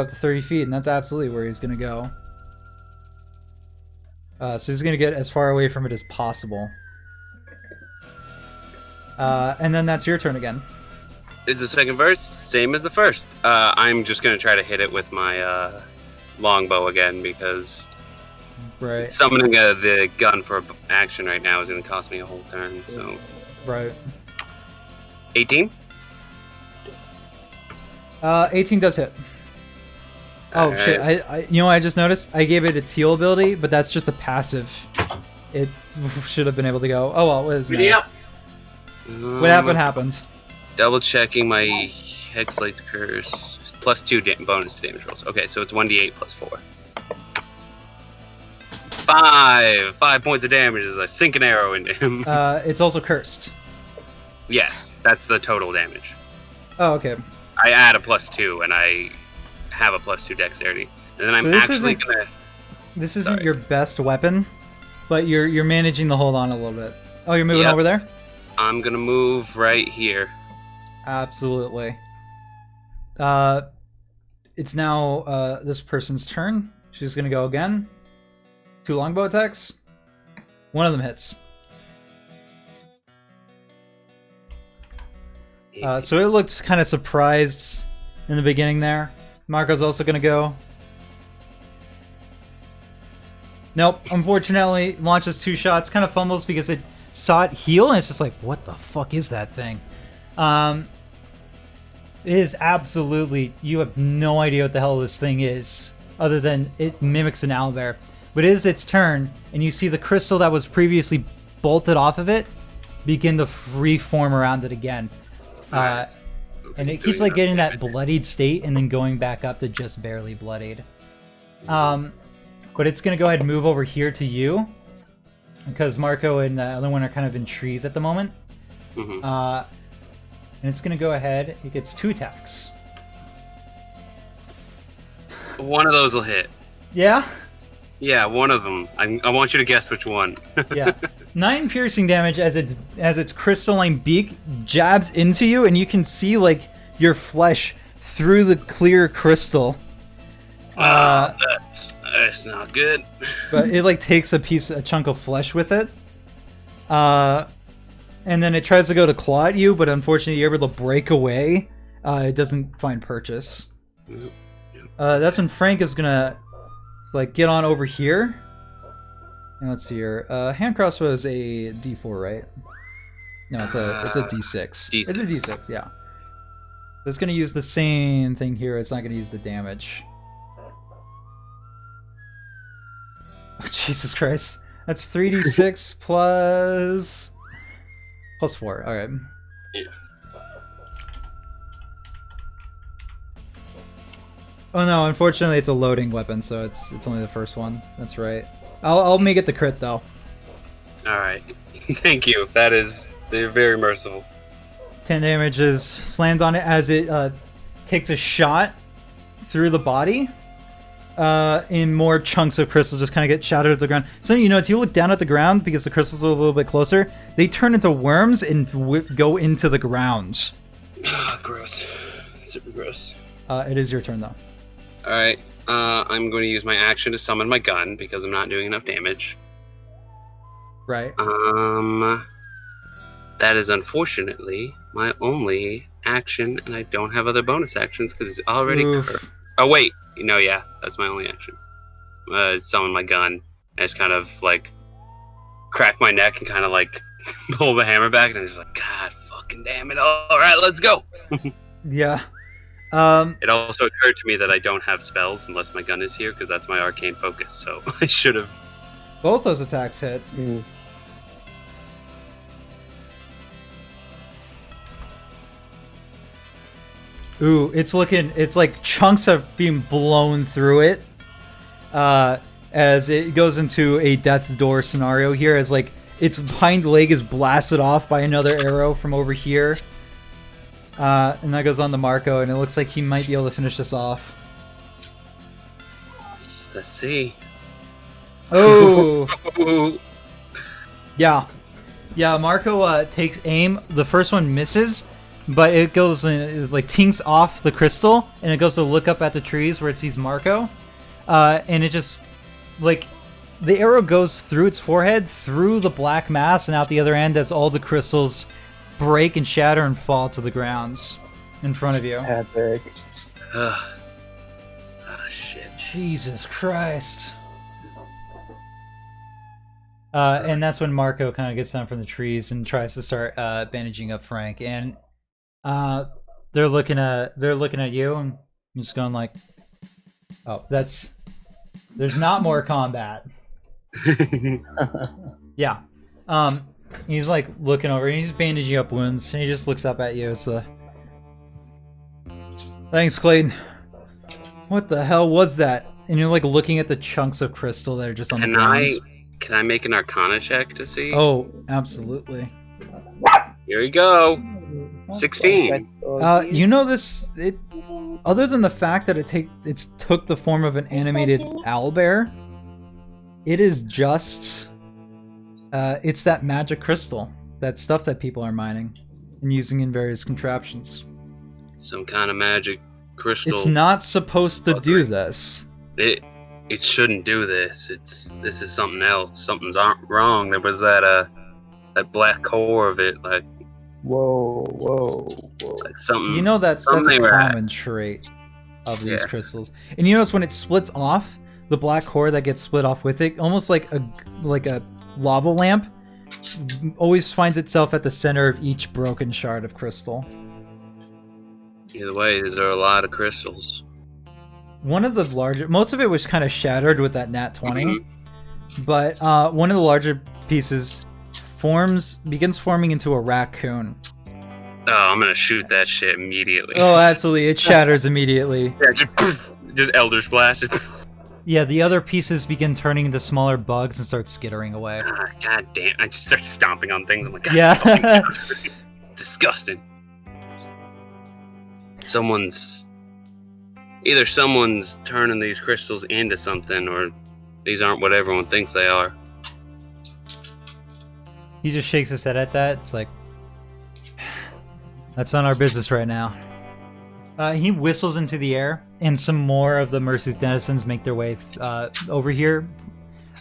30 feet, and that's absolutely where he's gonna go. So he's gonna get as far away from it as possible. And then that's your turn again.
It's the second verse, same as the first. I'm just gonna try to hit it with my longbow again because
Right.
summoning the gun for action right now is gonna cost me a whole turn. So
Right.
18.
18 does hit. Oh
Alright.
shit! I you know what I just noticed? I gave it its heal ability, but that's just a passive. It should have been able to go. Oh well, it was.
Yep.
What happened happens.
Double checking my Hexblade's Curse. +2 bonus to damage rolls. Okay, so it's 1d8 +4. 5 points of damage as I sink an arrow into him.
It's also cursed.
Yes, that's the total damage.
Oh okay.
I add a +2 and I have a +2 dexterity. And then I'm
this
actually
isn't-
gonna...
This isn't
Sorry.
your best weapon, but you're managing to hold on a little bit. Oh, you're moving
Yep.
over there?
I'm gonna move right here.
Absolutely. It's now this person's turn. She's gonna go again. 2 longbow attacks. One of them hits. So it looked kind of surprised in the beginning there. Marco's also gonna go. Nope, unfortunately, launches 2 shots, kind of fumbles because it saw it heal, and it's just like, what the fuck is that thing? It is absolutely, you have no idea what the hell this thing is, other than it mimics an owlbear. But it is its turn, and you see the crystal that was previously bolted off of it begin to reform around it again. And it keeps like getting that bloodied state and then going back up to just barely bloodied. But it's gonna go ahead and move over here to you because Marco and the other one are kind of in trees at the moment.
Mhm.
And it's gonna go ahead. It gets 2 attacks.
One of those will hit.
Yeah,
Yeah, one of them. I want you to guess which one.
yeah. 9 piercing damage as its crystalline beak jabs into you, and you can see like your flesh through the clear crystal.
That's not good.
But it like takes a chunk of flesh with it. And then it tries to go to claw at you, but unfortunately you're able to break away. It doesn't find purchase. That's when Frank is gonna like get on over here. And let's see here. Hand crossbow is a D4, right? No, it's a D6.
D6.
It's a D6, yeah. So it's gonna use the same thing here. It's not gonna use the damage. Oh, Jesus Christ. That's 3d6 plus 4. All right.
Yeah.
Oh no, unfortunately it's a loading weapon, so it's only the first one. That's right. I'll make it the crit though.
All right. Thank you. They're very merciful.
10 damage is slammed on it as it takes a shot through the body. In more chunks of crystal just kind of get shattered to the ground. So you know, if you look down at the ground because the crystals are a little bit closer, they turn into worms and go into the ground.
Gross. Super gross.
It is your turn though.
All right. I'm going to use my action to summon my gun because I'm not doing enough damage.
Right.
That is unfortunately my only action, and I don't have other bonus actions because it's already. Oh wait, yeah, that's my only action. Summon my gun. I just kind of like crack my neck and kind of like pull the hammer back, and I'm just like, God, fucking damn it! All right, let's go.
Yeah.
It also occurred to me that I don't have spells unless my gun is here because that's my arcane focus. So I should have.
Both those attacks hit. Ooh, it's like chunks are being blown through it. As it goes into a death's door scenario here, as like its hind leg is blasted off by another arrow from over here. And that goes on to Marco, and it looks like he might be able to finish this off.
Let's see.
Oh! Yeah. Yeah, Marco takes aim. The first one misses, but it goes and it like tinks off the crystal, and it goes to look up at the trees where it sees Marco, and it just like the arrow goes through its forehead, through the black mass, and out the other end as all the crystals break and shatter and fall to the grounds in front of you.
Epic.
Oh, shit.
Jesus Christ. And that's when Marco kind of gets down from the trees and tries to start bandaging up Frank. And they're looking at you and just going like, "Oh, there's not more combat." Yeah. He's like looking over and he's bandaging up wounds and he just looks up at you. It's thanks, Clayton. What the hell was that? And you're like looking at the chunks of crystal that are just on the ground.
Can I make an Arcana check to see?
Oh, absolutely.
Here we go. 16.
You know this. Other than the fact that it took the form of an animated owlbear, it is just. It's that magic crystal, that stuff that people are mining and using in various contraptions.
Some kind of magic crystal.
It's not supposed to do this.
It shouldn't do this. This is something else. Something's wrong. There was that black core of it, like.
Whoa.
Like something.
You know that's a common trait of these
Yeah.
crystals. And you notice when it splits off, the black core that gets split off with it, almost like a lava lamp, always finds itself at the center of each broken shard of crystal.
Either way, there are a lot of crystals.
One of the larger, most of it was kind of shattered with that nat 20, but one of the larger pieces begins forming into a raccoon.
Oh, I'm gonna shoot that shit immediately.
Oh, absolutely! It shatters immediately.
Yeah, just Elder's Blast.
Yeah, the other pieces begin turning into smaller bugs and start skittering away.
God damn! I just start stomping on things. I'm like, God,
Yeah.
disgusting. Either someone's turning these crystals into something, or these aren't what everyone thinks they are.
He just shakes his head at that. It's like, that's not our business right now. He whistles into the air, and some more of the Mercy's denizens make their way over here.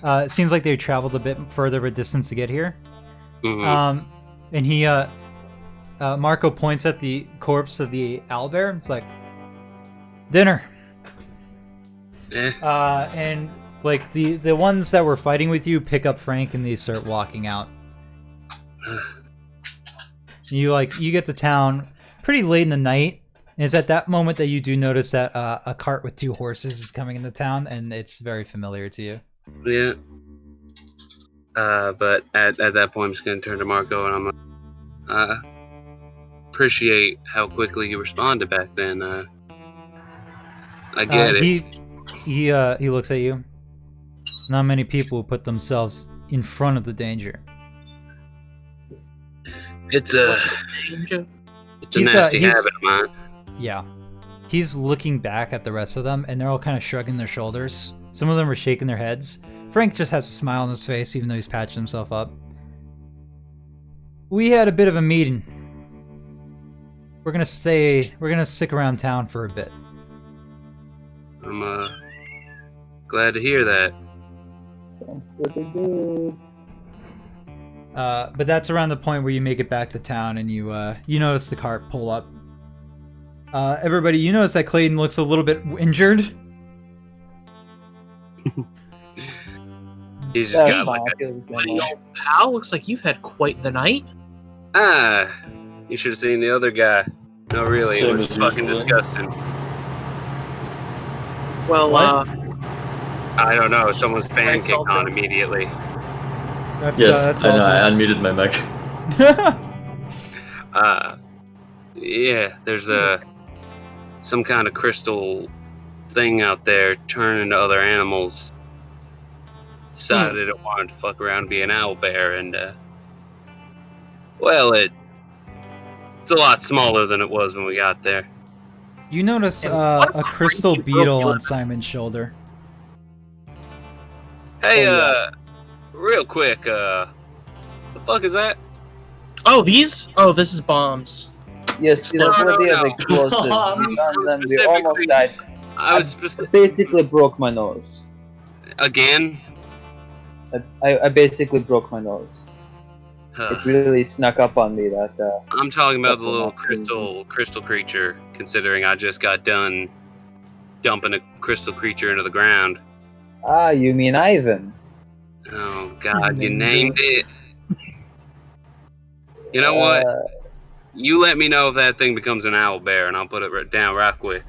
It seems like they traveled a bit further of a distance to get here.
Mm-hmm.
And he, Marco points at the corpse of the owlbear. It's like, dinner. And like the ones that were fighting with you pick up Frank and they start walking out. You get to town pretty late in the night. And it's at that moment that you do notice that a cart with 2 horses is coming into town, and it's very familiar to you.
Yeah. But at that point, I'm just gonna turn to Marco and I'm gonna appreciate how quickly you responded back then. I get it.
He looks at you. Not many people put themselves in front of the danger.
It's a nasty habit of mine.
Yeah. He's looking back at the rest of them, and they're all kind of shrugging their shoulders. Some of them are shaking their heads. Frank just has a smile on his face, even though he's patching himself up. We had a bit of a meeting. We're gonna stick around town for a bit.
I'm glad to hear that.
Sounds pretty good.
But that's around the point where you make it back to town, and you notice the cart pull up. Everybody, you notice that Clayton looks a little bit injured.
He's just got like
pal, looks like you've had quite the night.
You should have seen the other guy. No, really, it was fucking disgusting.
Well,
I don't know. Someone's fan kicked on immediately.
Yes, I know. I unmuted my mic.
Yeah, there's some kind of crystal thing out there turning to other animals. Decided it wanted to fuck around and be an owlbear, and well, it's a lot smaller than it was when we got there.
You notice a crystal beetle on Simon's shoulder.
Hey, real quick, what the fuck is that?
Oh, these? Oh, this is bombs.
Yes, these are plenty of explosives. We found them. We almost died.
I was
basically broke my nose.
Again?
I basically broke my nose. It really snuck up on me that.
I'm talking about the little crystal creature. Considering I just got done dumping a crystal creature into the ground.
Ah, you mean Ivan?
Oh God, you named it. You know what? You let me know if that thing becomes an owl bear, and I'll put it down right quick.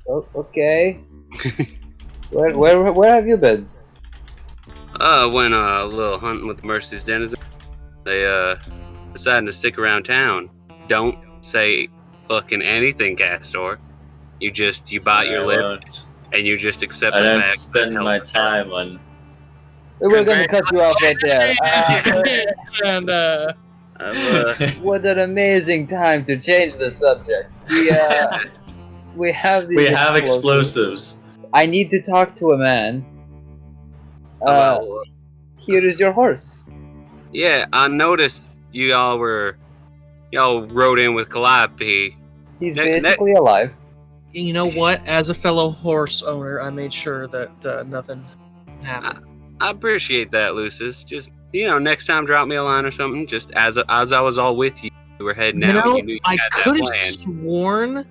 Okay. Where have you been?
Went a little hunting with Mercy's denizens. They decided to stick around town. Don't say fucking anything, Castor. You bite your lip and you just accept the fact.
I don't spend my time on.
We're gonna cut you off right there.
And
what an amazing time to change the subject. We have these.
We have explosives.
I need to talk to a man. Here is your horse.
Yeah, I noticed y'all rode in with Calliope.
He's basically alive.
you know what? As a fellow horse owner, I made sure that nothing happened.
I appreciate that, Lucis. Just, next time drop me a line or something. Just as I was all with you, we were heading out. And you knew you
I
had
could have
that plan.
sworn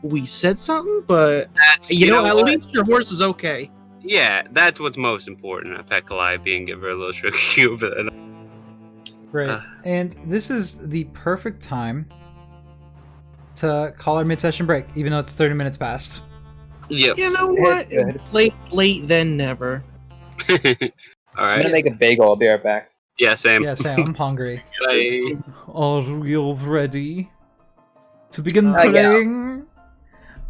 we said something, but
That's,
at least your horse is okay.
Yeah, that's what's most important. I pet Calliope and give her a little sugar cube.
Right. And this is the perfect time to call our mid-session break, even though it's 30 minutes past.
Yep.
You know what? Late then never.
All right.
I'm gonna make a bagel. I'll be right back.
Yeah, Sam.
Yeah, Sam, I'm hungry.
Bye.
Are you ready to begin playing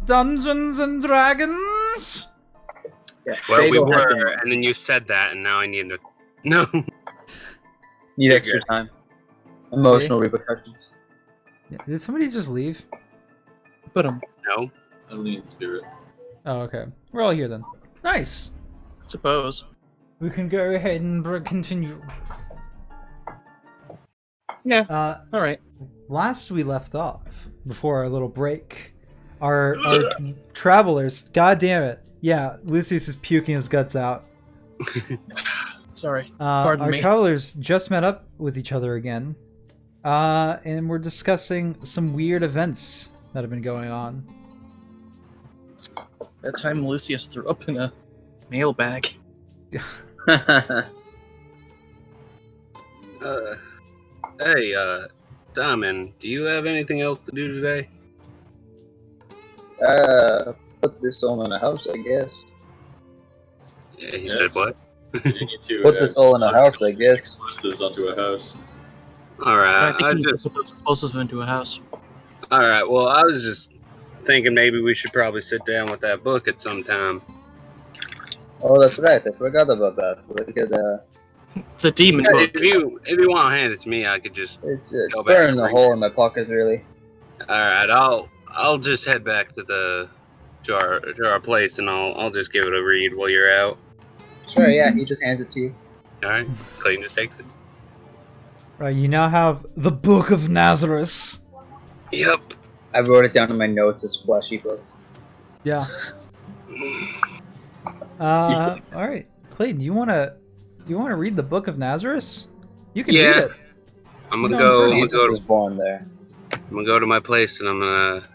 Dungeons and Dragons?
Yeah,
Well, we
bagel has
were, and then you said that, and now I need to... No.
Need extra time. Emotional repercussions.
Yeah, did somebody just leave?
But
No.
Only in spirit.
Oh, okay. We're all here then. Nice.
suppose.
We can go ahead and continue.
Yeah. All right.
Last we left off, before our little break, our travelers, god damn it. Yeah, Lucius is puking his guts out.
Sorry.
Our
Pardon me.
travelers just met up with each other again. And we're discussing some weird events that have been going on.
That time Lucius threw up in a mailbag.
Hey, Diamond, do you have anything else to do today?
Put this all in a house, I guess.
Yeah, he said what?
You need to
Put this all in a house, I guess.
explosives onto a house.
Alright,
I think put those explosives into a house.
Alright, well, I was just thinking maybe we should probably sit down with that book at some time.
Oh, that's right. I forgot about that. Look at
The demon book.
If you want to hand it to me, I could just...
it's
Go back
burning
and
a
bring
hole in my pocket, really.
Alright, I'll just head back to our place, and I'll just give it a read while you're out.
Sure, yeah. He just hands it to you.
Alright, Clayton just takes it.
Right, you now have the Book of Nazareth.
Yep.
I wrote it down in my notes as flashy book.
Yeah. Alright. Clayton, you wanna read the Book of Nazareth? You can read it.
I'm gonna
No,
go.
Jesus was born there.
I'm gonna go to my place, and I'm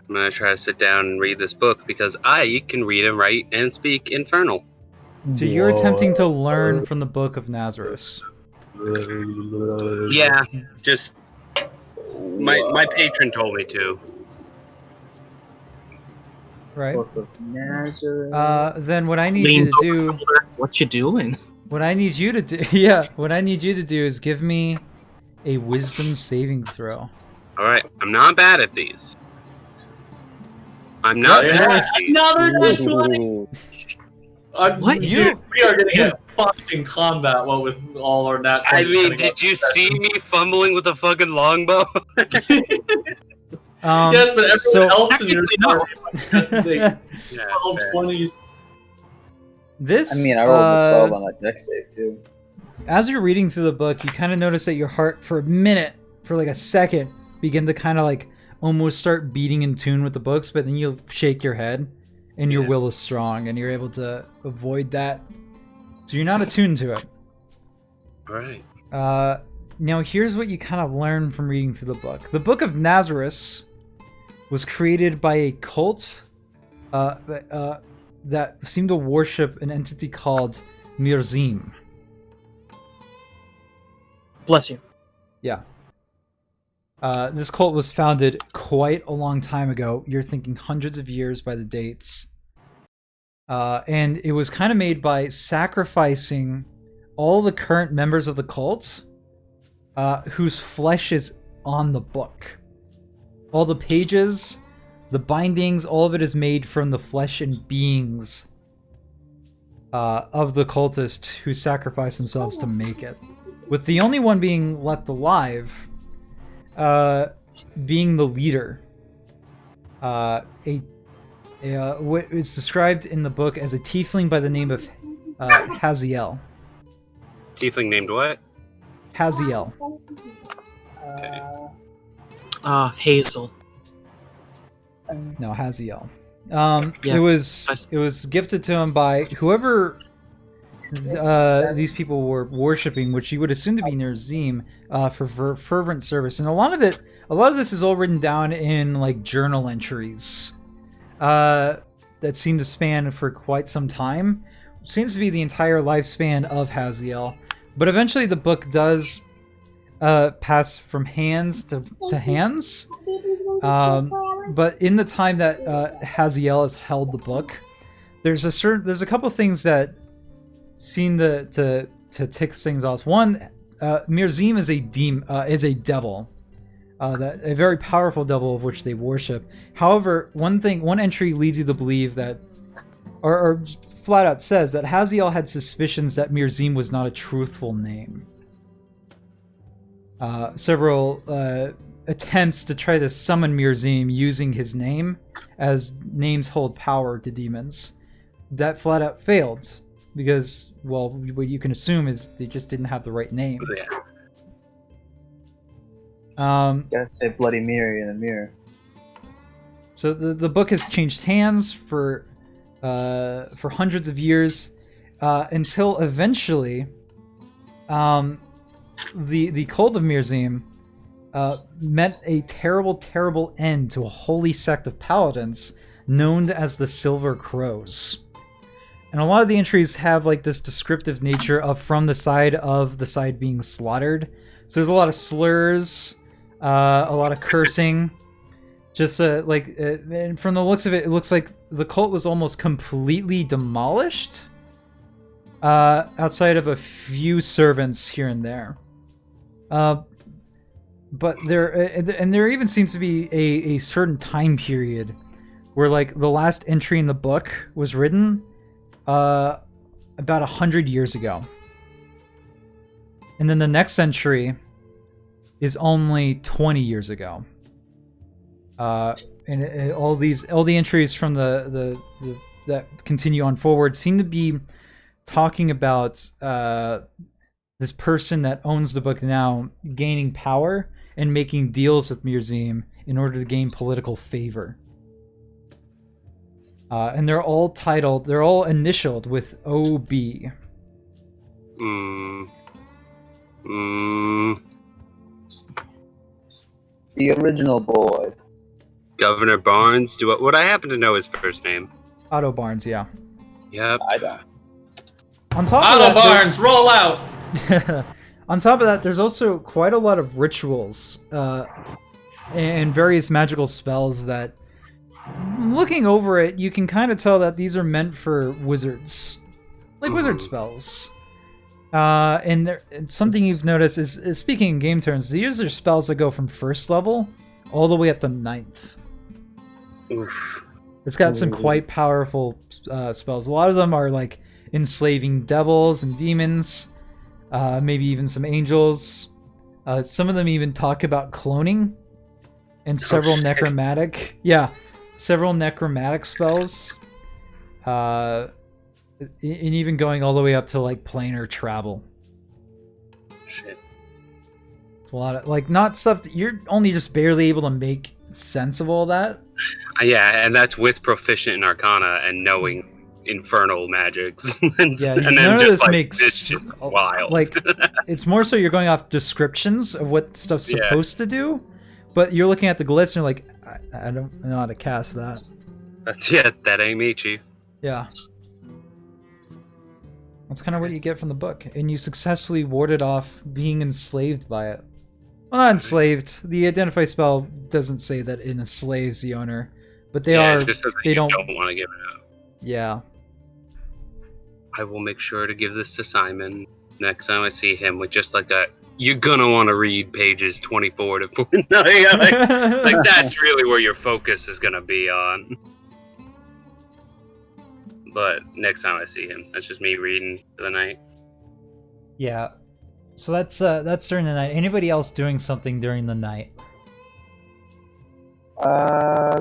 gonna try to sit down and read this book because I can read and write and speak Infernal.
So you're attempting to learn from the Book of Nazareth.
Yeah, just my patron told me to.
Right.
Right?
Book of Nazareth.
Then what I need you to do...
What you doing?
What I need you to do... Yeah, what I need you to do is give me a wisdom saving throw.
Alright, I'm not bad at these. I'm not bad at these.
Another next one.
Ooh.
What?
We are gonna get fucked in combat. What with all our nat 20s
I mean,
coming
did
up.
you see me fumbling with a fucking longbow?
Yes, but everyone
so-
else in your
Technically,
Yeah,
12
fair.
20s.
This,
I mean, I rolled a 12 on my deck save, too.
as you're reading through the book, you kind of notice that your heart, for a minute, for like a second, begin to kind of like almost start beating in tune with the books, but then you'll shake your head, and your will is strong, and you're able to avoid that. So you're not attuned to it.
All right.
Now here's what you kind of learn from reading through the book. The Book of Nazareth was created by a cult that seemed to worship an entity called Mirzim.
Bless you.
Yeah. This cult was founded quite a long time ago. You're thinking hundreds of years by the dates. And it was kind of made by sacrificing all the current members of the cult whose flesh is on the book. All the pages, the bindings, all of it is made from the flesh and beings of the cultist who sacrificed themselves to make it. With the only one being left alive being the leader. What is described in the book as a tiefling by the name of Haziel.
Tiefling named what?
Haziel.
Okay.
Hazel.
No, Haziel.
Yeah.
It was gifted to him by whoever these people were worshipping, which you would assume to be Nerzim, for fervent service. And a lot of this is all written down in like journal entries that seem to span for quite some time. Seems to be the entire lifespan of Haziel. But eventually the book does pass from hands to hands. But in the time that Haziel has held the book, there's a couple things that seem to tick things off. One, Mirzim is a devil, a very powerful devil of which they worship. However, one entry leads you to believe that, or flat out says that Haziel had suspicions that Mirzim was not a truthful name. Several attempts to try to summon Mirzim using his name, as names hold power to demons, that flat out failed. Because, well, what you can assume is they just didn't have the right name.
Gotta say Bloody Mary in a mirror.
So the book has changed hands for hundreds of years, until eventually, the cult of Mirzim met a terrible, terrible end to a holy sect of paladins known as the Silver Crows. And a lot of the entries have like this descriptive nature of from the side being slaughtered. So there's a lot of slurs, a lot of cursing. Just and from the looks of it, it looks like the cult was almost completely demolished, outside of a few servants here and there. But there even seems to be a certain time period where like the last entry in the book was written about 100 years ago, and then the next century is only 20 years ago. And all the entries from the that continue on forward seem to be talking about this person that owns the book now gaining power and making deals with Mirzim in order to gain political favor. And they're all initialed with OB.
The original boy.
Governor Barnes. Would I happen to know his first name?
Otto Barnes, yeah.
Yep.
On top
Otto
of that,
Barnes, roll out!
on top of that, there's also quite a lot of rituals and various magical spells that, looking over it, you can kind of tell that these are meant for wizards, like wizard spells. And something you've noticed is, speaking in game terms, these are spells that go from 1st level all the way up to 9th.
Oof.
It's got some quite powerful spells. A lot of them are like enslaving devils and demons, maybe even some angels. Some of them even talk about cloning, and several necromantic. Yeah. Several necromantic spells, and even going all the way up to like planar travel.
Shit.
It's a lot of like not stuff that you're only just barely able to make sense of all that.
Yeah, and that's with proficient in Arcana and knowing infernal magics. and,
Yeah,
and then
none of
just
this
like,
makes
this shit's wild.
Like it's more so you're going off descriptions of what stuff's supposed to do, but you're looking at the glyphs and you're like, I don't know how to cast that.
That ain't me, Chief.
Yeah. That's kind of what you get from the book, and you successfully warded off being enslaved by it. Well, not enslaved. The identify spell doesn't say that it enslaves the owner, but they are.
It just says that
they don't
want to give it up.
Yeah.
I will make sure to give this to Simon next time I see him with just like a. You're gonna want to read pages 24 to 49. like that's really where your focus is gonna be on. But next time I see him, that's just me reading for the night.
Yeah. So that's during the night. Anybody else doing something during the night?
I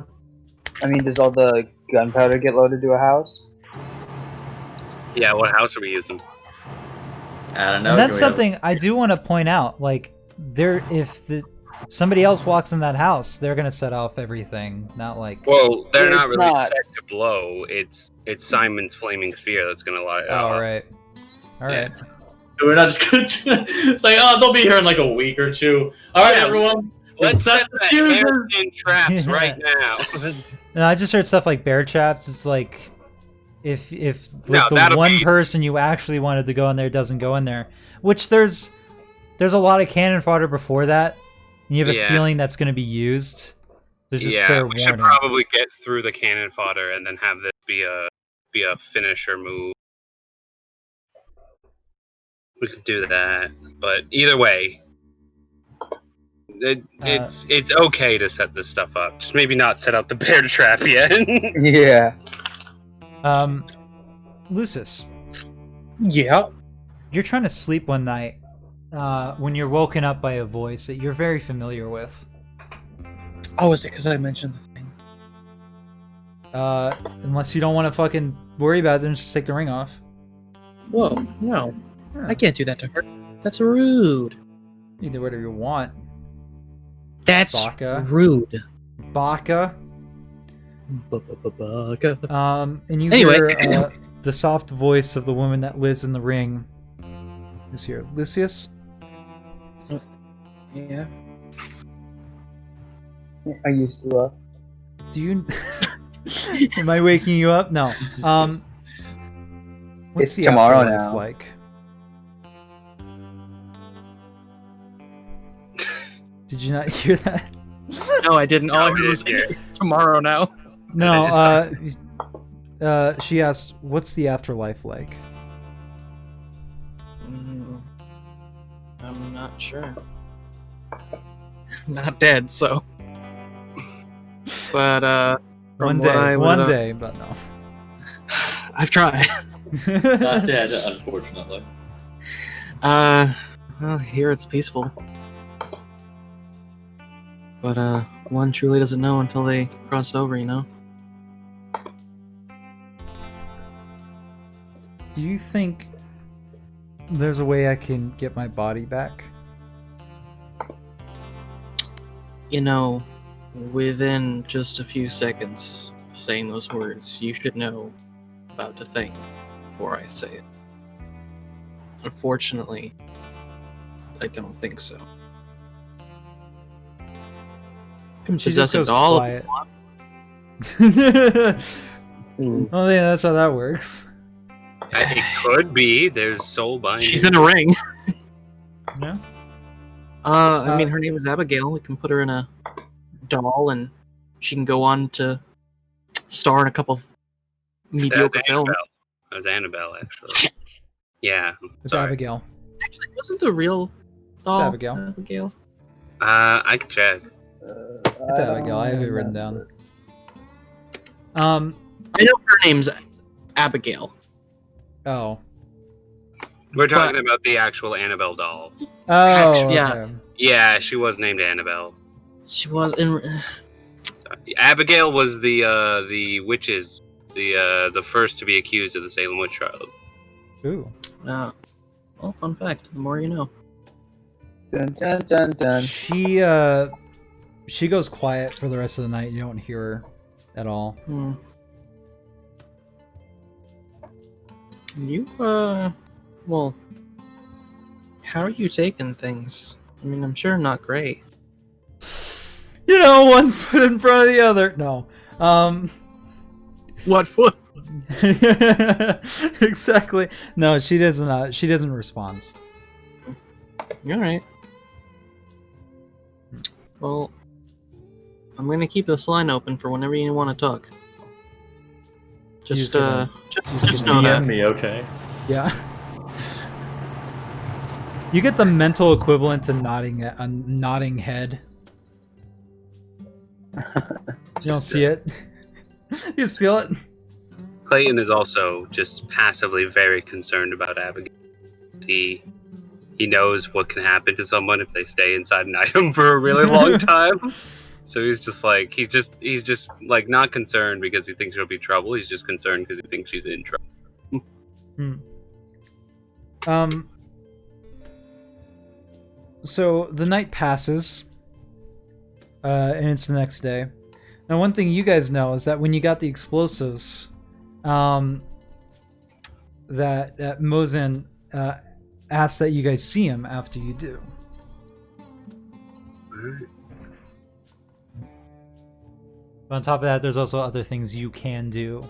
mean, does all the gunpowder get loaded to a house?
Yeah, what house are we using?
I don't know.
And that's something I do want to point out. Like, if somebody else walks in that house, they're gonna set off everything. Not like.
Well, they're not
It's
really
not.
set to blow. It's Simon's flaming sphere that's gonna light it
All
up.
right. All right.
We're not just going to... It's like, oh, they'll be here in like a week or two. All right,
Yeah,
everyone.
Let's set
the
the
fuses.
airplane traps right now.
And I just heard stuff like bear traps. It's like if
No,
like, the
that'll
one
be-
person you actually wanted to go in there doesn't go in there, which there's a lot of cannon fodder before that, and you have a
Yeah.
feeling that's going to be used. There's just
Yeah,
fair
we should
warning.
probably get through the cannon fodder and then have this be a finisher move. We could do that, but either way, it's okay to set this stuff up. Just maybe not set up the bear trap yet.
Yeah.
Lucius,
Yeah.
you're trying to sleep one night when you're woken up by a voice that you're very familiar with.
Oh, is it because I mentioned the thing?
Unless you don't want to fucking worry about it, then just take the ring off.
Whoa, no. I can't do that to her. That's rude.
You do whatever you want.
That's
Baka.
rude.
Baka.
Baka.
And you
Anyway.
hear the soft voice of the woman that lives in the ring. Who's here? Lucius?
Yeah.
Are you still up?
Do you... Am I waking you up? No. What's
It's
the
tomorrow
afterlife
now.
like? Did you not hear that?
No, I didn't. All I
No,
heard
we
was
didn't hear.
it's tomorrow now.
No, she asked, what's the afterlife like?
I'm not sure. Not dead, so. But
One
from what I would,
day, but no.
I've tried.
Not dead, unfortunately.
Well, here it's peaceful. But one truly doesn't know until they cross over, you know.
Do you think there's a way I can get my body back?
You know, within just a few seconds of saying those words, you should know about to think before I say it. Unfortunately, I don't think so. Can
She
possess
just
a
goes
doll.
quiet.
Ooh.
Oh yeah, that's how that works.
It could be. There's soul binding.
She's in a ring.
Yeah.
I mean, her name is Abigail. We can put her in a doll, and she can go on to star in a couple of mediocre films.
That was Annabelle, actually. Yeah.
It's
sorry.
Abigail.
Actually, wasn't the real doll
Abigail.
Abigail?
I can check.
It's Abigail. I have it written down.
I know her name's Abigail.
Oh.
We're talking about the actual Annabelle doll.
Oh.
Actually, yeah.
okay.
Yeah, she was named Annabelle.
She was in.
Abigail was the witches, the first to be accused of the Salem witch trials.
Ooh.
Well, fun fact. The more you know.
Dun, dun, dun, dun.
She goes quiet for the rest of the night. You don't hear her at all.
You, well, how are you taking things? I mean, I'm sure not great.
You know, one's put in front of the other. No.
What foot?
Exactly. No, she doesn't. She doesn't respond.
All right. Well, I'm gonna keep this line open for whenever you want to talk. Just know
DM
that.
me, okay?
Yeah. You get the mental equivalent to nodding head. You don't see it. You just feel it.
Clayton is also just passively very concerned about Abigail. He knows what can happen to someone if they stay inside an item for a really long time. So he's just like not concerned because he thinks she'll be trouble. He's just concerned because he thinks she's in trouble.
So the night passes, and it's the next day. Now, one thing you guys know is that when you got the explosives, that Mosin asks that you guys see him after you do. But on top of that, there's also other things you can do.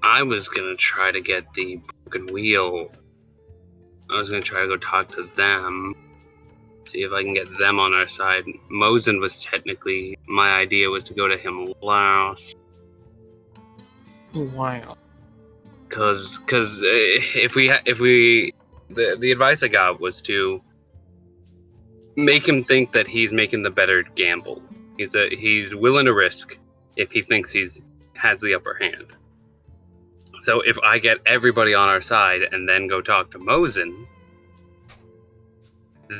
I was gonna try to get the broken wheel. I was gonna try to go talk to them, see if I can get them on our side. Mosin was technically, my idea was to go to him last.
Wow.
Cause if we the advice I got was to make him think that he's making the better gamble. He's willing to risk if he thinks has the upper hand. So if I get everybody on our side and then go talk to Mosin,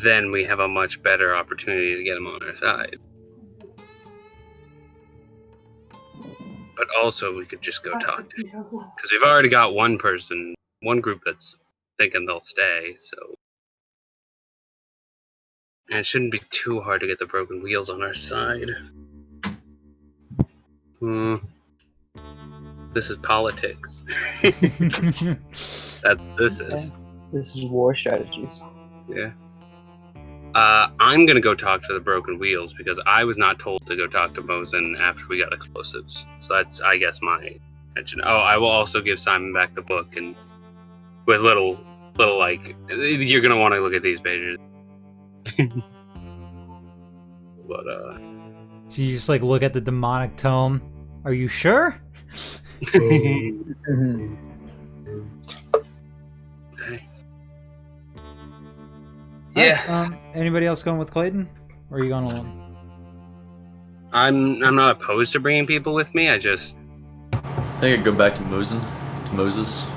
then we have a much better opportunity to get him on our side. But also we could just go talk to him. Because we've already got one group that's thinking they'll stay, so... And it shouldn't be too hard to get the broken wheels on our side. This is politics. This is.
This is war strategies.
Yeah. I'm gonna go talk to the broken wheels because I was not told to go talk to Mosin after we got explosives. So that's, I guess, my attention. Oh, I will also give Simon back the book and with little like, you're gonna want to look at these pages. But
So you just like look at the demonic tome. Are you sure?
Okay. Yeah.
Anybody else going with Clayton, or are you going alone?
I'm not opposed to bringing people with me. I think
I'd go back to Moses. Mobius.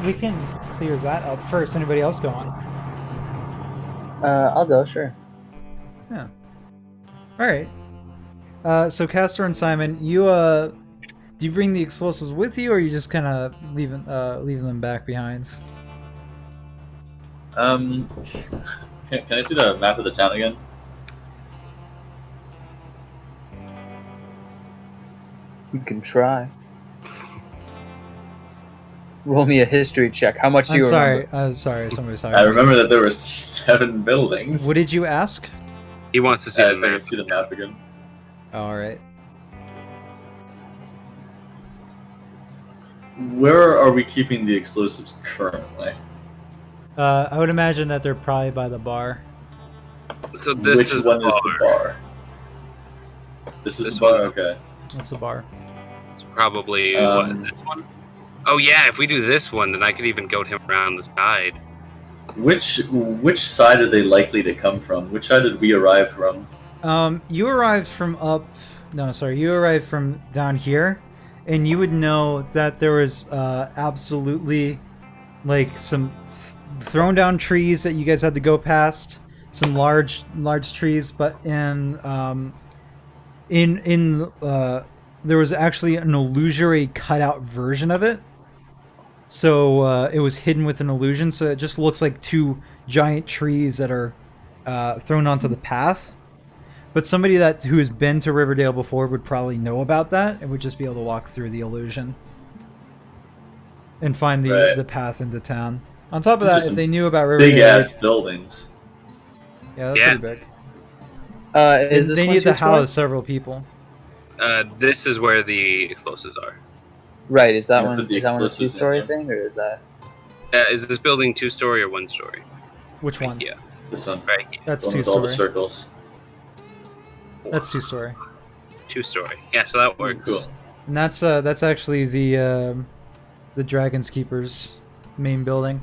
We can clear that up first. Anybody else going?
I'll go, sure.
Yeah. All right. So Castor and Simon, do you bring the explosives with you, or are you just kind of leaving them back behind?
Can I see the map of the town again?
You can try. Roll me a history check. How much do you remember?
I'm sorry. Somebody's talking.
I remember that there were 7 buildings.
What did you ask?
He wants to see the map.
See the map again.
All right.
Where are we keeping the explosives currently?
I would imagine that they're probably by the bar.
So this
Which
is
one
the
is the bar? This is the bar? Okay.
That's the bar.
It's probably this one? Oh yeah, if we do this one, then I could even goat him around the side.
Which side are they likely to come from? Which side did we arrive from?
You arrived from you arrived from down here, and you would know that there was absolutely like some thrown down trees that you guys had to go past, some large trees, but in there was actually an illusory cutout version of it. So it was hidden with an illusion, so it just looks like two giant trees that are thrown onto the path. But somebody who has been to Riverdale before would probably know about that and would just be able to walk through the illusion and find the path into town. On top of that, if they knew about Riverdale,
big ass buildings.
Yeah, that's pretty big.
Is this
they
one
need to
two-story?
house several people.
This is where the explosives are.
Right, is that
Yeah,
one
put the
is that one a
explosives in
two-story
there.
thing, or is that...
Is this building 2-story or 1-story?
Which one?
Yeah,
This one.
right here.
That's
One with all the
2-story.
circles.
That's 2-story.
2-story. Yeah, so that works.
Cool.
And that's actually the Dragon's Keeper's main building.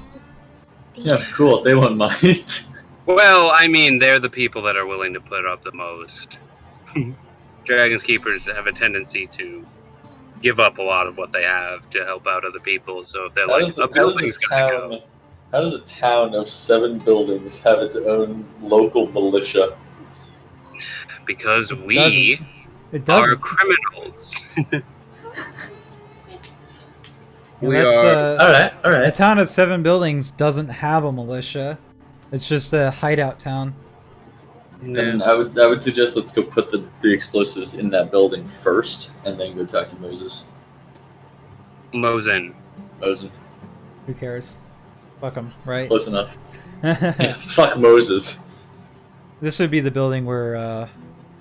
Yeah, cool. They won't mind.
Well, I mean, they're the people that are willing to put up the most. Dragon's Keepers have a tendency to give up a lot of what they have to help out other people. So if they're like, a building's gonna go.
How does a town of 7 buildings have its own local militia?
Because we
It
are
doesn't.
criminals.
Yeah,
we
that's,
are.
Alright,
a
alright.
town of 7 buildings doesn't have a militia. It's just a hideout town.
And I would suggest let's go put the explosives in that building first, and then go talk to Moses.
Mosin.
Moses.
Who cares? Fuck them, right?
Close enough. Yeah, fuck Moses.
This would be the building where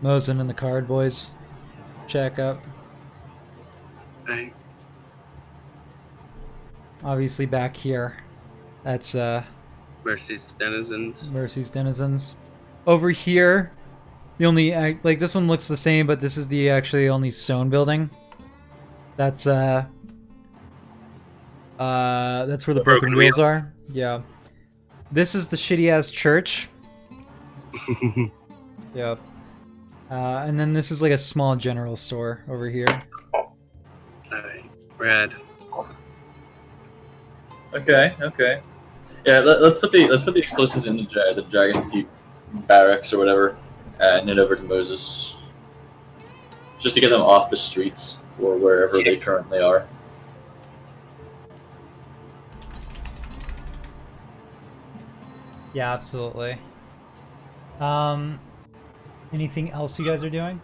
Mosin and the Card Boys check up.
Right.
Obviously back here. That's
Mercy's denizens.
Mercy's denizens. Over here, the only like this one looks the same, but this is the actually only stone building. That's where the broken wheels are. Yeah. This is the shitty ass church. Yep. And then this is like a small general store over here.
Alright. Rad.
Okay. Yeah, let's put the explosives in the Dragon's Keep barracks or whatever, and head over to Moses, just to get them off the streets or wherever they currently are.
Yeah, absolutely. Anything else you guys are doing?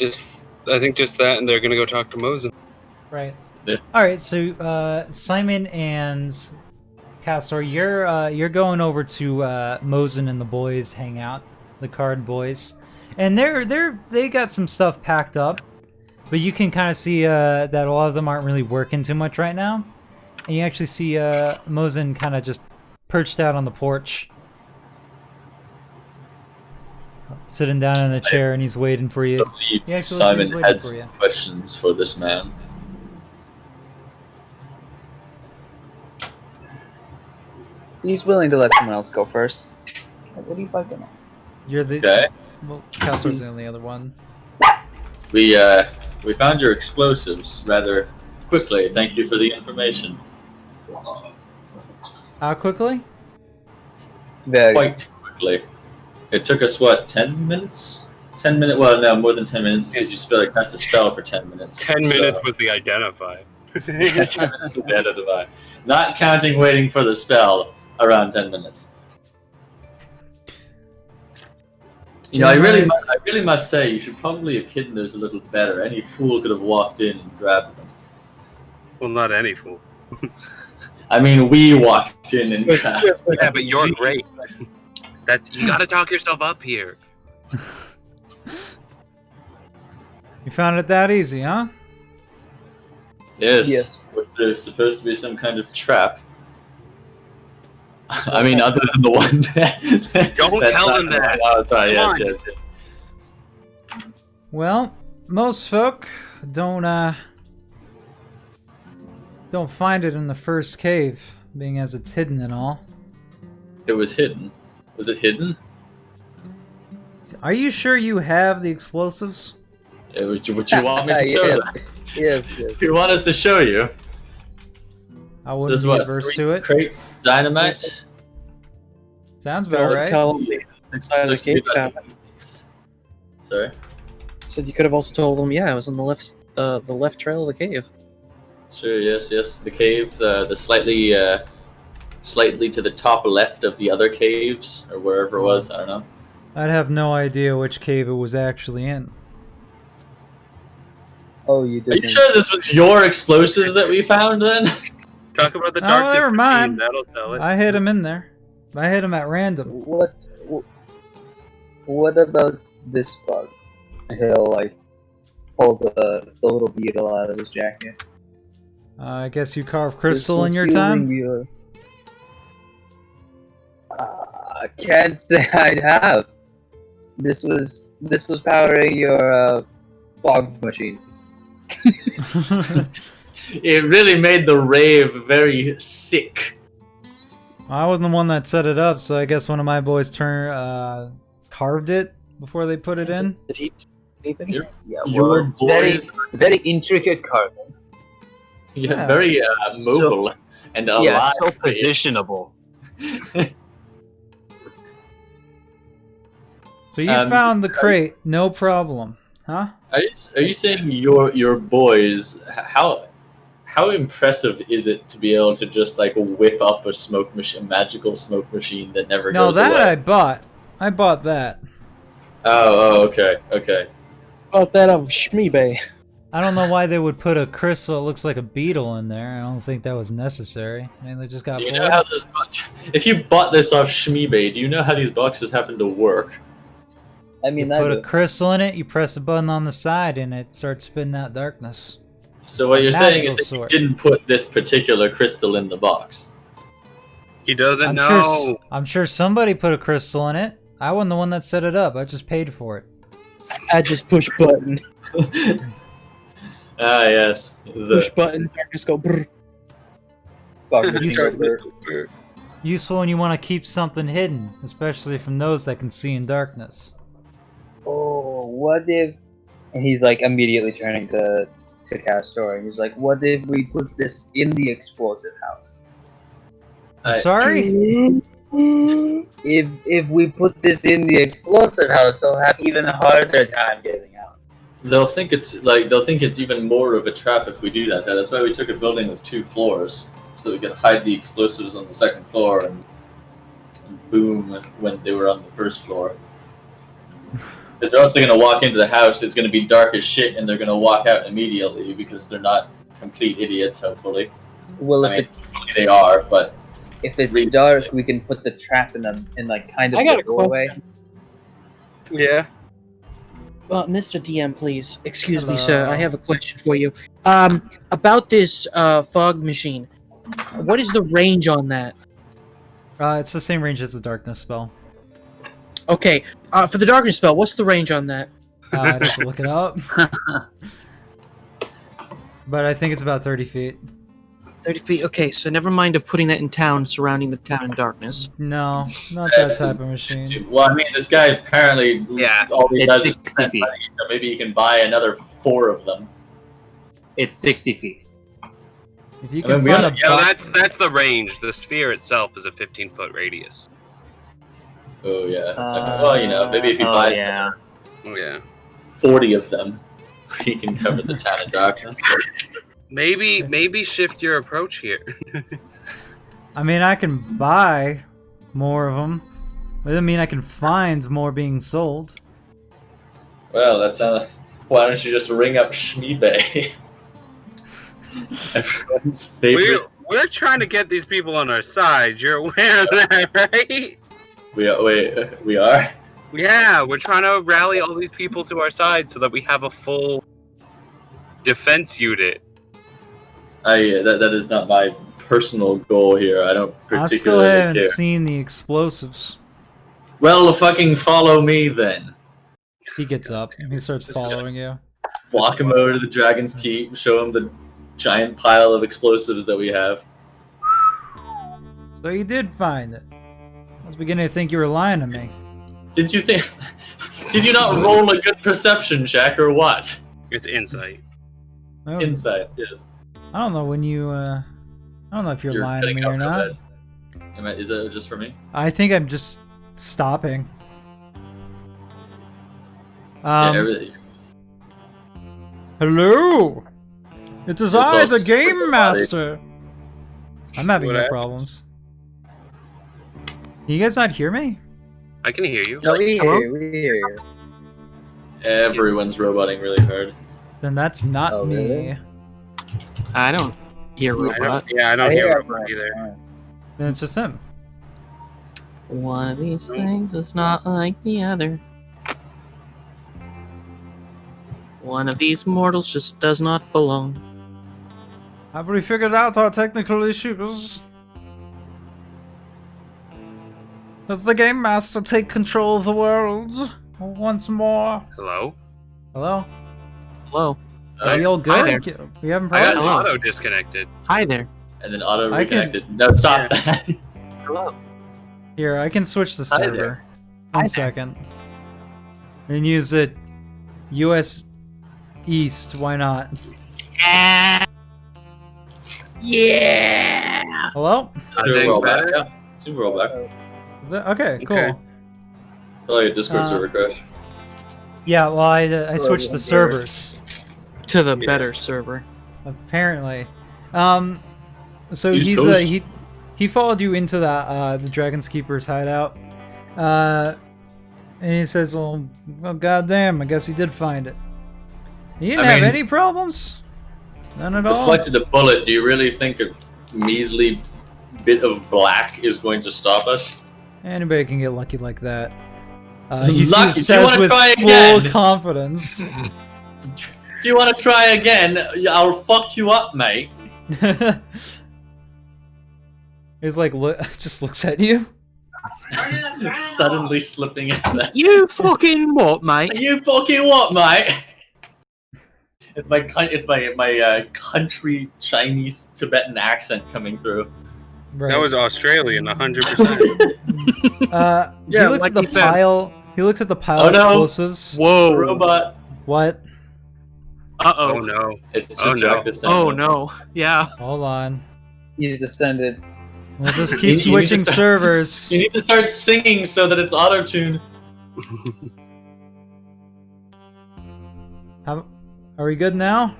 I think just that, and they're gonna go talk to Mosin.
Right.
Yeah.
All right. So Simon and Castor, you're going over to Mosin and the boys hangout, the Card Boys, and they got some stuff packed up, but you can kind of see that a lot of them aren't really working too much right now, and you actually see Mosin kind of just perched out on the porch, sitting down in a chair, and he's waiting for you.
I believe
Yeah, so
Simon
he's waiting
had
for
some
you.
questions for this man.
He's willing to let someone else go first. Like, what are you fucking at?
You're the
Okay.
well, Castor's the only other one.
We found your explosives rather quickly. Thank you for the information.
How quickly?
Very.
Quite quickly. It took us what, 10 minutes? 10 minutes? Well, no, more than 10 minutes because you cast a spell for 10 minutes.
10
so-
minutes was the identify.
Yeah, 10 minutes with the identify. Not counting waiting for the spell, around 10 minutes. You know, I really must say, you should probably have hidden those a little better. Any fool could have walked in and grabbed them.
Well, not any fool.
I mean, we walked in and grabbed them.
Yeah, but you're great. You gotta talk yourself up here.
You found it that easy, huh?
Yes. Was there supposed to be some kind of trap? I mean, other than the one that...
Don't
that's
tell
not-
them that.
Oh, sorry,
Come
yes.
on.
Well, most folk don't find it in the first cave, being as it's hidden and all.
It was hidden. Was it hidden?
Are you sure you have the explosives?
Yeah, would you want me to show
Yes.
them?
Yes.
You want us to show you?
I wouldn't
There's
be
what,
averse
3
to it.
crates, dynamite?
Sounds about right.
Tell them
It's
Inside the
supposed to be
cave
about these things. Sorry?
Said you could have also told him, yeah, I was on the left trail of the cave.
Sure. Yes. The cave, the slightly to the top left of the other caves, or wherever it was. I don't know.
I'd have no idea which cave it was actually in.
Oh, you did.
Are you sure this was your explosives that we found then?
Talk about the
Oh,
darkness
never
machine.
mind.
That'll sell it.
I hit him in there. I hit him at random.
What about this bug? He'll like pull the little beetle out of his jacket.
I guess you carved crystal in your time?
I can't say I'd have. This was powering your fog machine.
It really made the rave very sick.
I wasn't the one that set it up, so I guess one of my boys carved it before they put it in.
Did he do anything?
Yeah,
Your
it's very,
boys,
very intricate carving.
yeah, very mobile and alive.
Yeah, so positionable.
So you found the crate, no problem, huh?
Are you saying your boys? How impressive is it to be able to just like whip up a magical smoke machine that never
No,
goes away?
that I bought. I bought that.
Oh, okay.
About that of Shmeebay.
I don't know why they would put a crystal that looks like a beetle in there. I don't think that was necessary. I mean, they just got
Do you
bored.
know how this? If you bought this off Shmeebay, do you know how these boxes happen to work?
I mean,
You put a crystal in it, you press a button on the side, and it starts spitting out darkness.
So what you're saying is
Magical
that
sort.
you didn't put this particular crystal in the box.
He doesn't
I'm
know.
sure. I'm sure somebody put a crystal in it. I wasn't the one that set it up. I just paid for it.
I just push button.
Ah, yes.
Push button, darkness go brr.
fog machine.
Useful when you want to keep something hidden, especially from those that can see in darkness.
Oh, what if? And he's like immediately turning to Castor, and he's like, "What if we put this in the explosive house?
I'm sorry?
If we put this in the explosive house, they'll have even a harder time getting out."
They'll think it's even more of a trap if we do that. That's why we took a building with 2 floors, so we could hide the explosives on the 2nd floor and boom when they were on the 1st floor. Because they're also going to walk into the house, it's going to be dark as shit, and they're going to walk out immediately because they're not complete idiots, hopefully.
Well,
Hopefully they are, but...
if it's dark, we can put the trap in like kind of
I got
the
a
doorway.
question.
Yeah.
Mr. DM, please. Excuse me, sir. I have a question for you. About this fog machine. What is the range on that?
It's the same range as the darkness spell.
Okay. For the darkness spell, what's the range on that?
I'd have to look it up. But I think it's about 30 feet.
30 feet. Okay, so never mind of putting that in town, surrounding the town in darkness.
No, not that type of machine.
Well, I mean, this guy apparently all he
it's
does is
60
spend
feet.
money, so maybe he can buy another 4 of them.
It's 60 feet.
If you
I mean,
can
we
find a
don't-
Yeah,
box,
that's the range. The sphere itself is a 15-foot radius.
Oh yeah. It's like, well, you know, maybe if he buys
yeah.
Oh yeah.
40 of them, he can cover the town in darkness.
Maybe shift your approach here.
I mean, I can buy more of them. But it doesn't mean I can find more being sold.
Well, that's why don't you just ring up Shmeebay? Everyone's favorite.
We're trying to get these people on our side. You're aware of that, right?
We are.
Yeah, we're trying to rally all these people to our side so that we have a full defense unit.
That is not my personal goal here. I don't
I still
particularly
haven't
care.
seen the explosives.
Well, fucking follow me then.
He gets up and he starts following you.
Walk him over to the Dragon's Keep. Show him the giant pile of explosives that we have.
So you did find it. I was beginning to think you were lying to me.
Did you not roll a good perception check or what?
It's insight.
Oh,
Insight, yes.
I don't know when you. I don't know if you're lying to
cutting
me
out
or
real
not.
bad. Is that just for me?
I think I'm just stopping.
Yeah, everything.
Hello! It is I,
all
the
super
Game
body.
Master! I'm having
What
no
happened?
problems. Can you guys not hear me?
I can hear you.
No, we hear
Hello?
you. We hear you.
Everyone's roboting really hard.
Then that's not
Oh,
me.
really?
I don't hear
I don't,
robot.
yeah, I don't hear
hear
robot either.
Then it's just him.
One of these things is not like the other. One of these mortals just does not belong.
Have we figured out our technical issues? Does the Game Master take control of the world once more?
Hello?
Hello?
Hello.
Are you all
Hi
good? We having
I got
problems?
Hello.
auto disconnected.
Hi there.
And then auto
I can-
reconnected. No, stop that.
Hello.
Here, I can switch the
Hi there.
server.
Hi
One
there.
second. And use it US East, why not?
Yeah.
Hello?
Are things better?
Yeah. Super roll back.
Is that okay, cool.
Okay.
Oh, your Discord
Uh,
server crash.
Yeah, well I switched the servers.
To the better server.
Apparently. So
Use
he's
Toast.
he followed you into that the Dragon's Keeper's hideout. And he says, well goddamn, I guess he did find it. He didn't
I
have
mean-
any problems? None at all?
Deflected a bullet. Do you really think a measly bit of black is going to stop us?
Anybody can get lucky like that.
Lucky?
He
Do you
says
wanna
with
try
full
again?
confidence.
Do you want to try again? I'll fuck you up, mate.
He's like, just looks at you.
Suddenly slipping his ass.
You fucking what, mate?
You fucking what, mate? It's my country Chinese Tibetan accent coming through.
Right.
That was Australian, 100%.
Yeah,
he looks
like
at the
he said.
pile. He looks at the pile
Oh,
of
no.
explosives.
Whoa.
Robot.
What?
Uh
Oh
oh.
no.
It's just
Oh, no.
Jack this time.
Oh no. Yeah.
Hold on.
He's descended.
We'll just
You-
keep
you need to
switching
start-
servers.
You need to start singing so that it's auto-tuned.
Are we good now?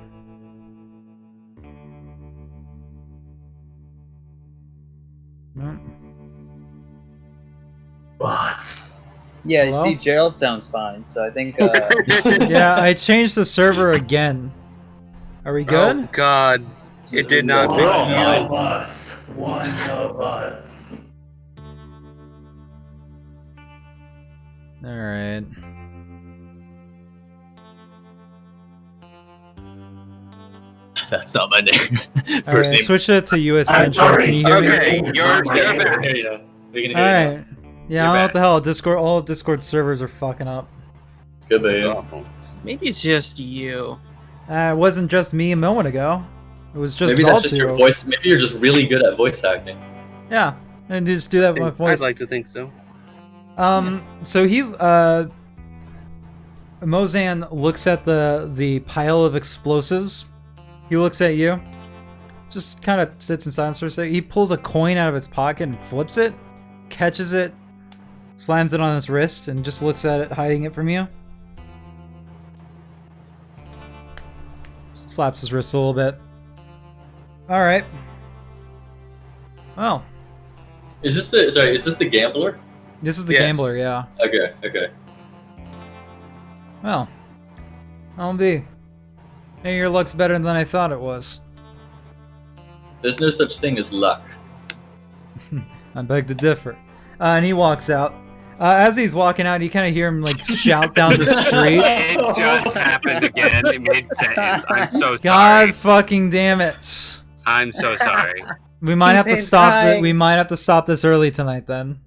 No.
Boss.
Yeah,
Hello?
see, Gerald sounds fine, so I think,
Yeah, I changed the server again. Are we good?
Oh god. It did not
One
make
of us. One of us.
Alright.
That's not my name. First
Alright,
name.
switch it to US
I'm
Central.
sorry.
Can you hear me?
Okay, you're
Yes,
back.
we can hear you. We can hear you.
Alright. Yeah, I don't know what
back.
the hell. Discord, all of Discord servers are fucking up.
Good day.
Oh.
Maybe it's just you.
It wasn't just me a moment ago. It was just
Maybe that's just your
Zaltu.
voice. Maybe you're just really good at voice acting.
Yeah, and just do that with my
I'd
voice.
like to think so.
So he, Mozan looks at the pile of explosives. He looks at you. Just kind of sits in silence for a second. He pulls a coin out of his pocket and flips it, catches it, slams it on his wrist, and just looks at it, hiding it from you. Slaps his wrist a little bit. Alright. Well,
Is this the gambler?
this is the
Yes.
gambler, yeah.
Okay, okay.
Well, I'll be. Hey, your luck's better than I thought it was.
There's no such thing as luck.
I beg to differ. And he walks out. As he's walking out, you kind of hear him like shout down the street.
It just happened again mid-sentence. I'm so sorry.
God fucking damn it!
I'm so sorry.
We might have to
T-Pain's
stop.
crying.
We might have to stop this early tonight. Then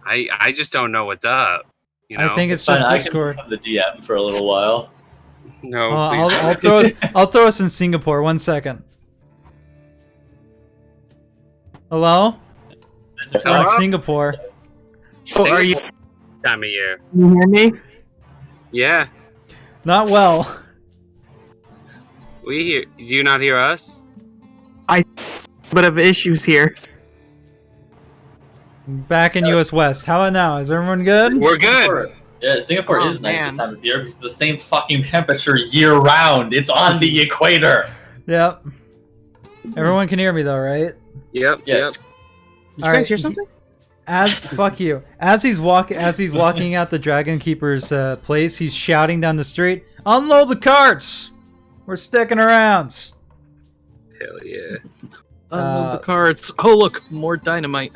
I just don't know what's up. You know?
I think it's
Fine,
just
I
Discord.
can become the DM for a little while.
no.
I'll
please.
I'll throw us in Singapore. 1 second. Hello? We're in Singapore.
Oh, are you?
Time of year.
Can you hear me?
Yeah.
Not well.
We hear. Do you not hear us?
Bit of issues here.
Back in US West. How about now? Is everyone good?
We're good.
Yeah, Singapore
Oh,
is nice this
man.
time of year because it's the same fucking temperature year round. It's on the equator.
Yep. Everyone can hear me though, right?
Yep.
Yes.
Did you
All
guys
right,
hear something?
Fuck you. As he's walking out the Dragon Keeper's place, he's shouting down the street, "Unload the carts! We're sticking around."
Hell yeah.
Unload the carts. Oh, look, more dynamite.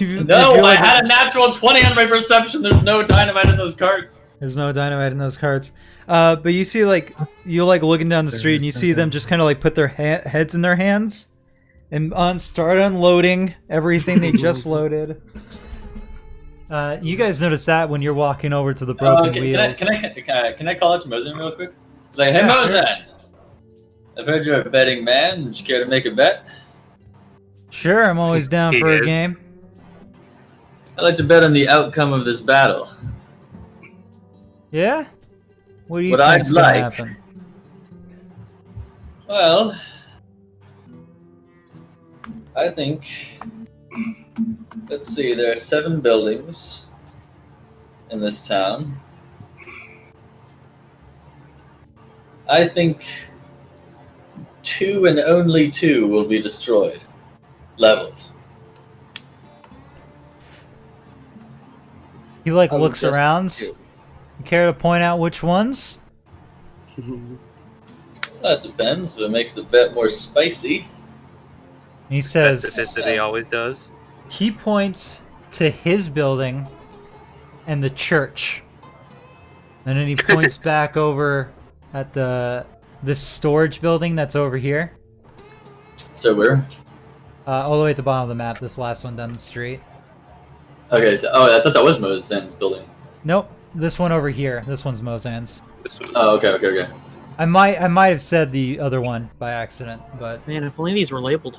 No, I had a natural 20 on my perception. There's no dynamite in those carts.
There's no dynamite in those carts. But you see, like, you're like looking down the street, and you see them just kind of like put their heads in their hands and start unloading everything they just loaded. You guys notice that when you're walking over to the broken wheels.
Can I call out to Mosin real quick? It's like, hey,
Yeah,
Mosin, I've heard you're a betting man. Would you care to make a bet?
Sure, I'm always down
He
for a
is.
game.
I'd like to bet on the outcome of this battle.
Yeah? What do you
What
think's
I'd
gonna
like-
happen?
Well, I think, let's see, there are 7 buildings in this town. I think 2 and only 2 will be destroyed, leveled.
He like
Oh,
looks
just
around.
two.
You care to point out which ones?
That depends, if it makes the bet more spicy.
He
That's
says
the bit that he always does.
he points to his building and the church. And then he points back over at this storage building that's over here.
So we're...
All the way at the bottom of the map, this last one down the street.
Okay, so, oh, I thought that was Mosin's building.
Nope, this one over here. This one's Mozan's.
This one.
Oh, okay.
I might have said the other one by accident, but
Man, if only these were labeled.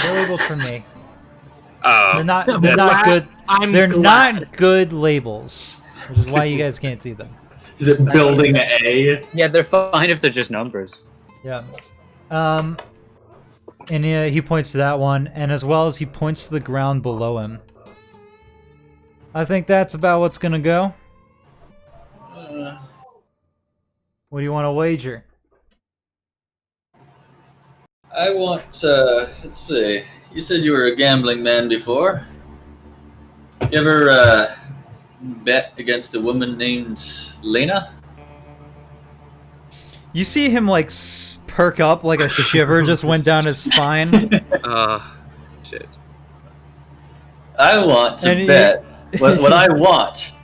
they're labeled for me.
Oh,
They're not
glad-
good.
I'm
They're
glad.
not good labels, which is why you guys can't see them.
Is it building A?
Yeah, they're fine if they're just numbers.
Yeah. And he points to that one, and as well as he points to the ground below him. I think that's about what's gonna go. What do you want to wager?
I want, let's see. You said you were a gambling man before. You ever, bet against a woman named Lena?
You see him like perk up, like a shiver just went down his spine.
Shit.
I want to
And
bet. What I want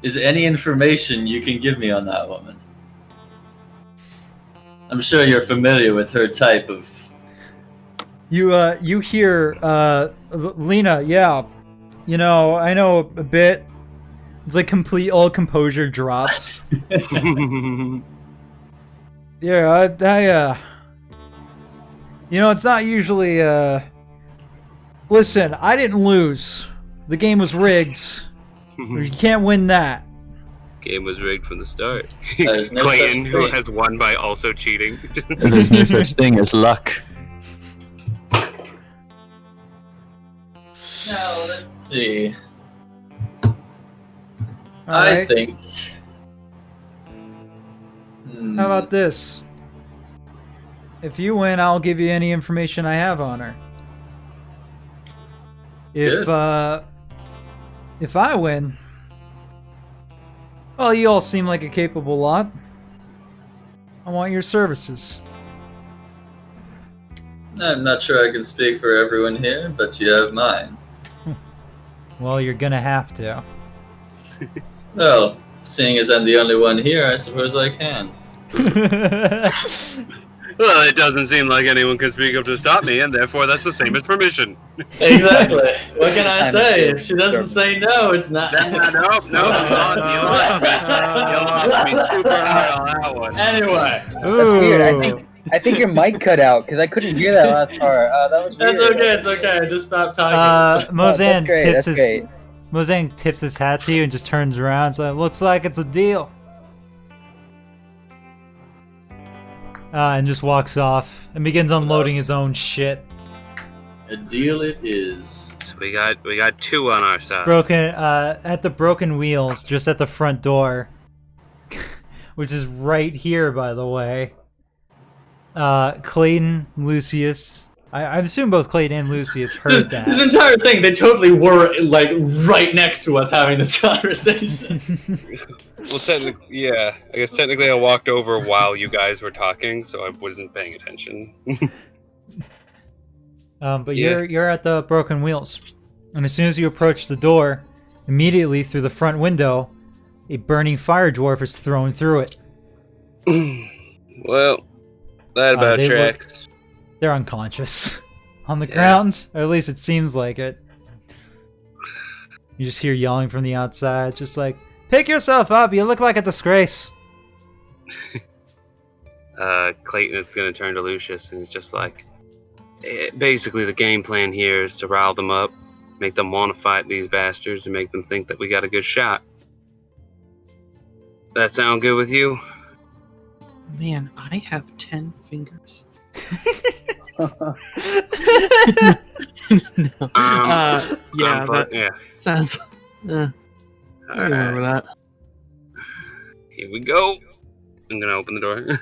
is any information you can give me on that woman. I'm sure you're familiar with her type of...
You hear Lena, yeah. You know, I know a bit. It's like all composure drops. Yeah, I you know, it's not usually listen, I didn't lose. The game was rigged. You can't win that.
Game was rigged from the start.
There's no
Clayton,
such
who
thing.
has won by also cheating.
There's no such thing as luck. Now, let's see. I
Alright.
think...
How about this? If you win, I'll give you any information I have on her. If I win, well, you all seem like a capable lot. I want your services.
I'm not sure I can speak for everyone here, but you have mine.
Well, you're gonna have to.
Well, seeing as I'm the only one here, I suppose I can.
Well, it doesn't seem like anyone can speak up to stop me, and therefore that's the same as permission.
Exactly. What can I
I'm
say?
sure.
If she doesn't say no, it's not.
No, you lost me super hard on that one.
Anyway,
That's weird. I think your mic cut out because I couldn't hear that last part. That was weird.
that's okay. It's okay. Just stop talking.
Mozan
great,
tips
that's
his
great.
Mozan tips his hat to you and just turns around. So it looks like it's a deal. And just walks off and begins unloading his own shit.
A deal it is.
We got 2 on our side.
Broken at the broken wheels, just at the front door, which is right here, by the way. Clayton, Lucius. I assume both Clayton and Lucius heard that.
This entire thing, they totally were like right next to us having this conversation.
Well, technically, I guess technically I walked over while you guys were talking, so I wasn't paying attention.
But you're at the broken wheels, and as soon as you approach the door, immediately through the front window, a burning fire dwarf is thrown through it.
Well, that about tracks.
They're unconscious on the ground, or at least it seems like it. You just hear yelling from the outside, just like, "Pick yourself up! You look like a disgrace."
Clayton is gonna turn to Lucius and is just like, basically the game plan here is to rile them up, make them want to fight these bastards, and make them think that we got a good shot. That sound good with you?
Man, I have 10 fingers. No. Sounds. I remember that.
Here we go. I'm gonna open the door.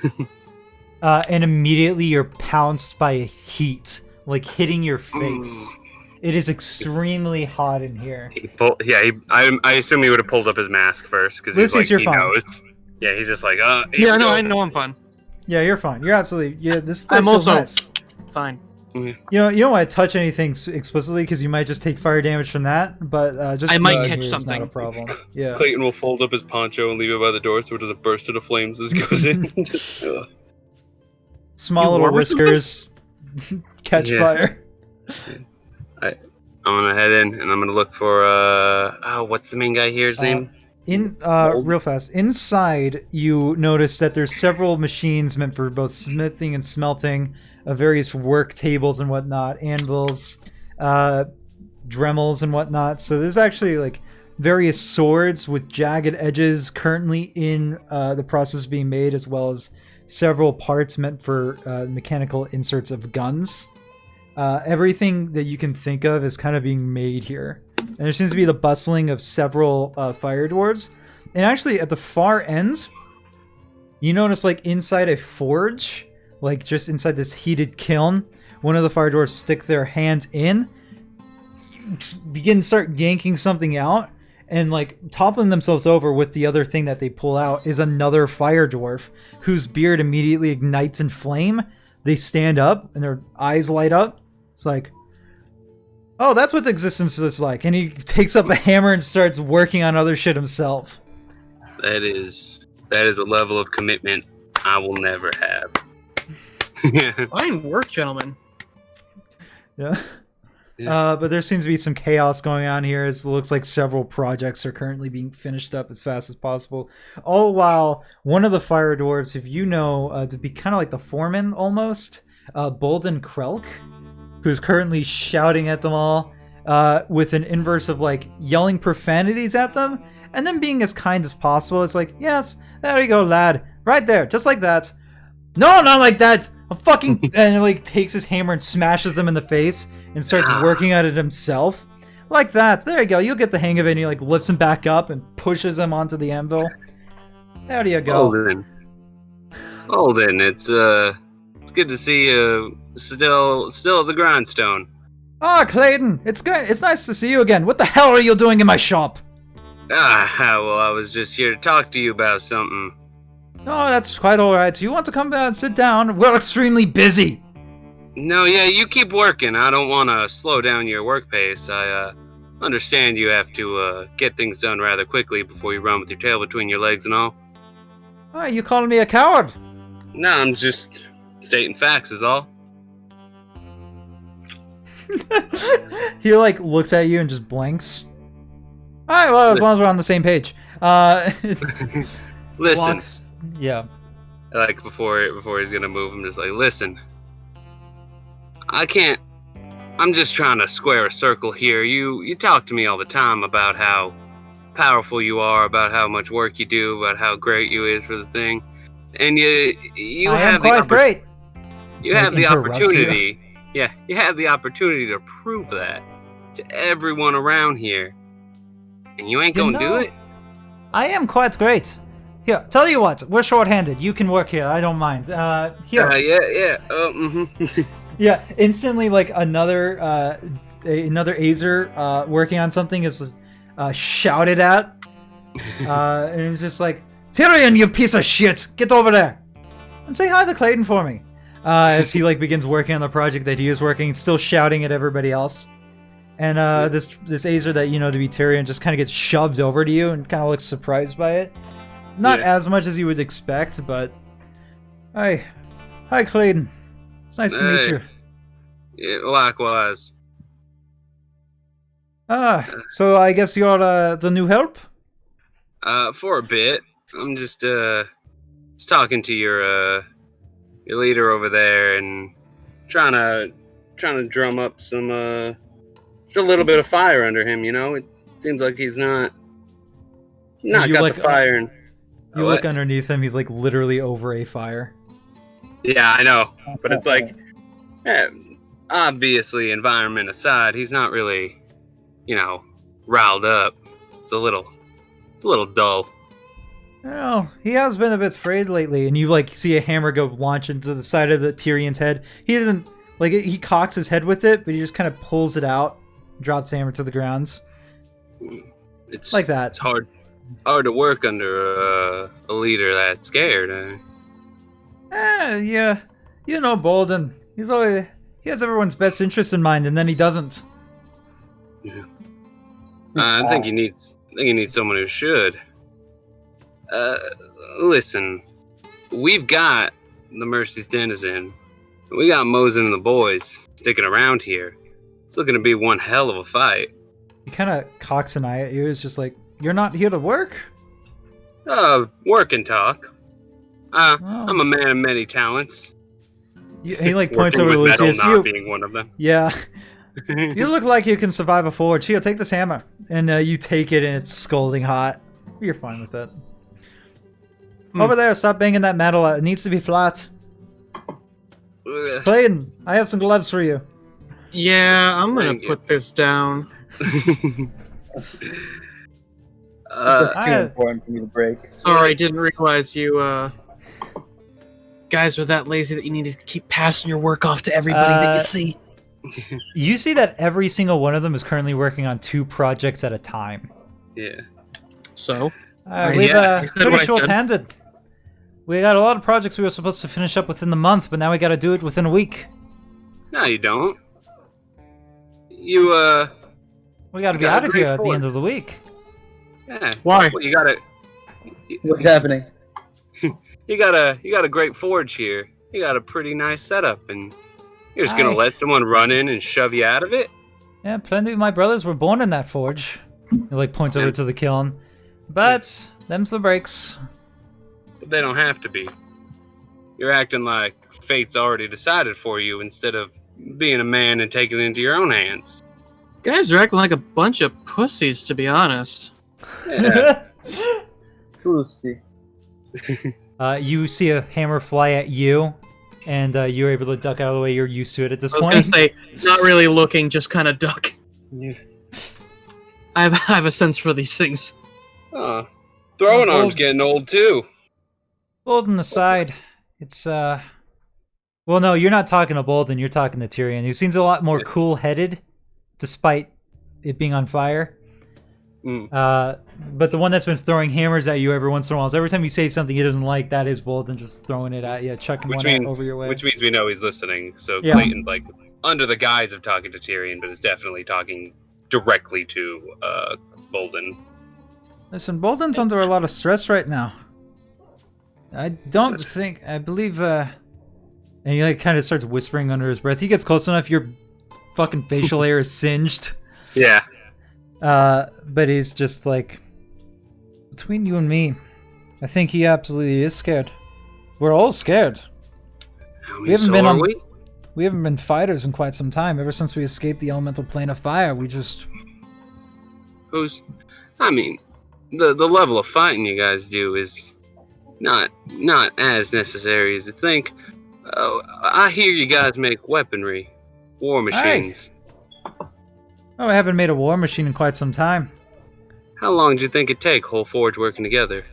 And immediately you're pounced by heat, like hitting your face. It is extremely hot in here.
I assume he would have pulled up his mask first because he's like,
you're
he
fine.
knows. Yeah, he's just like,
Yeah, no, I know I'm fine.
Yeah, you're fine. You're absolutely. Yeah, this place
I'm
feels
also
nice.
fine.
You don't want to touch anything explicitly because you might just take fire damage from that. But just
I might catch something.
Not a problem. Yeah.
Clayton will fold up his poncho and leave it by the door so it doesn't burst into flames as it goes in.
Small little whiskers catch fire.
I'm gonna head in and I'm gonna look for what's the main guy here's name?
Real fast. Inside, you notice that there's several machines meant for both smithing and smelting, various work tables and whatnot, anvils, dremels and whatnot. So there's actually like various swords with jagged edges currently in the process of being made, as well as several parts meant for mechanical inserts of guns. Everything that you can think of is kind of being made here. And there seems to be the bustling of several fire dwarves. And actually, at the far end, you notice, like, inside a forge, like, just inside this heated kiln, one of the fire dwarves stick their hand in, start yanking something out, and, like, toppling themselves over with the other thing that they pull out is another fire dwarf, whose beard immediately ignites in flame. They stand up, and their eyes light up. It's like, oh, that's what existence is like. And he takes up a hammer and starts working on other shit himself.
That is a level of commitment I will never have.
Fine work, gentlemen.
Yeah. But there seems to be some chaos going on here. It looks like several projects are currently being finished up as fast as possible. All while one of the fire dwarves, if you know, to be kind of like the foreman almost, Bolden Krelk, who's currently shouting at them all with an inverse of like yelling profanities at them and then being as kind as possible. It's like, yes, there you go, lad. Right there, just like that. No, not like that. I'm fucking... And he like takes his hammer and smashes them in the face and starts working at it himself. Like that. There you go. You'll get the hang of it. And he like lifts him back up and pushes him onto the anvil. There you go.
Holden, it's good to see you still at the grindstone.
Ah, Clayton, it's good. It's nice to see you again. What the hell are you doing in my shop?
Well, I was just here to talk to you about something.
Oh, that's quite all right. You want to come down and sit down? We're extremely busy.
No, yeah, you keep working. I don't want to slow down your work pace. I understand you have to get things done rather quickly before you run with your tail between your legs and all.
Oh, you calling me a coward?
No, I'm just stating facts is all.
He like looks at you and just blinks. All right, well, as long as we're on the same page.
Listen.
Yeah.
Like before he's gonna move, I'm just like, listen. I can't. I'm just trying to square a circle here. You talk to me all the time about how powerful you are, about how much work you do, about how great you is for the thing, and you have the
great.
You have the opportunity. Yeah, you have the opportunity to prove that. to everyone around here. And you ain't gonna do it?
I am quite great. Here, tell you what, we're short-handed. You can work here. I don't mind. Here. Yeah, instantly, like another Azer working on something is shouted at, and it's just like, Tyrion, you piece of shit, get over there, and say hi to Clayton for me. As he like begins working on the project that he is working, still shouting at everybody else. And this Azer that you know to be Tyrion just kind of gets shoved over to you and kind of looks surprised by it. Not as much as you would expect, but hi, Clayton. It's nice to meet you.
Yeah, likewise.
So I guess you're the new help?
For a bit. I'm just talking to your leader over there and trying to drum up some just a little bit of fire under him, you know? It seems like he's not got the fire. And
you look underneath him, he's like literally over a fire.
Yeah, I know. But it's like, obviously, environment aside, he's not really, riled up. It's a little dull.
Well, he has been a bit frayed lately, and you like see a hammer go launch into the side of the Tyrion's head. He doesn't he cocks his head with it, but he just kind of pulls it out, drops the hammer to the ground.
It's
like that.
It's hard to work under a leader that's scared.
Yeah, Bugden. He has everyone's best interest in mind, and then he doesn't.
Yeah. I think he needs someone who should. Listen, we've got the Mercy's Denizen. We got Mosin and the boys sticking around here. It's looking to be one hell of a fight.
He kind of cocks an eye at you. It's just like, you're not here to work?
Work and talk. I'm a man of many talents.
He points over to Lucius.
Not being one of them.
Yeah. You look like you can survive a forge. Here, take this hammer. And you take it and it's scalding hot. You're fine with it. Over there, stop banging that metal out. It needs to be flat. Clayton, I have some gloves for you.
Yeah, I'm gonna put this down.
This looks too important for me to break.
Sorry, I didn't realize you guys were that lazy that you need to keep passing your work off to everybody that you see.
You see that every single one of them is currently working on 2 projects at a time.
Yeah.
So?
We've pretty short-handed. We got a lot of projects we were supposed to finish up within the month, but now we gotta do it within a week.
No, you don't.
We gotta be out of here at the end of the week.
Yeah.
Why?
Well, you gotta...
What's happening?
You got a great forge here. You got a pretty nice setup, and you're just gonna let someone run in and shove you out of it?
Yeah, plenty of my brothers were born in that forge. He points over to the kiln. But them's the breaks.
But they don't have to be. You're acting like fate's already decided for you instead of being a man and taking it into your own hands.
You guys are acting like a bunch of pussies, to be honest.
Yeah.
Pussy.
You see a hammer fly at you, and you're able to duck out of the way. You're used to it at this point.
I was gonna say, not really looking, just kind of duck.
Yeah.
I have a sense for these things.
Throwing arm's getting old too.
Bugden aside, it's well, no, you're not talking to Bugden. You're talking to Tyrion, who seems a lot more cool-headed, despite it being on fire. But the one that's been throwing hammers at you every once in a while is every time you say something he doesn't like, that is Bugden just throwing it at you, chucking over your way.
Which means we know he's listening. So yeah. Clayton's under the guise of talking to Tyrion, but is definitely talking directly to Bugden.
Listen, Bugden's under a lot of stress right now. I believe, and he kind of starts whispering under his breath. He gets close enough, your fucking facial hair is singed.
Yeah.
But he's just between you and me, I think he absolutely is scared. We're all scared. We haven't been fighters in quite some time. Ever since we escaped the elemental plane of fire, we just...
The level of fighting you guys do is not as necessary as you think. I hear you guys make weaponry, war machines.
Oh, I haven't made a war machine in quite some time.
How long do you think it'd take, whole forge working together?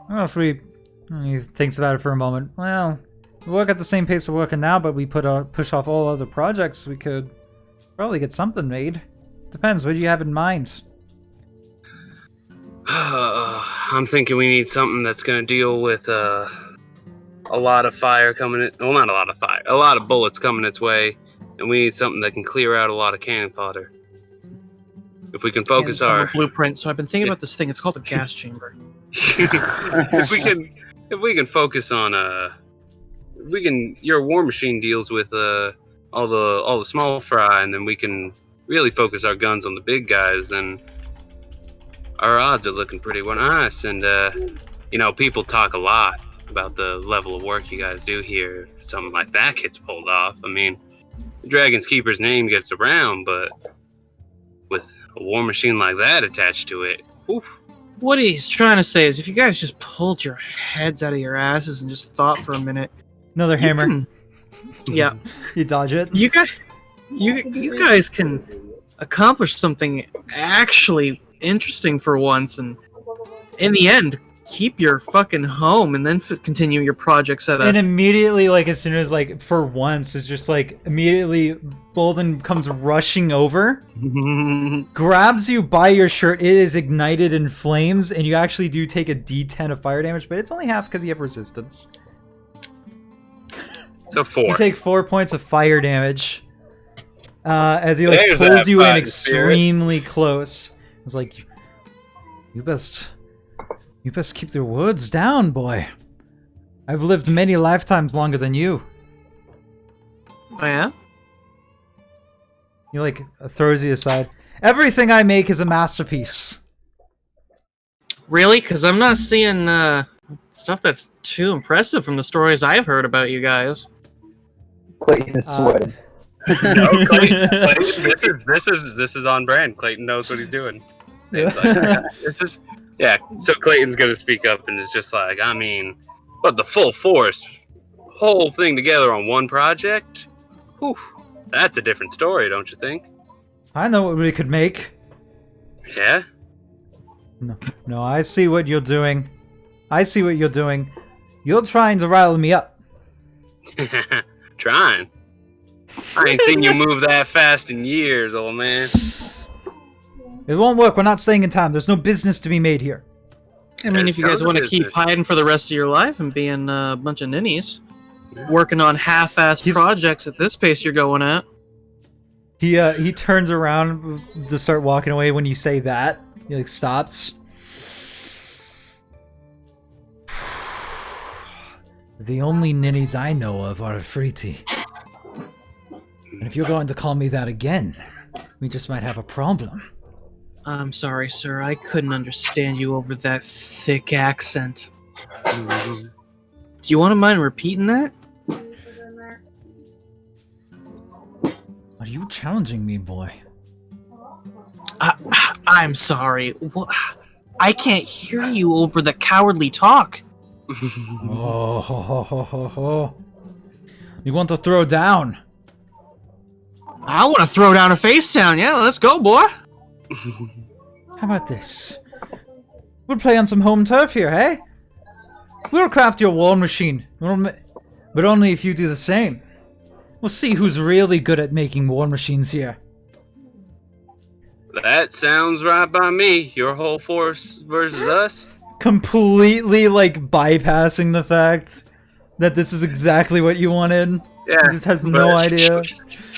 Well, if we... He thinks about it for a moment. Well, we work at the same pace we're working now, but we push off all other projects, we could probably get something made. Depends, what do you have in mind?
I'm thinking we need something that's going to deal with a lot of fire coming in. Well, not a lot of fire. A lot of bullets coming its way. And we need something that can clear out a lot of cannon fodder. If we can focus our
blueprint. So I've been thinking about this thing. It's called a gas chamber.
if we can focus on your war machine deals with all the small fry, and then we can really focus our guns on the big guys, then our odds are looking pretty nice. And people talk a lot about the level of work you guys do here. If something like that gets pulled off, I mean, the Dragon's Keeper's name gets around, but with a war machine like that attached to it, oof.
What he's trying to say is if you guys just pulled your heads out of your asses and just thought for a minute.
Another hammer.
Yeah.
You dodge it.
You guys can accomplish something actually interesting for once, and in the end, keep your fucking home and then continue your projects at a...
And immediately, like, as soon as, like, for once, it's just, like, immediately Bolden comes rushing over, grabs you by your shirt, it is ignited in flames, and you actually do take a D10 of fire damage, but it's only half because you have resistance.
So 4.
You take 4 points of fire damage as he, like, pulls you in extremely close. It's like, you best keep your words down, boy. I've lived many lifetimes longer than you.
Oh, yeah?
He, like, throws you aside. Everything I make is a masterpiece.
Really? Because I'm not seeing stuff that's too impressive from the stories I've heard about you guys.
Clayton is sweating.
No, Clayton, this is on brand. Clayton knows what he's doing. It's like, yeah, so Clayton's gonna speak up and it's just like, I mean, but the full force, whole thing together on one project? Whew, that's a different story, don't you think?
I know what we could make.
Yeah?
No, I see what you're doing. You're trying to rile me up.
Trying. I ain't seen you move that fast in years, old man.
It won't work. We're not staying in time. There's no business to be made here.
I mean, if you guys want to keep hiding for the rest of your life and being a bunch of ninnies, working on half-assed projects at this pace you're going at.
He turns around to start walking away when you say that. He, like, stops. The only ninnies I know of are Friti. And if you're going to call me that again, we just might have a problem.
I'm sorry, sir. I couldn't understand you over that thick accent. Do you want to mind repeating that?
Are you challenging me, boy?
I'm sorry. I can't hear you over the cowardly talk.
Oh. You want to throw down?
I want to throw down a face down. Yeah, let's go, boy.
How about this? We'll play on some home turf here, hey? We'll craft your war machine, but only if you do the same. We'll see who's really good at making war machines here.
That sounds right by me. Your whole force versus us?
Completely, like, bypassing the fact that this is exactly what you wanted.
Yeah.
He just has no idea.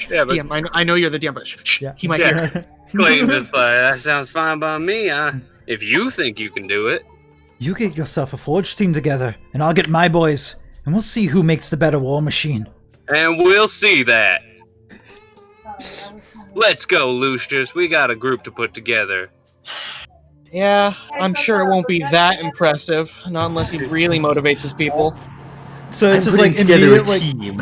Yeah, but
DM, I know you're the DM, but shh,
Yeah.
he might hear.
Clayton just like, that sounds fine by me. If you think you can do it.
You get yourself a forge team together, and I'll get my boys, and we'll see who makes the better war machine.
And we'll see that. Let's go, Lucius. We got a group to put together.
Yeah, I'm sure it won't be that impressive, not unless he really motivates his people.
So it's just like together a team.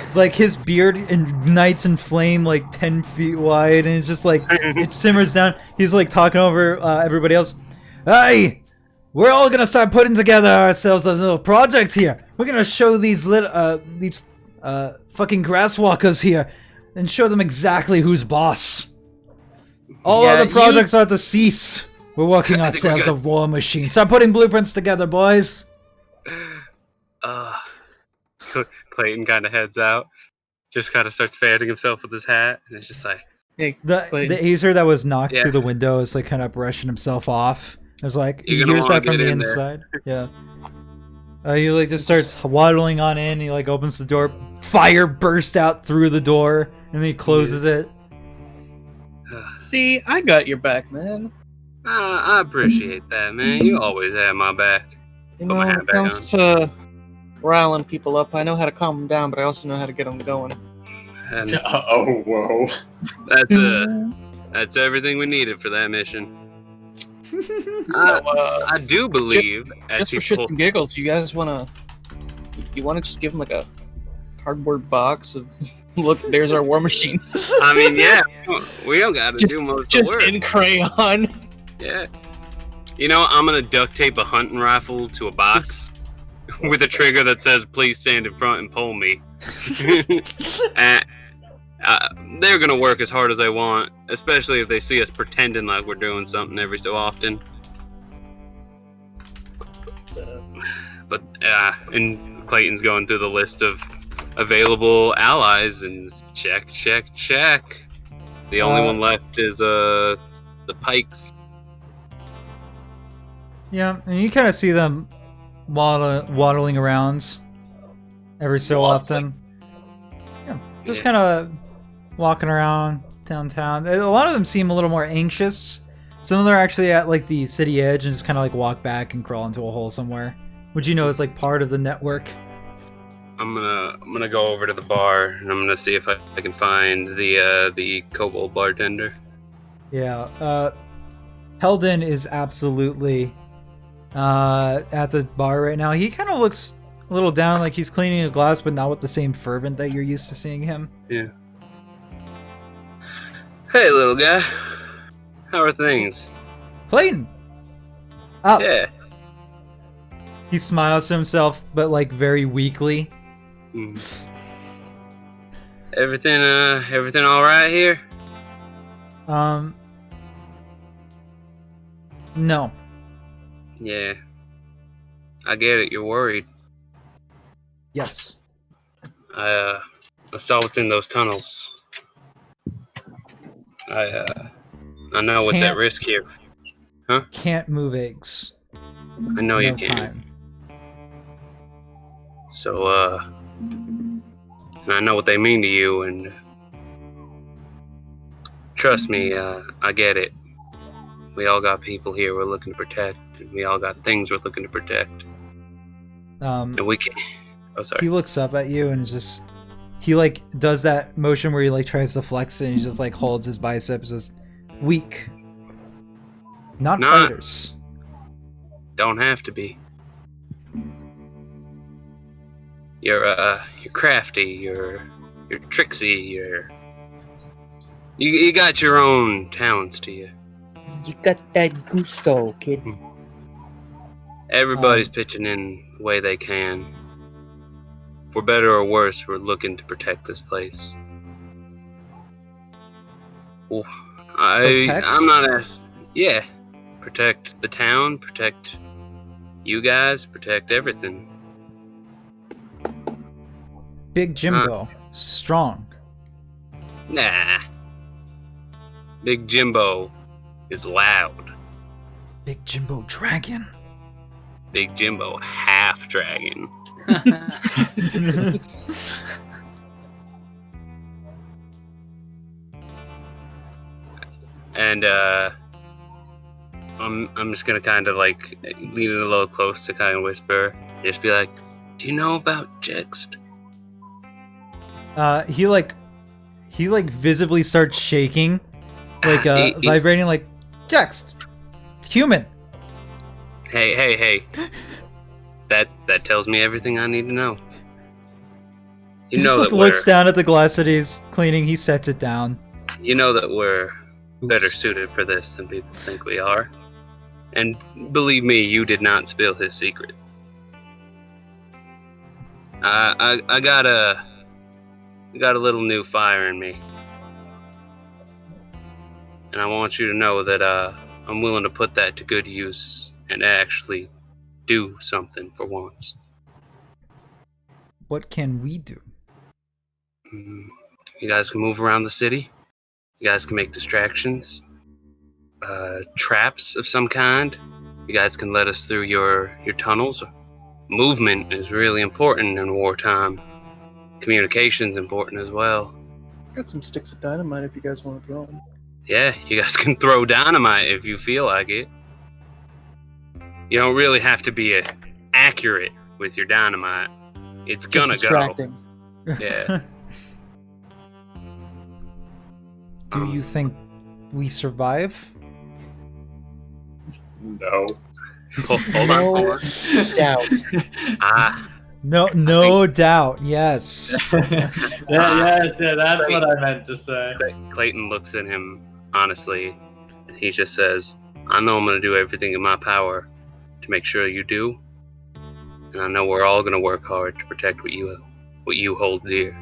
It's like his beard ignites in flame like 10 feet wide, and it's just like it simmers down. He's like talking over everybody else. Hey, we're all gonna start putting together ourselves a little project here. We're gonna show these fucking grasswalkers here, and show them exactly who's boss. All
Yeah,
other projects are to cease. We're working on ourselves a war machine. Start putting blueprints together, boys.
Clayton kind of heads out. Just kind of starts fanning himself with his hat, and it's just like,
Hey,
The
Clayton.
Acer that was knocked
Yeah.
through the window is like kind of brushing himself off. It's like he
You're gonna
hears
wanna
that from
get
the
in there.
inside. Yeah. He like just starts waddling on in. He like opens the door. Fire bursts out through the door, and then he closes it.
See, I got your back, man.
I appreciate that, man. You always have my back.
You
Put
know,
my
when
hat
it
back
comes to riling people up, I know how to calm them down, but I also know how to get them going.
And
Oh, whoa.
that's everything we needed for that mission.
So,
I do believe, as
just for
he
shits
pull-
and giggles, you guys wanna just give him like a cardboard box of look, there's our war machine,
I mean, yeah, we don't got to do most of the
just
work.
in crayon.
Yeah. You know, I'm gonna duct tape a hunting rifle to a box with a trigger that says, "Please stand in front and pull me." And, they're gonna work as hard as they want, especially if they see us pretending like we're doing something every so often. But and Clayton's going through the list of available allies, and check. The only one left is the Pikes.
Yeah, and you kind of see them waddling around every so often. Yeah, just kind of walking around downtown. A lot of them seem a little more anxious. Some of them are actually at like the city edge and just kind of like walk back and crawl into a hole somewhere, which you know is like part of the network.
I'm gonna go over to the bar and I'm gonna see if I can find the kobold bartender.
Yeah, Haugen is absolutely at the bar right now. He kind of looks a little down, like he's cleaning a glass, but not with the same fervent that you're used to seeing him.
Yeah. Hey, little guy. How are things?
Clayton! Up!
Yeah.
He smiles to himself, but like very weakly.
Everything all right here?
No.
Yeah. I get it. You're worried.
Yes.
I saw what's in those tunnels. I know what's at risk here. Huh?
Can't move eggs.
I know you
No
can.
time.
So, and I know what they mean to you, and trust me, I get it. We all got people here we're looking to protect, and we all got things we're looking to protect. And we can. Oh, sorry.
He looks up at you and just he like does that motion where he like tries to flex it and he just like holds his biceps, just weak. Not fighters.
Don't have to be. You're crafty, you're tricksy, you got your own talents to you.
You got that gusto, kid.
Everybody's pitching in the way they can. For better or worse, we're looking to protect this place. Well, I'm not asking. Yeah, protect the town, protect you guys, protect everything.
Big Jimbo, strong.
Nah. Big Jimbo is loud.
Big Jimbo dragon.
Big Jimbo half dragon. And I'm just gonna kind of like lean it a little close to kind of whisper, just be like, "Do you know about Jext?"
He visibly starts shaking, like vibrating, like Jext, human.
Hey. That tells me everything I need to know.
He just looks down at the glass that he's cleaning. He sets it down.
You know that we're better suited for this than people think we are. And believe me, you did not spill his secret. I got a little new fire in me. And I want you to know that I'm willing to put that to good use and actually do something for once.
What can we do?
You guys can move around the city. You guys can make distractions. Traps of some kind. You guys can let us through your tunnels. Movement is really important in wartime. Communication's important as well.
Got some sticks of dynamite if you guys want to throw them.
Yeah, you guys can throw dynamite if you feel like it. You don't really have to be accurate with your dynamite. It's gonna
distracting.
go. Yeah.
Do you think we survive?
No.
Hold on.
Doubt.
No doubt. Yes.
Yes, that's what I meant to say.
Clayton looks at him honestly, and he just says, I know I'm going to do everything in my power to make sure you do, and I know we're all going to work hard to protect what you hold dear.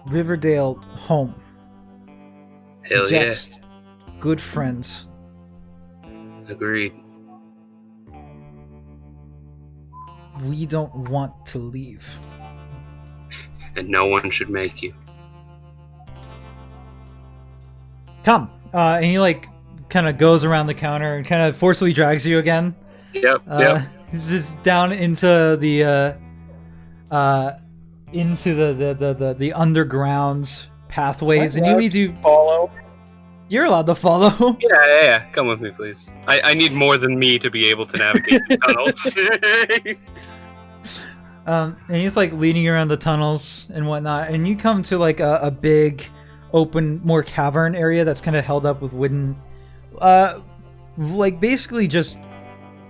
Riverdale, home.
Hell
Jax, good friends.
yeah. Agreed.
We don't want to leave.
And no one should make you.
Come. And he like kind of goes around the counter and kind of forcibly drags you again.
Yep.
He's just down into the underground pathways, and you need to
follow.
You're allowed to follow.
Yeah. Come with me, please. I need more than me to be able to navigate the tunnels.
And he's like leading you around the tunnels and whatnot, and you come to like a big, open, more cavern area that's kind of held up with wooden, like basically just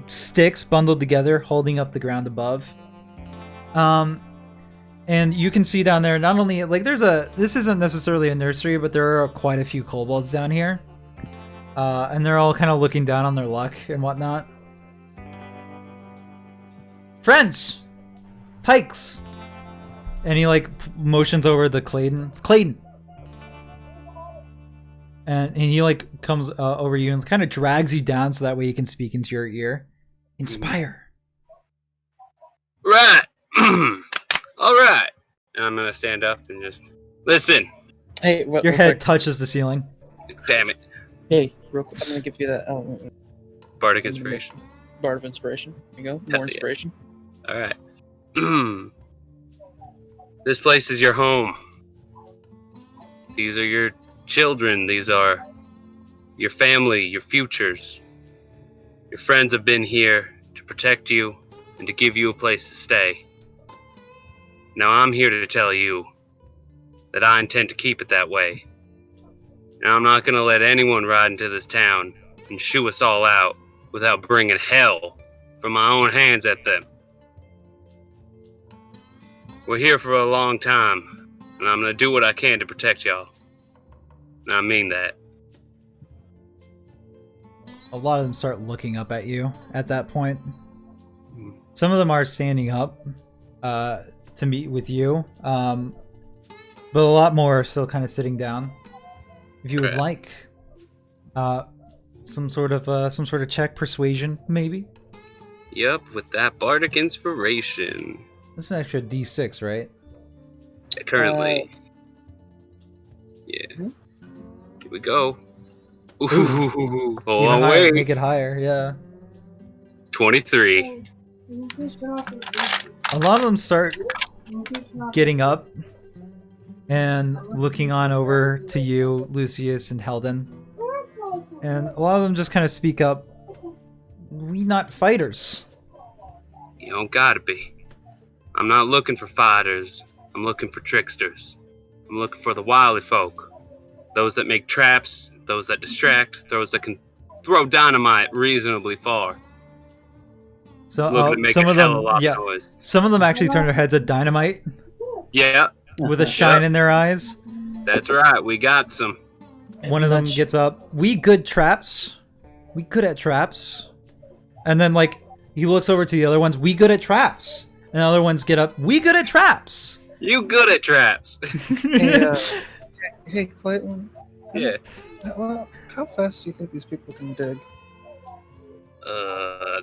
sticks bundled together, holding up the ground above. And you can see down there, not only like this isn't necessarily a nursery, but there are quite a few kobolds down here, and they're all kind of looking down on their luck and whatnot. Friends, pikes, and he like motions over the Clayton. It's Clayton, and he like comes over you and kind of drags you down so that way he can speak into your ear. Inspire.
Right. All right. And I'm gonna stand up and just listen.
Hey,
your head touches the ceiling.
Damn it.
Hey, real quick, I'm gonna give you that.
Bardic inspiration.
Bard of inspiration. There you go. More inspiration.
All right. This place is your home. These are your children. These are your family, your futures. Your friends have been here to protect you and to give you a place to stay. Now I'm here to tell you that I intend to keep it that way. Now I'm not going to let anyone ride into this town and shoo us all out without bringing hell from my own hands at them. We're here for a long time, and I'm going to do what I can to protect y'all. And I mean that.
A lot of them start looking up at you at that point. Some of them are standing up to meet with you, but a lot more are still kind of sitting down. If you would like some sort of check, persuasion, maybe.
Yep, with that bardic inspiration.
That's an extra D6, right?
Currently. Yeah. Here we go. Ooh, hold on, wait.
Make it higher, yeah.
23.
A lot of them start getting up and looking on over to you, Lucius and Helden. And a lot of them just kind of speak up. We not fighters.
You don't gotta be. I'm not looking for fighters. I'm looking for tricksters. I'm looking for the wily folk. Those that make traps, those that distract, those that can throw dynamite reasonably far.
So some of them, yeah, some of them actually turn their heads at dynamite.
Yeah.
With a shine in their eyes.
That's right, we got some.
One of them gets up. We good traps. We good at traps. And then like he looks over to the other ones. We good at traps. And the other ones get up. We good at traps.
You good at traps.
Hey, Clayton.
Yeah.
How fast do you think these people can dig?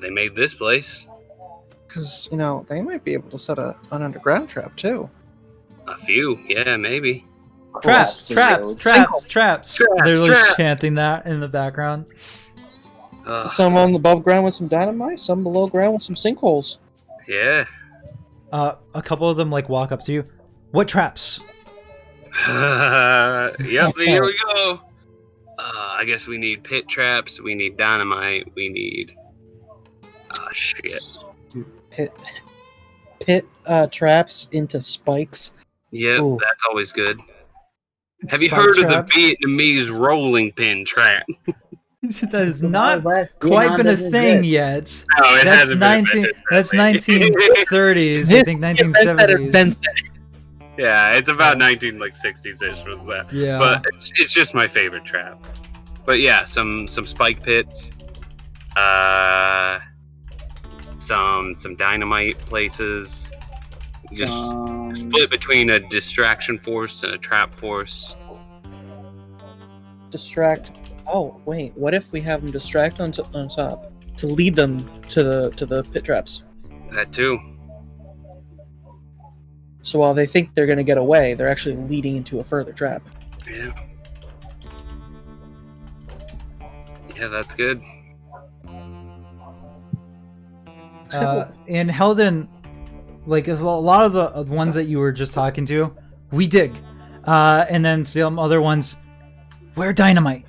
They made this place.
Because, they might be able to set an underground trap, too.
A few, yeah, maybe.
Traps. They're like
traps.
chanting that in the background.
Some on the above ground with some dynamite, some below ground with some sinkholes.
Yeah.
A couple of them like walk up to you. What traps?
Yep, here we go. I guess we need pit traps, we need dynamite, we need... Oh, shit.
Dude, pit traps into spikes.
Yep,
Ooh.
that's always good. Have you
Spike
heard
traps?
of the Vietnamese rolling pin trap?
That has not quite been a thing yet.
No, it
That's
hasn't been
19.
invented,
That's
apparently.
1930s. I think 1970s.
Yeah, it's about 1960s-ish was that.
Yeah.
But it's just my favorite trap. But yeah, some spike pits, some dynamite places. Just split between a distraction force and a trap force.
Distract. Oh wait, what if we have them distract on top to lead them to the pit traps?
That too.
So while they think they're going to get away, they're actually leading into a further trap.
Yeah. Yeah, that's good.
And Helden, like a lot of the ones that you were just talking to, we dig. And then some other ones, we're dynamite.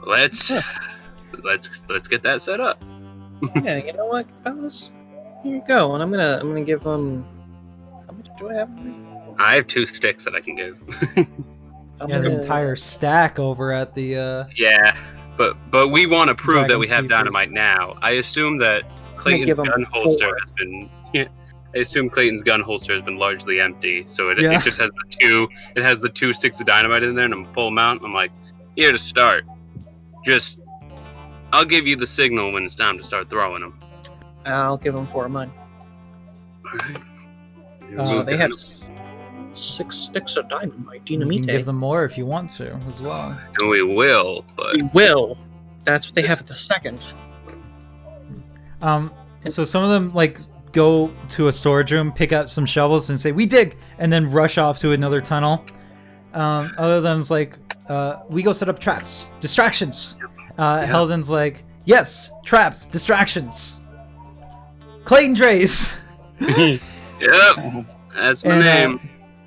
Let's get that set up.
Yeah, you know what, fellas? Here you go, and I'm gonna give them. How much do I have?
I have 2 sticks that I can give.
I'm
You have an
gonna-
entire stack over at the.
Yeah, but we want to prove that
Dragon
we have
Sweepers.
dynamite now. I assume that Clayton's
give 'em
gun holster
4.
has been. I assume Clayton's gun holster has been largely empty, so it
Yeah.
just has the 2. It has the 2 sticks of dynamite in there, and I'm full amount. I'm like, here to start. Just, I'll give you the signal when it's time to start throwing them.
I'll give them 4 of mine.
So
They have 6 sticks of dynamite.
You can give
Dynamite.
them more if you want to, as well.
And we will, but
We will. That's what they have at the second.
So some of them like go to a storage room, pick up some shovels, and say, "We dig," and then rush off to another tunnel. Other of them's like, "We go set up traps, distractions." Helden's like, "Yes, traps, distractions." Clayton Draze.
yep, that's my name.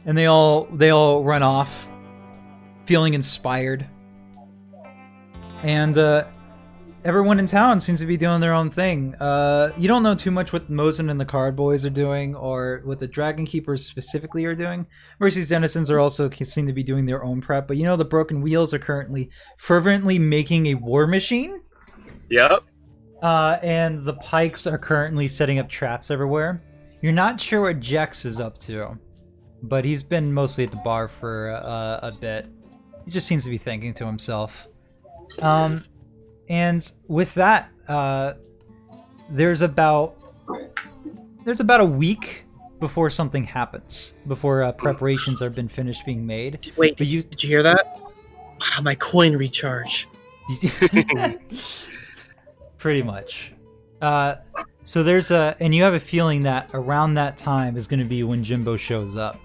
And they all run off, feeling inspired. And everyone in town seems to be doing their own thing. You don't know too much what Mosin and the Card Boys are doing, or what the Dragon Keepers specifically are doing. Mercy's Denizens are also seem to be doing their own prep, but you know the Broken Wheels are currently fervently making a war machine.
Yep.
And the Pikes are currently setting up traps everywhere. You're not sure what Jex is up to, but he's been mostly at the bar for a bit. He just seems to be thinking to himself. And with that, there's about a week before something happens, before preparations have been finished being made.
Wait,
But
did you hear that? Ah, my coin recharge.
Pretty much. So there's and you have a feeling that around that time is going to be when Jimbo shows up.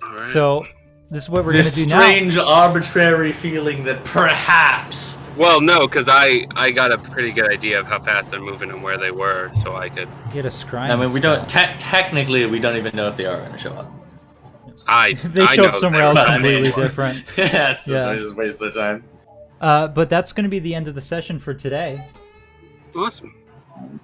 All right.
So this is what we're going to
This
do now.
strange, arbitrary feeling that perhaps.
Well, no, because I got a pretty good idea of how fast they're moving and where they were, so I could.
Get a scrying.
I mean, we
spell.
don't. Technically, we don't even know if they are going to show up.
They
I
show
know
up somewhere
that,
else
but I mean-
completely different.
Yes,
Yeah.
we just waste their time.
But that's going to be the end of the session for today.
Awesome.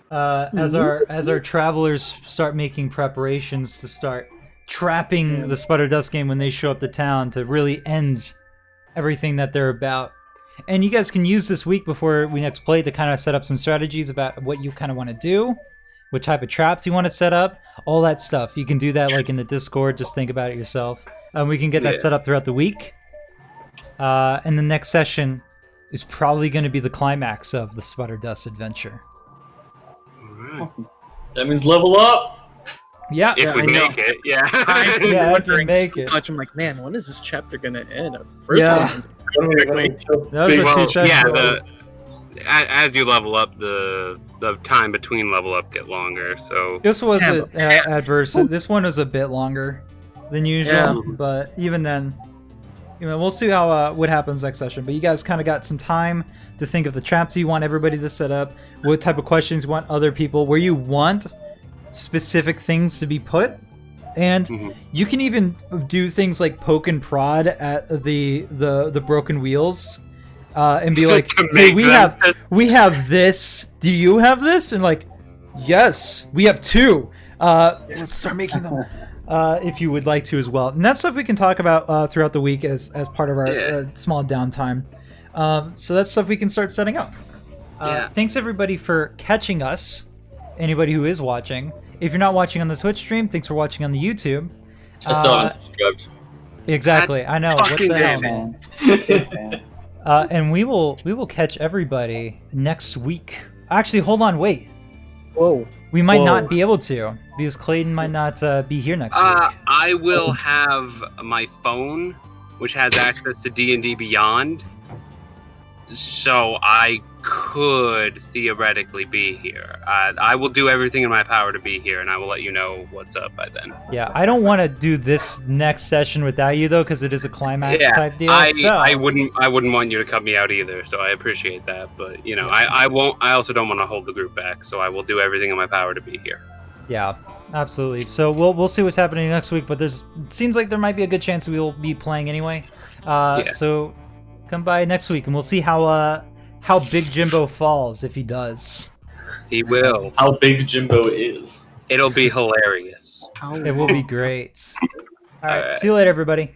As our travelers start making preparations to start trapping the Spudder Dust game when they show up to town to really end everything that they're about. And you guys can use this week before we next play to kind of set up some strategies about what you kind of want to do, what type of traps you want to set up, all that stuff. You can do that like in the Discord. Just think about it yourself. We can get that set up throughout the week. And the next session is probably going to be the climax of the Spudder Dust adventure.
That means level up.
Yeah.
If we
I know.
make it, yeah.
I've been
Yeah, if you
wondering
make
so
it.
much. I'm like, man, when is this chapter gonna end? First
Yeah.
one.
That was a
Well,
2 session.
yeah, as you level up, the time between level up get longer. So
This was
Yeah,
adverse. This one was a bit longer than usual,
Yeah.
but even then, we'll see how what happens next session. But you guys kind of got some time to think of the traps you want everybody to set up, what type of questions you want other people, where you want specific things to be put, and you can even do things like poke and prod at the broken wheels. And be like,
To
hey,
make
we have this. Do you have this? And like, yes, we have 2. Let's start making them. If you would like to as well. And that's stuff we can talk about throughout the week as part of our small downtime. So that's stuff we can start setting up. Thanks everybody for catching us. Anybody who is watching. If you're not watching on the Twitch stream, thanks for watching on the YouTube.
I still haven't subscribed.
Exactly. I know. What
fucking
the hell,
damn
man? And we will catch everybody next week. Actually, hold on, wait.
Whoa.
We might not be able to because Clayton might not be here next week.
I will have my phone, which has access to D&D Beyond, so I could theoretically be here. I will do everything in my power to be here, and I will let you know what's up by then.
Yeah, I don't want to do this next session without you though, because it is a climax type deal.
I wouldn't want you to cut me out either, so I appreciate that. But I won't. I also don't want to hold the group back, so I will do everything in my power to be here.
Yeah, absolutely. So we'll see what's happening next week, but it seems like there might be a good chance we will be playing anyway. So come by next week and we'll see how Big Jimbo falls if he does.
He will.
How Big Jimbo is.
It'll be hilarious.
It will be great. All right. See you later, everybody.